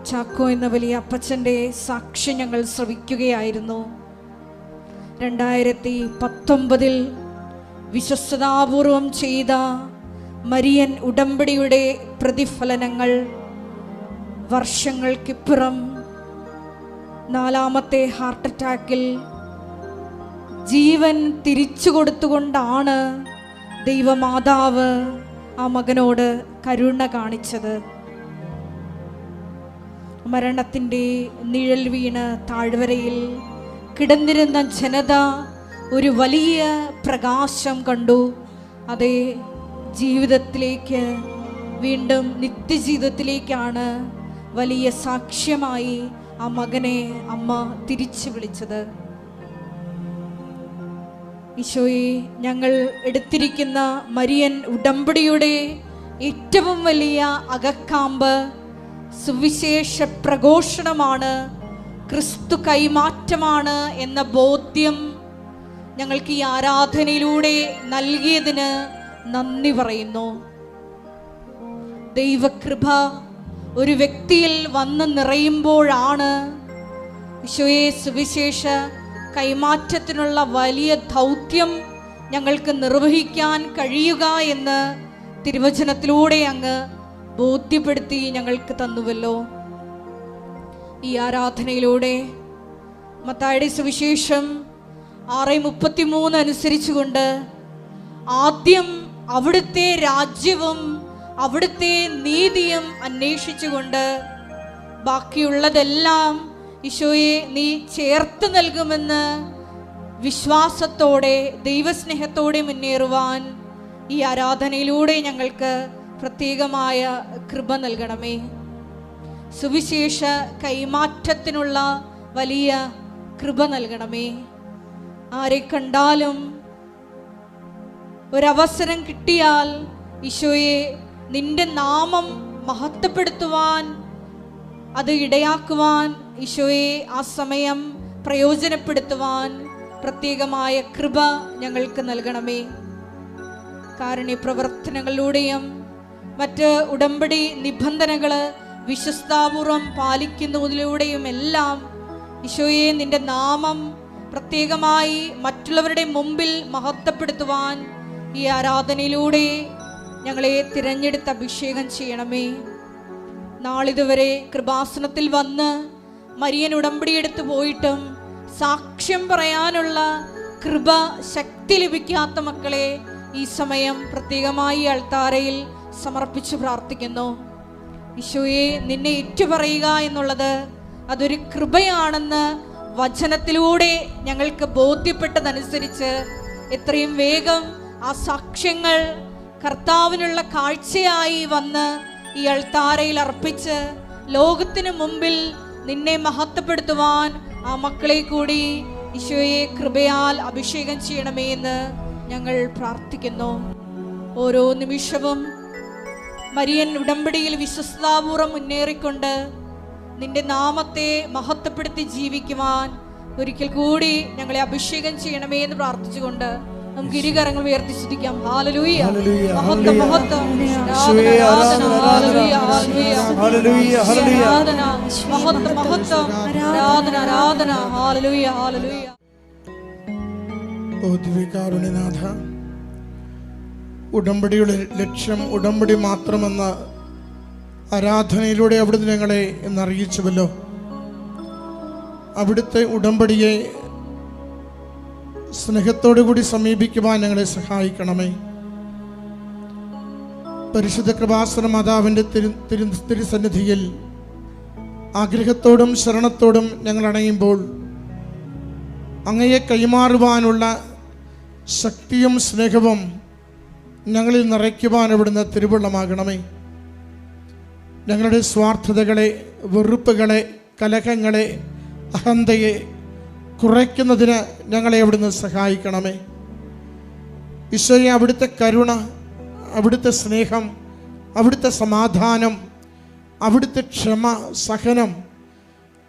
ചാക്കോ എന്ന വലിയ അപ്പച്ചൻ്റെ സാക്ഷ്യം ഞങ്ങൾ ശ്രവിക്കുകയായിരുന്നു. 2019 വിശ്വസ്തതാപൂർവം ചെയ്ത മരിയൻ ഉടമ്പടിയുടെ പ്രതിഫലനങ്ങൾ വർഷങ്ങൾക്കിപ്പുറം 4ാമത്തെ ഹാർട്ട് അറ്റാക്കിൽ ജീവൻ തിരിച്ചു കൊടുത്തുകൊണ്ടാണ് ദൈവമാതാവ് ആ മകനോട് കരുണ കാണിച്ചത്. മരണത്തിൻ്റെ നിഴൽ വീണ് താഴ്വരയിൽ കിടന്നിരുന്ന ജനത ഒരു വലിയ പ്രകാശം കണ്ടു. അതേ, ജീവിതത്തിലേക്ക്, വീണ്ടും നിത്യജീവിതത്തിലേക്കാണ് വലിയ സാക്ഷ്യമായി ആ മകനെ അമ്മ തിരിച്ചു വിളിച്ചത്. ഈശോയെ, ഞങ്ങൾ എടുത്തിരിക്കുന്ന മരിയൻ ഉടമ്പടിയുടെ ഏറ്റവും വലിയ അകക്കാമ്പ് സുവിശേഷ പ്രഘോഷണമാണ്, ക്രിസ്തു കൈമാറ്റമാണ് എന്ന ബോധ്യം ഞങ്ങൾക്ക് ഈ ആരാധനയിലൂടെ നൽകിയതിന് നന്ദി പറയുന്നു. ദൈവകൃപ ഒരു വ്യക്തിയിൽ വന്ന് നിറയുമ്പോഴാണ് ഈശോയെ സുവിശേഷ കൈമാറ്റത്തിനുള്ള വലിയ ദൗത്യം ഞങ്ങൾക്ക് നിർവഹിക്കാൻ കഴിയുക എന്ന് തിരുവചനത്തിലൂടെ അങ്ങ് ബോധ്യപ്പെടുത്തി ഞങ്ങൾക്ക് തന്നുവല്ലോ. ഈ ആരാധനയിലൂടെ മത്തായിയുടെ സുവിശേഷം 6:33 അനുസരിച്ചുകൊണ്ട് ആദ്യം അവിടുത്തെ രാജ്യവും അവിടുത്തെ നീതിയും അന്വേഷിച്ചുകൊണ്ട് ബാക്കിയുള്ളതെല്ലാം ഈശോയെ നീ ചേർത്ത് നൽകുമെന്ന് വിശ്വാസത്തോടെ ദൈവസ്നേഹത്തോടെ മുന്നേറുവാൻ ഈ ആരാധനയിലൂടെ ഞങ്ങൾക്ക് പ്രത്യേകമായ കൃപ നൽകണമേ. സുവിശേഷ കൈമാറ്റത്തിനുള്ള വലിയ കൃപ നൽകണമേ. ആരെ കണ്ടാലും ഒരവസരം കിട്ടിയാൽ ഈശോയെ നിന്റെ നാമം മഹത്വപ്പെടുത്തുവാൻ, അത് ഇടയാക്കുവാൻ ഈശോയെ ആ സമയം പ്രയോജനപ്പെടുത്തുവാൻ പ്രത്യേകമായ കൃപ ഞങ്ങൾക്ക് നൽകണമേ. കാരുണ്യപ്രവർത്തനങ്ങളിലൂടെയും മറ്റ് ഉടമ്പടി നിബന്ധനകൾ വിശ്വസ്താപൂർവം പാലിക്കുന്നതിലൂടെയും എല്ലാം ഈശോയെ നിന്റെ നാമം പ്രത്യേകമായി മറ്റുള്ളവരുടെ മുമ്പിൽ മഹത്വപ്പെടുത്തുവാൻ ഈ ആരാധനയിലൂടെ ഞങ്ങളെ തിരഞ്ഞെടുത്ത് അഭിഷേകം ചെയ്യണമേ. നാളിതുവരെ കൃപാസനത്തിൽ വന്ന് മരിയൻ ഉടമ്പടിയെടുത്ത് പോയിട്ടും സാക്ഷ്യം പറയാനുള്ള കൃപ, ശക്തി ലഭിക്കാത്ത മക്കളെ ഈ സമയം പ്രത്യേകമായി അൾത്താരയിൽ സമർപ്പിച്ച് പ്രാർത്ഥിക്കുന്നു. ഈശോയെ, നിന്നെ ഏറ്റുപറയുക എന്നുള്ളത് അതൊരു കൃപയാണെന്ന് വചനത്തിലൂടെ ഞങ്ങൾക്ക് ബോധ്യപ്പെട്ടതനുസരിച്ച് എത്രയും വേഗം ആ സാക്ഷ്യങ്ങൾ കർത്താവിനുള്ള കാഴ്ചയായി വന്ന് ഈ അൾത്താരയിൽ അർപ്പിച്ച് ലോകത്തിന് മുമ്പിൽ നിന്നെ മഹത്വപ്പെടുത്തുവാൻ ആ മക്കളെ കൂടി ഈശോയെ കൃപയാൽ അഭിഷേകം ചെയ്യണമേ എന്ന് ഞങ്ങൾ പ്രാർത്ഥിക്കുന്നു. ഓരോ നിമിഷവും മരിയൻ ഉടമ്പടിയിൽ വിശ്വസ്താപൂർവം മുന്നേറിക്കൊണ്ട് നിന്റെ നാമത്തെ മഹത്വപ്പെടുത്തി ജീവിക്കുവാൻ ഒരിക്കൽ കൂടി ഞങ്ങളെ അഭിഷേകം ചെയ്യണമേ എന്ന് പ്രാർത്ഥിച്ചുകൊണ്ട് നമുക്ക് ഇരുകരങ്ങൾ ഉയർത്തി സ്തുതിക്കാം. ഹല്ലേലൂയ, മഹത്വം, മഹത്വം, ആരാധന, ഹല്ലേലൂയ, ഹല്ലേലൂയ, ആരാധന, മഹത്വം, മഹത്വം, ആരാധന, ആരാധന, ഹല്ലേലൂയ, ഹല്ലേലൂയ. ഓ ദിവ്യകാരുണ്യനാഥ, ഉടമ്പടിയുടെ ലക്ഷ്യം ഉടമ്പടി മാത്രമെന്ന ആരാധനയിലൂടെ അവിടുന്ന് ഞങ്ങളെ എന്നറിയിച്ചുവല്ലോ. അവിടുത്തെ ഉടമ്പടിയെ സ്നേഹത്തോടു കൂടി സമീപിക്കുവാൻ ഞങ്ങളെ സഹായിക്കണമേ. പരിശുദ്ധ കൃപാസന മാതാവിൻ്റെ തിരുസന്നിധിയിൽ ആഗ്രഹത്തോടും ശരണത്തോടും ഞങ്ങൾ അണയുമ്പോൾ അങ്ങയെ കൈമാറുവാനുള്ള ശക്തിയും സ്നേഹവും ഞങ്ങളിൽ നിറയ്ക്കുവാൻ അവിടുന്ന് തിരുവുള്ളമാകണമേ. ഞങ്ങളുടെ സ്വാർത്ഥതകളെ, വെറുപ്പുകളെ, കലഹങ്ങളെ, അഹന്തയെ കുറയ്ക്കുന്നതിന് ഞങ്ങളെ അവിടുന്ന് സഹായിക്കണമേ. ഈശോയെ, അവിടുത്തെ കരുണ, അവിടുത്തെ സ്നേഹം, അവിടുത്തെ സമാധാനം, അവിടുത്തെ ക്ഷമ, സഹനം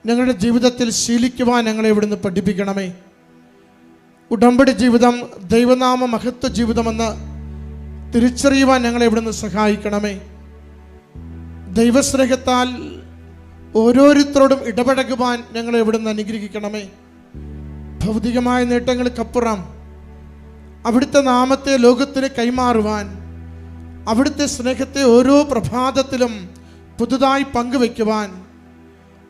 ഞങ്ങളുടെ ജീവിതത്തിൽ ശീലിക്കുവാൻ ഞങ്ങളെ ഇവിടുന്ന് പഠിപ്പിക്കണമേ. ഉടമ്പടി ജീവിതം ദൈവനാമ മഹത്വ ജീവിതമെന്ന് തിരിച്ചറിയുവാൻ ഞങ്ങളെ ഇവിടുന്ന് സഹായിക്കണമേ. ദൈവസ്നേഹത്താൽ ഓരോരുത്തരോടും ഇടപഴകുവാൻ ഞങ്ങളെ ഇവിടുന്ന് അനുഗ്രഹിക്കണമേ. ഭൗതികമായ നേട്ടങ്ങൾക്കപ്പുറം അവിടുത്തെ നാമത്തെ ലോകത്തിന് കൈമാറുവാൻ, അവിടുത്തെ സ്നേഹത്തെ ഓരോ പ്രഭാതത്തിലും പുതുതായി പങ്കുവയ്ക്കുവാൻ,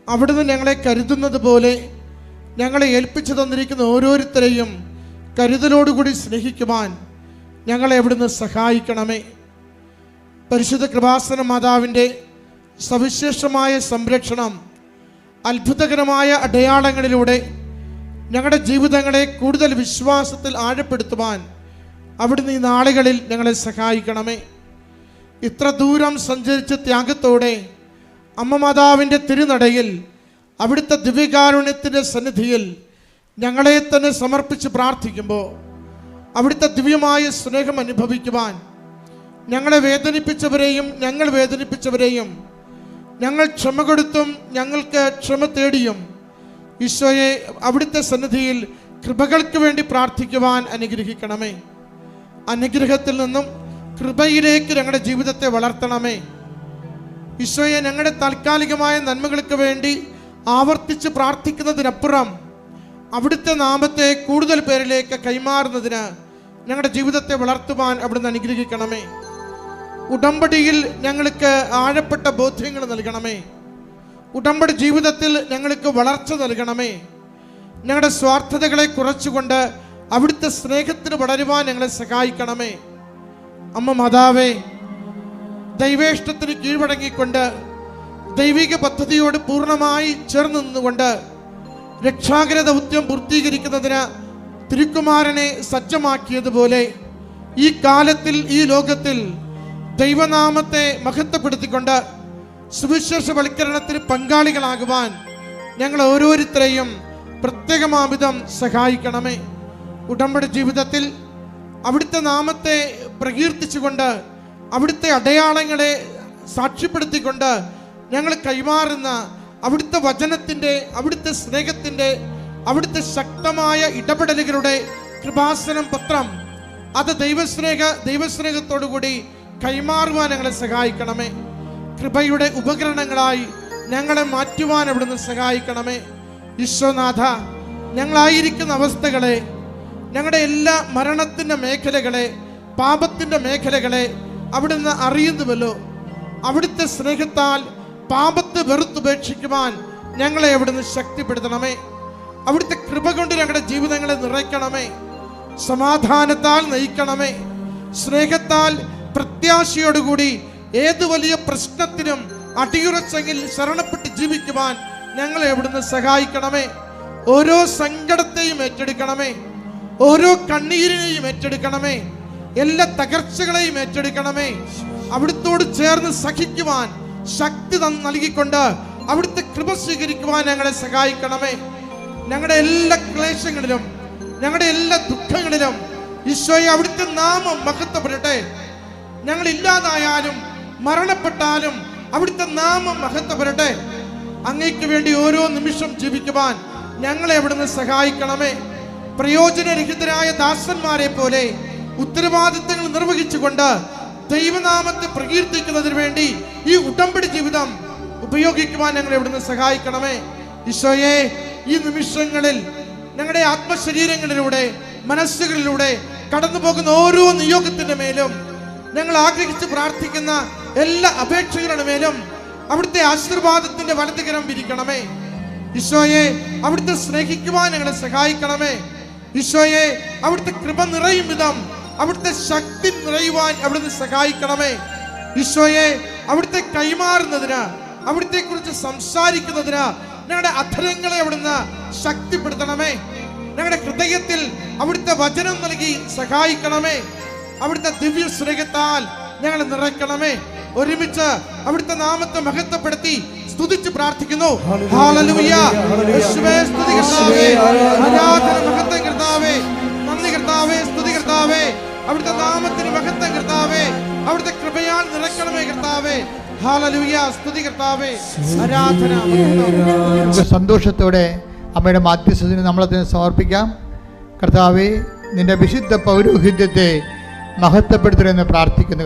അവിടുന്ന് ഞങ്ങളെ കരുതുന്നത് പോലെ ഞങ്ങളെ ഏൽപ്പിച്ചു തന്നിരിക്കുന്ന ഓരോരുത്തരെയും കരുതലോടുകൂടി സ്നേഹിക്കുവാൻ ഞങ്ങളെ അവിടുന്ന് സഹായിക്കണമേ. പരിശുദ്ധ കൃപാസന മാതാവിൻ്റെ സവിശേഷമായ സംരക്ഷണം, അത്ഭുതകരമായ അടയാളങ്ങളിലൂടെ ഞങ്ങളുടെ ജീവിതങ്ങളെ കൂടുതൽ വിശ്വാസത്തിൽ ആഴപ്പെടുത്തുവാൻ അവിടുന്ന് ഈ നാളുകളിൽ ഞങ്ങളെ സഹായിക്കണമേ. ഇത്ര ദൂരം സഞ്ചരിച്ച ത്യാഗത്തോടെ അമ്മ മാതാവിൻ്റെ തിരുനടയിൽ അവിടുത്തെ ദിവ്യകാരുണ്യത്തിൻ്റെ സന്നിധിയിൽ ഞങ്ങളെ തന്നെ സമർപ്പിച്ച് പ്രാർത്ഥിക്കുമ്പോൾ അവിടുത്തെ ദിവ്യമായ സ്നേഹം അനുഭവിക്കുവാൻ, ഞങ്ങളെ വേദനിപ്പിച്ചവരെയും ഞങ്ങൾ വേദനിപ്പിച്ചവരെയും ഞങ്ങൾ ക്ഷമ കൊടുത്തും ഞങ്ങൾക്ക് ക്ഷമ തേടിയും ഈശോയെ അവിടുത്തെ സന്നിധിയിൽ കൃപകൾക്ക് വേണ്ടി പ്രാർത്ഥിക്കുവാൻ അനുഗ്രഹിക്കണമേ. അനുഗ്രഹത്തിൽ നിന്നും കൃപയിലേക്ക് ഞങ്ങളുടെ ജീവിതത്തെ വളർത്തണമേ. ഈശോയെ, ഞങ്ങളുടെ താൽക്കാലികമായ നന്മകൾക്ക് വേണ്ടി ആവർത്തിച്ച് പ്രാർത്ഥിക്കുന്നതിനപ്പുറം അവിടുത്തെ നാമത്തെ കൂടുതൽ പേരിലേക്ക് കൈമാറുന്നതിന് ഞങ്ങളുടെ ജീവിതത്തെ വളർത്തുവാൻ അവിടുന്ന് അനുഗ്രഹിക്കണമേ. ഉടമ്പടിയിൽ ഞങ്ങൾക്ക് ആഴപ്പെട്ട ബോധ്യങ്ങൾ നൽകണമേ. ഉടമ്പടി ജീവിതത്തിൽ ഞങ്ങൾക്ക് വളർച്ച നൽകണമേ. ഞങ്ങളുടെ സ്വാർത്ഥതകളെ കുറച്ചുകൊണ്ട് അവിടുത്തെ സ്നേഹത്തിന് വളരുവാൻ ഞങ്ങളെ സഹായിക്കണമേ. അമ്മ മാതാവേ, ദൈവേഷ്ടത്തിന് കീഴ്വഴങ്ങിക്കൊണ്ട് ദൈവിക പദ്ധതിയോട് പൂർണ്ണമായി ചേർന്ന് നിന്നുകൊണ്ട് രക്ഷാകര ദൗത്യം പൂർത്തീകരിക്കുന്നതിന് തിരുക്കുമാരനെ സജ്ജമാക്കിയതുപോലെ ഈ കാലത്തിൽ ഈ ലോകത്തിൽ ദൈവനാമത്തെ മഹത്വപ്പെടുത്തിക്കൊണ്ട് സുവിശേഷവൽക്കരണത്തിന് പങ്കാളികളാകുവാൻ ഞങ്ങൾ ഓരോരുത്തരെയും പ്രത്യേകമാവിധം സഹായിക്കണമേ. ഉടമ്പടി ജീവിതത്തിൽ അവിടുത്തെ നാമത്തെ പ്രകീർത്തിച്ചുകൊണ്ട് അവിടുത്തെ അടയാളങ്ങളെ സാക്ഷ്യപ്പെടുത്തിക്കൊണ്ട് ഞങ്ങൾ കൈമാറുന്ന അവിടുത്തെ വചനത്തിൻ്റെ, അവിടുത്തെ സ്നേഹത്തിൻ്റെ, അവിടുത്തെ ശക്തമായ ഇടപെടലുകളുടെ കൃപാസനം പത്രം അത് ദൈവസ്നേഹത്തോടുകൂടി കൈമാറുവാൻ ഞങ്ങളെ സഹായിക്കണമേ. കൃപയുടെ ഉപകരണങ്ങളായി ഞങ്ങളെ മാറ്റുവാൻ അവിടുന്ന് സഹായിക്കണമേ. ഈശോനാഥ, ഞങ്ങളായിരിക്കുന്ന അവസ്ഥകളെ, ഞങ്ങളുടെ എല്ലാ മരണത്തിൻ്റെ മേഖലകളെ, പാപത്തിൻ്റെ മേഖലകളെ അവിടുന്ന് അറിയുന്നുവല്ലോ. അവിടുത്തെ സ്നേഹത്താൽ പാപത്തെ വെറുത്തുപേക്ഷിക്കുവാൻ ഞങ്ങളെ അവിടുന്ന് ശക്തിപ്പെടുത്തണമേ. അവിടുത്തെ കൃപ കൊണ്ട് ഞങ്ങളുടെ ജീവിതങ്ങളെ നിറയ്ക്കണമേ. സമാധാനത്താൽ നയിക്കണമേ. സ്നേഹത്താൽ പ്രത്യാശയോടുകൂടി ഏത് വലിയ പ്രശ്നത്തിനും അടിയുറച്ചെങ്കിൽ ശരണപ്പെട്ട് ജീവിക്കുവാൻ ഞങ്ങളെ അവിടുന്ന് സഹായിക്കണമേ. ഓരോ സങ്കടത്തെയും ഏറ്റെടുക്കണമേ. ഓരോ കണ്ണീരിനെയും ഏറ്റെടുക്കണമേ. എല്ലാ തകർച്ചകളെയും ഏറ്റെടുക്കണമേ. അവിടുത്തോട് ചേർന്ന് സഹിക്കുവാൻ ശക്തി നൽകിക്കൊണ്ട് അവിടുത്തെ കൃപ സ്വീകരിക്കുവാൻ ഞങ്ങളെ സഹായിക്കണമേ. ഞങ്ങളുടെ എല്ലാ ക്ലേശങ്ങളിലും, ഞങ്ങളുടെ എല്ലാ ദുഃഖങ്ങളിലും ഈശോയെ അവിടുത്തെ നാമം മഹത്വപ്പെടട്ടെ. ഞങ്ങൾ ഇല്ലാതായാലും മരണപ്പെട്ടാലും അവിടുത്തെ നാമം മഹത്വപ്പെടട്ടെ. അങ്ങയ്ക്ക് വേണ്ടി ഓരോ നിമിഷം ജീവിക്കുവാൻ ഞങ്ങളെ അവിടുന്ന് സഹായിക്കണമേ. പ്രയോജനരഹിതരായ ദാസന്മാരെ പോലെ ഉത്തരവാദിത്തങ്ങൾ നിർവഹിച്ചുകൊണ്ട് ദൈവനാമത്തെ പ്രകീർത്തിക്കുന്നതിന് വേണ്ടി ഈ ഉടമ്പടി ജീവിതം ഉപയോഗിക്കുവാൻ ഞങ്ങളെ ഇവിടുന്ന് സഹായിക്കണമേ. ഈശോയെ, ഈ നിമിഷങ്ങളിൽ ഞങ്ങളുടെ ആത്മശരീരങ്ങളിലൂടെ, മനസ്സുകളിലൂടെ കടന്നു പോകുന്ന ഓരോ നിയോഗത്തിന്റെ മേലും, ഞങ്ങൾ ആഗ്രഹിച്ച് പ്രാർത്ഥിക്കുന്ന എല്ലാ അപേക്ഷകളുടെ മേലും അവിടുത്തെ ആശീർവാദത്തിന്റെ വലതുകരം വിരിക്കണമേ. ഈശോയെ, അവിടുത്തെ സ്നേഹിക്കുവാൻ ഞങ്ങളെ സഹായിക്കണമേ. ഈശോയെ, അവിടുത്തെ കൃപ നിറയും വിധം അവിടുത്തെ ശക്തി നിറയുവാൻ അവിടുന്ന് സഹായിക്കണമേ. ഈശോയെ, അവിടുത്തെ കൈമാറുന്നതിന്, അവിടുത്തെ കുറിച്ച് സംസാരിക്കുന്നതിന് ഞങ്ങളുടെ അധരങ്ങളെ അവിടുന്ന് ശക്തിപ്പെടുത്തണമേ. ഞങ്ങളുടെ ഹൃദയത്തിൽ അവിടുത്തെ വചനം നൽകി സഹായിക്കണമേ. അവിടുത്തെ ദിവ്യ സ്നേഹത്താൽ ഞങ്ങളെ നിറയ്ക്കണമേ. ഒരുമിച്ച് അവിടുത്തെ നാമത്തെ മഹത്വപ്പെടുത്തി സ്തുതിച്ച് പ്രാർത്ഥിക്കുന്നു. ഹല്ലേലൂയ. യേശുവേ, സ്തുതി കർത്താവേ, ആരാധന മഹത്വം കർത്താവേ, നന്ദി കർത്താവേ, സ്തുതി കർത്താവേ. അവിടുത്തെ നാമത്തിന് മഹത്വം കർത്താവേ, അവിടുത്തെ കൃപയാൽ നിറയ്ക്കണമേ കർത്താവേ. ഹല്ലേലൂയ. സ്തുതി കർത്താവേ, ആരാധന. സന്തോഷത്തോടെ അമ്മയുടെ മാധ്യസ്ഥത്തിന് നമ്മളതിനെ സമർപ്പിക്കാം. കർത്താവേ, നിന്റെ വിശുദ്ധ പൗരോഹിത്യത്തെ മഹത്വപ്പെടുത്തണമെന്ന് പ്രാർത്ഥിക്കുന്നു.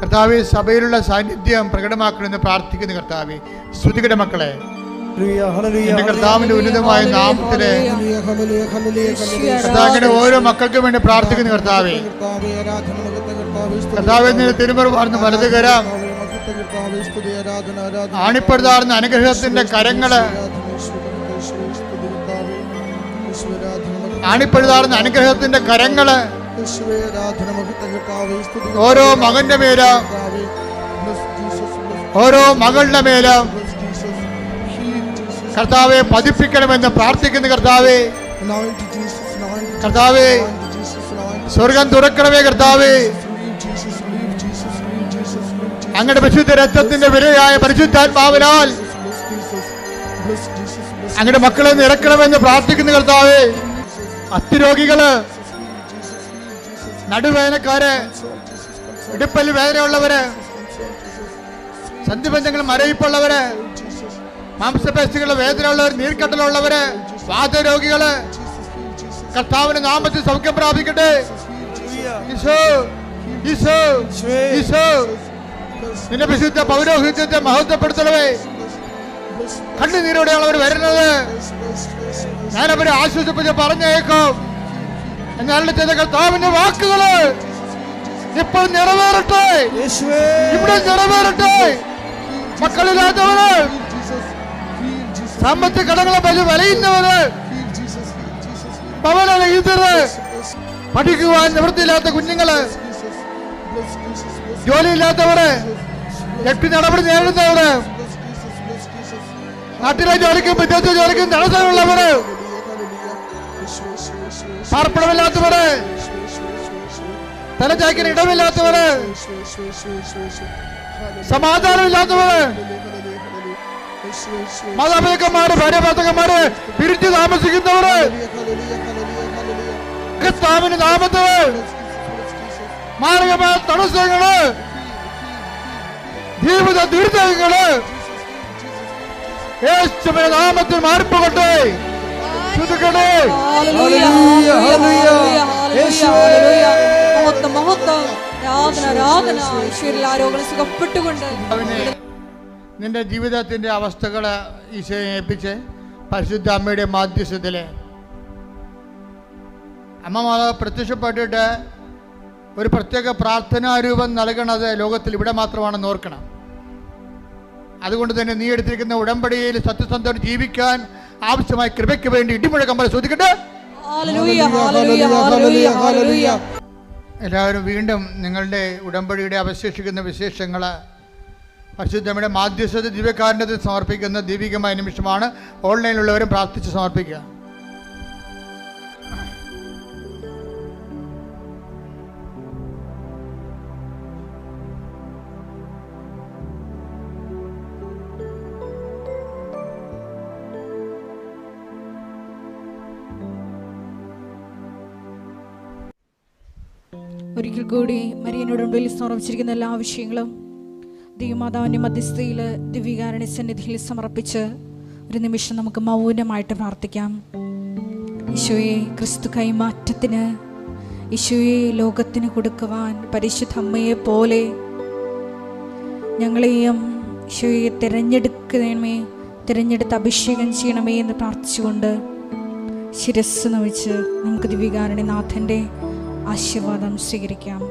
കർത്താവെ സഭയിലുള്ള സാന്നിധ്യം പ്രകടമാക്കണമെന്ന് പ്രാർത്ഥിക്കുന്നു. കർത്താവെ സ്തുതിക്കട്ടെ മക്കളെ. എന്റെ കർത്താവിന്റെ ഉന്നതമായ നാമത്തില് കർത്താവിന്റെ ഓരോ മക്കൾക്കും വേണ്ടി പ്രാർത്ഥിക്കുന്നു. കർത്താവെ കർത്താവെ നിന്റെ തിരുമുറ വാർന്ന് വലത് കരം ആണിപ്പെടുത്താറുന്ന അനുഗ്രഹത്തിന്റെ കരങ്ങള് ആണിപ്പെടുത്താറുന്ന അനുഗ്രഹത്തിന്റെ കരങ്ങള് ഓരോ മകന്റെ മേലും ഓരോ മകളുടെ മേലും കർത്താവെ പതിപ്പിക്കണമെന്ന് പ്രാർത്ഥിക്കുന്നു. കർത്താവെ കർത്താവെ സ്വർഗം തുറക്കണമേ. കർത്താവെ അങ്ങയുടെ പരിശുദ്ധ രക്തത്തിന്റെ വിലയായ പരിശുദ്ധാത്മാവിനാൽ അങ്ങയുടെ മക്കളെ നിറക്കണമെന്ന് പ്രാർത്ഥിക്കുന്നു. കർത്താവെ അസ്ഥിരോഗികള്, നടുവേദനക്കാര്, ഇടുപ്പല് വേദനയുള്ളവര്, സന്ധിബന്ധങ്ങൾ മരവിപ്പുള്ളവര്, മാംസപേശികളുടെ വേദനയുള്ളവർ, നീർക്കെട്ടലുള്ളവര്, വാതരോഗികള് കർത്താവിന്റെ നാമത്തിൽ സൗഖ്യം പ്രാപിക്കട്ടെ. ഈശോ ഈശോ ഈശോ നിന്റെ വിശുദ്ധ പൗരോഹിത്യത്തെ മഹത്വപ്പെടുത്തണമേ. കണ്ണുനീരോടെയാണ് അവർ വരുന്നത്. ഞാനവരെ ആശ്വസിപ്പിച്ച് പറഞ്ഞേക്കും. എന്നാൽ ചെയ്ത കർത്താവിന്റെ വാക്കുകള് ഇപ്പോൾ നിറവേറട്ടെ, ഇവിടെ നിറവേറട്ടെ. മക്കളില്ലാത്തവര്, സാമ്പത്തിക കടങ്ങളെ വലയുന്നവര്, ഭവനരഹിതര്, പഠിക്കുവാൻ നിവൃത്തിയില്ലാത്ത കുഞ്ഞുങ്ങള്, ജോലിയില്ലാത്തവര്, ജപ്തി നടപടി നേരിടുന്നവര്, നാട്ടിലെ ജോലിക്കും വിദേശ ജോലിക്കും തടസ്സമുള്ളവര്, പാർപ്പിടമില്ലാത്തവര്, തലചായ്ക്കാൻ ഇടമില്ലാത്തവര്, സമാധാനമില്ലാത്തവര്, മാതാപിതാക്കന്മാര്, ഭാര്യ ഭർത്താക്കന്മാര് പിരിച്ചു താമസിക്കുന്നവര് കർത്താവിന്റെ നാമത്തില് മാരകമായ തടസ്സങ്ങള്, ജീവിത ദുരിതങ്ങള് യേശുവിന്റെ നാമത്തിൽ മാറിപ്പോകട്ടെ. നിന്റെ ജീവിതത്തിന്റെ അവസ്ഥകള് ഈശോയെ ഏൽപ്പിച്ച് പരിശുദ്ധ അമ്മയുടെ മാധ്യസ്ഥത്തില് അമ്മ മാതാവ് പ്രത്യക്ഷപ്പെട്ടിട്ട് ഒരു പ്രത്യേക പ്രാർത്ഥനാരൂപം നൽകണത് ലോകത്തിൽ ഇവിടെ മാത്രമാണെന്ന് ഓർക്കണം. അതുകൊണ്ട് തന്നെ നീ എടുത്തിരിക്കുന്ന ഉടമ്പടിയിൽ സത്യസന്ധത ജീവിക്കാൻ ആവശ്യമായ കൃപയ്ക്ക് വേണ്ടി ഇടിമുഴക്കം പോലെ ശ്രദ്ധിക്കട്ടെ. എല്ലാവരും വീണ്ടും നിങ്ങളുടെ ഉടമ്പടിയുടെ അവശേഷിക്കുന്ന വിശേഷങ്ങൾ പരിശുദ്ധമ്മയുടെ മാധ്യസ്ഥത ദിവ്യകാരുണ്യത്തിൽ സമർപ്പിക്കുന്ന ദൈവികമായ നിമിഷമാണ്. ഓൺലൈനിലുള്ളവരും പ്രാർത്ഥിച്ച് സമർപ്പിക്കുക. ഒരിക്കൽ കൂടി മരിയനോട് ഉടമ്പടിയിൽ സമർപ്പിച്ചിരിക്കുന്ന എല്ലാ വിഷയങ്ങളും ദൈവമാതാവിൻ്റെ മധ്യസ്ഥയിൽ ദിവ്യകാരുണ്യ സന്നിധിയിൽ സമർപ്പിച്ച് ഒരു നിമിഷം നമുക്ക് മൗനമായിട്ട് പ്രാർത്ഥിക്കാം. ഈശോയെ, ക്രിസ്തു കൈമാറ്റത്തിന്, ഈശോയെ ലോകത്തിന് കൊടുക്കുവാൻ പരിശുദ്ധ അമ്മയെ പോലെ ഞങ്ങളെയും ഈശോയെ തിരഞ്ഞെടുക്കണമേ, തിരഞ്ഞെടുത്ത് അഭിഷേകം ചെയ്യണമേ എന്ന് പ്രാർത്ഥിച്ചുകൊണ്ട് ശിരസ്സ് നമിച്ച് നമുക്ക് ദിവ്യകാരുണ്യനാഥൻ്റെ ആശീർവാദം സ്വീകരിക്കാം.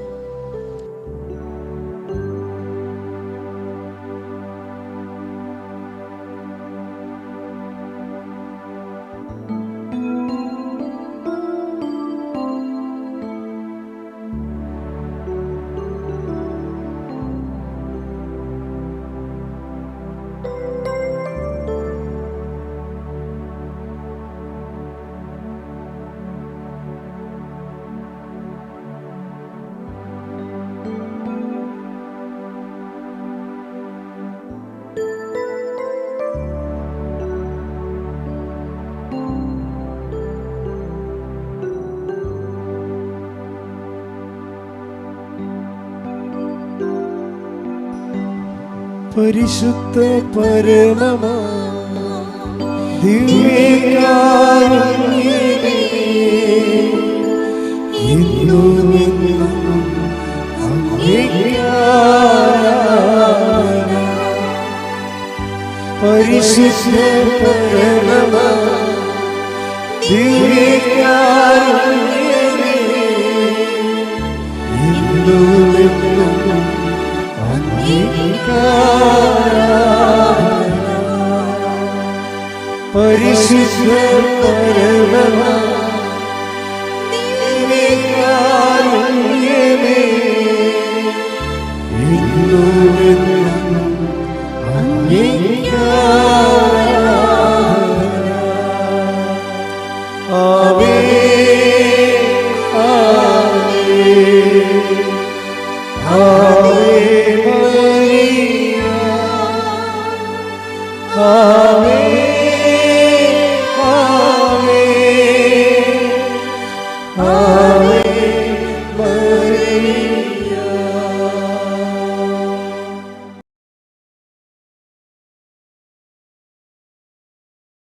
പരിശുദ്ധ പരമമാ ദിവ്യകാരുണ്യമേ, എന്നും അങ്ങേയ്ക്കായി പരിശുദ്ധ പരമ ദിവ്യകാരുണ്യമേ, ഇന്നും എന്നും അംഗീകാരാധന. പരിശുദ്ധ പരമ ദിവ്യകാരുണ്യമേ, ഇന്നും എന്നും അംഗീകാരാധന. ആവേ ആവേ ആവേ മരിയ, ആവേ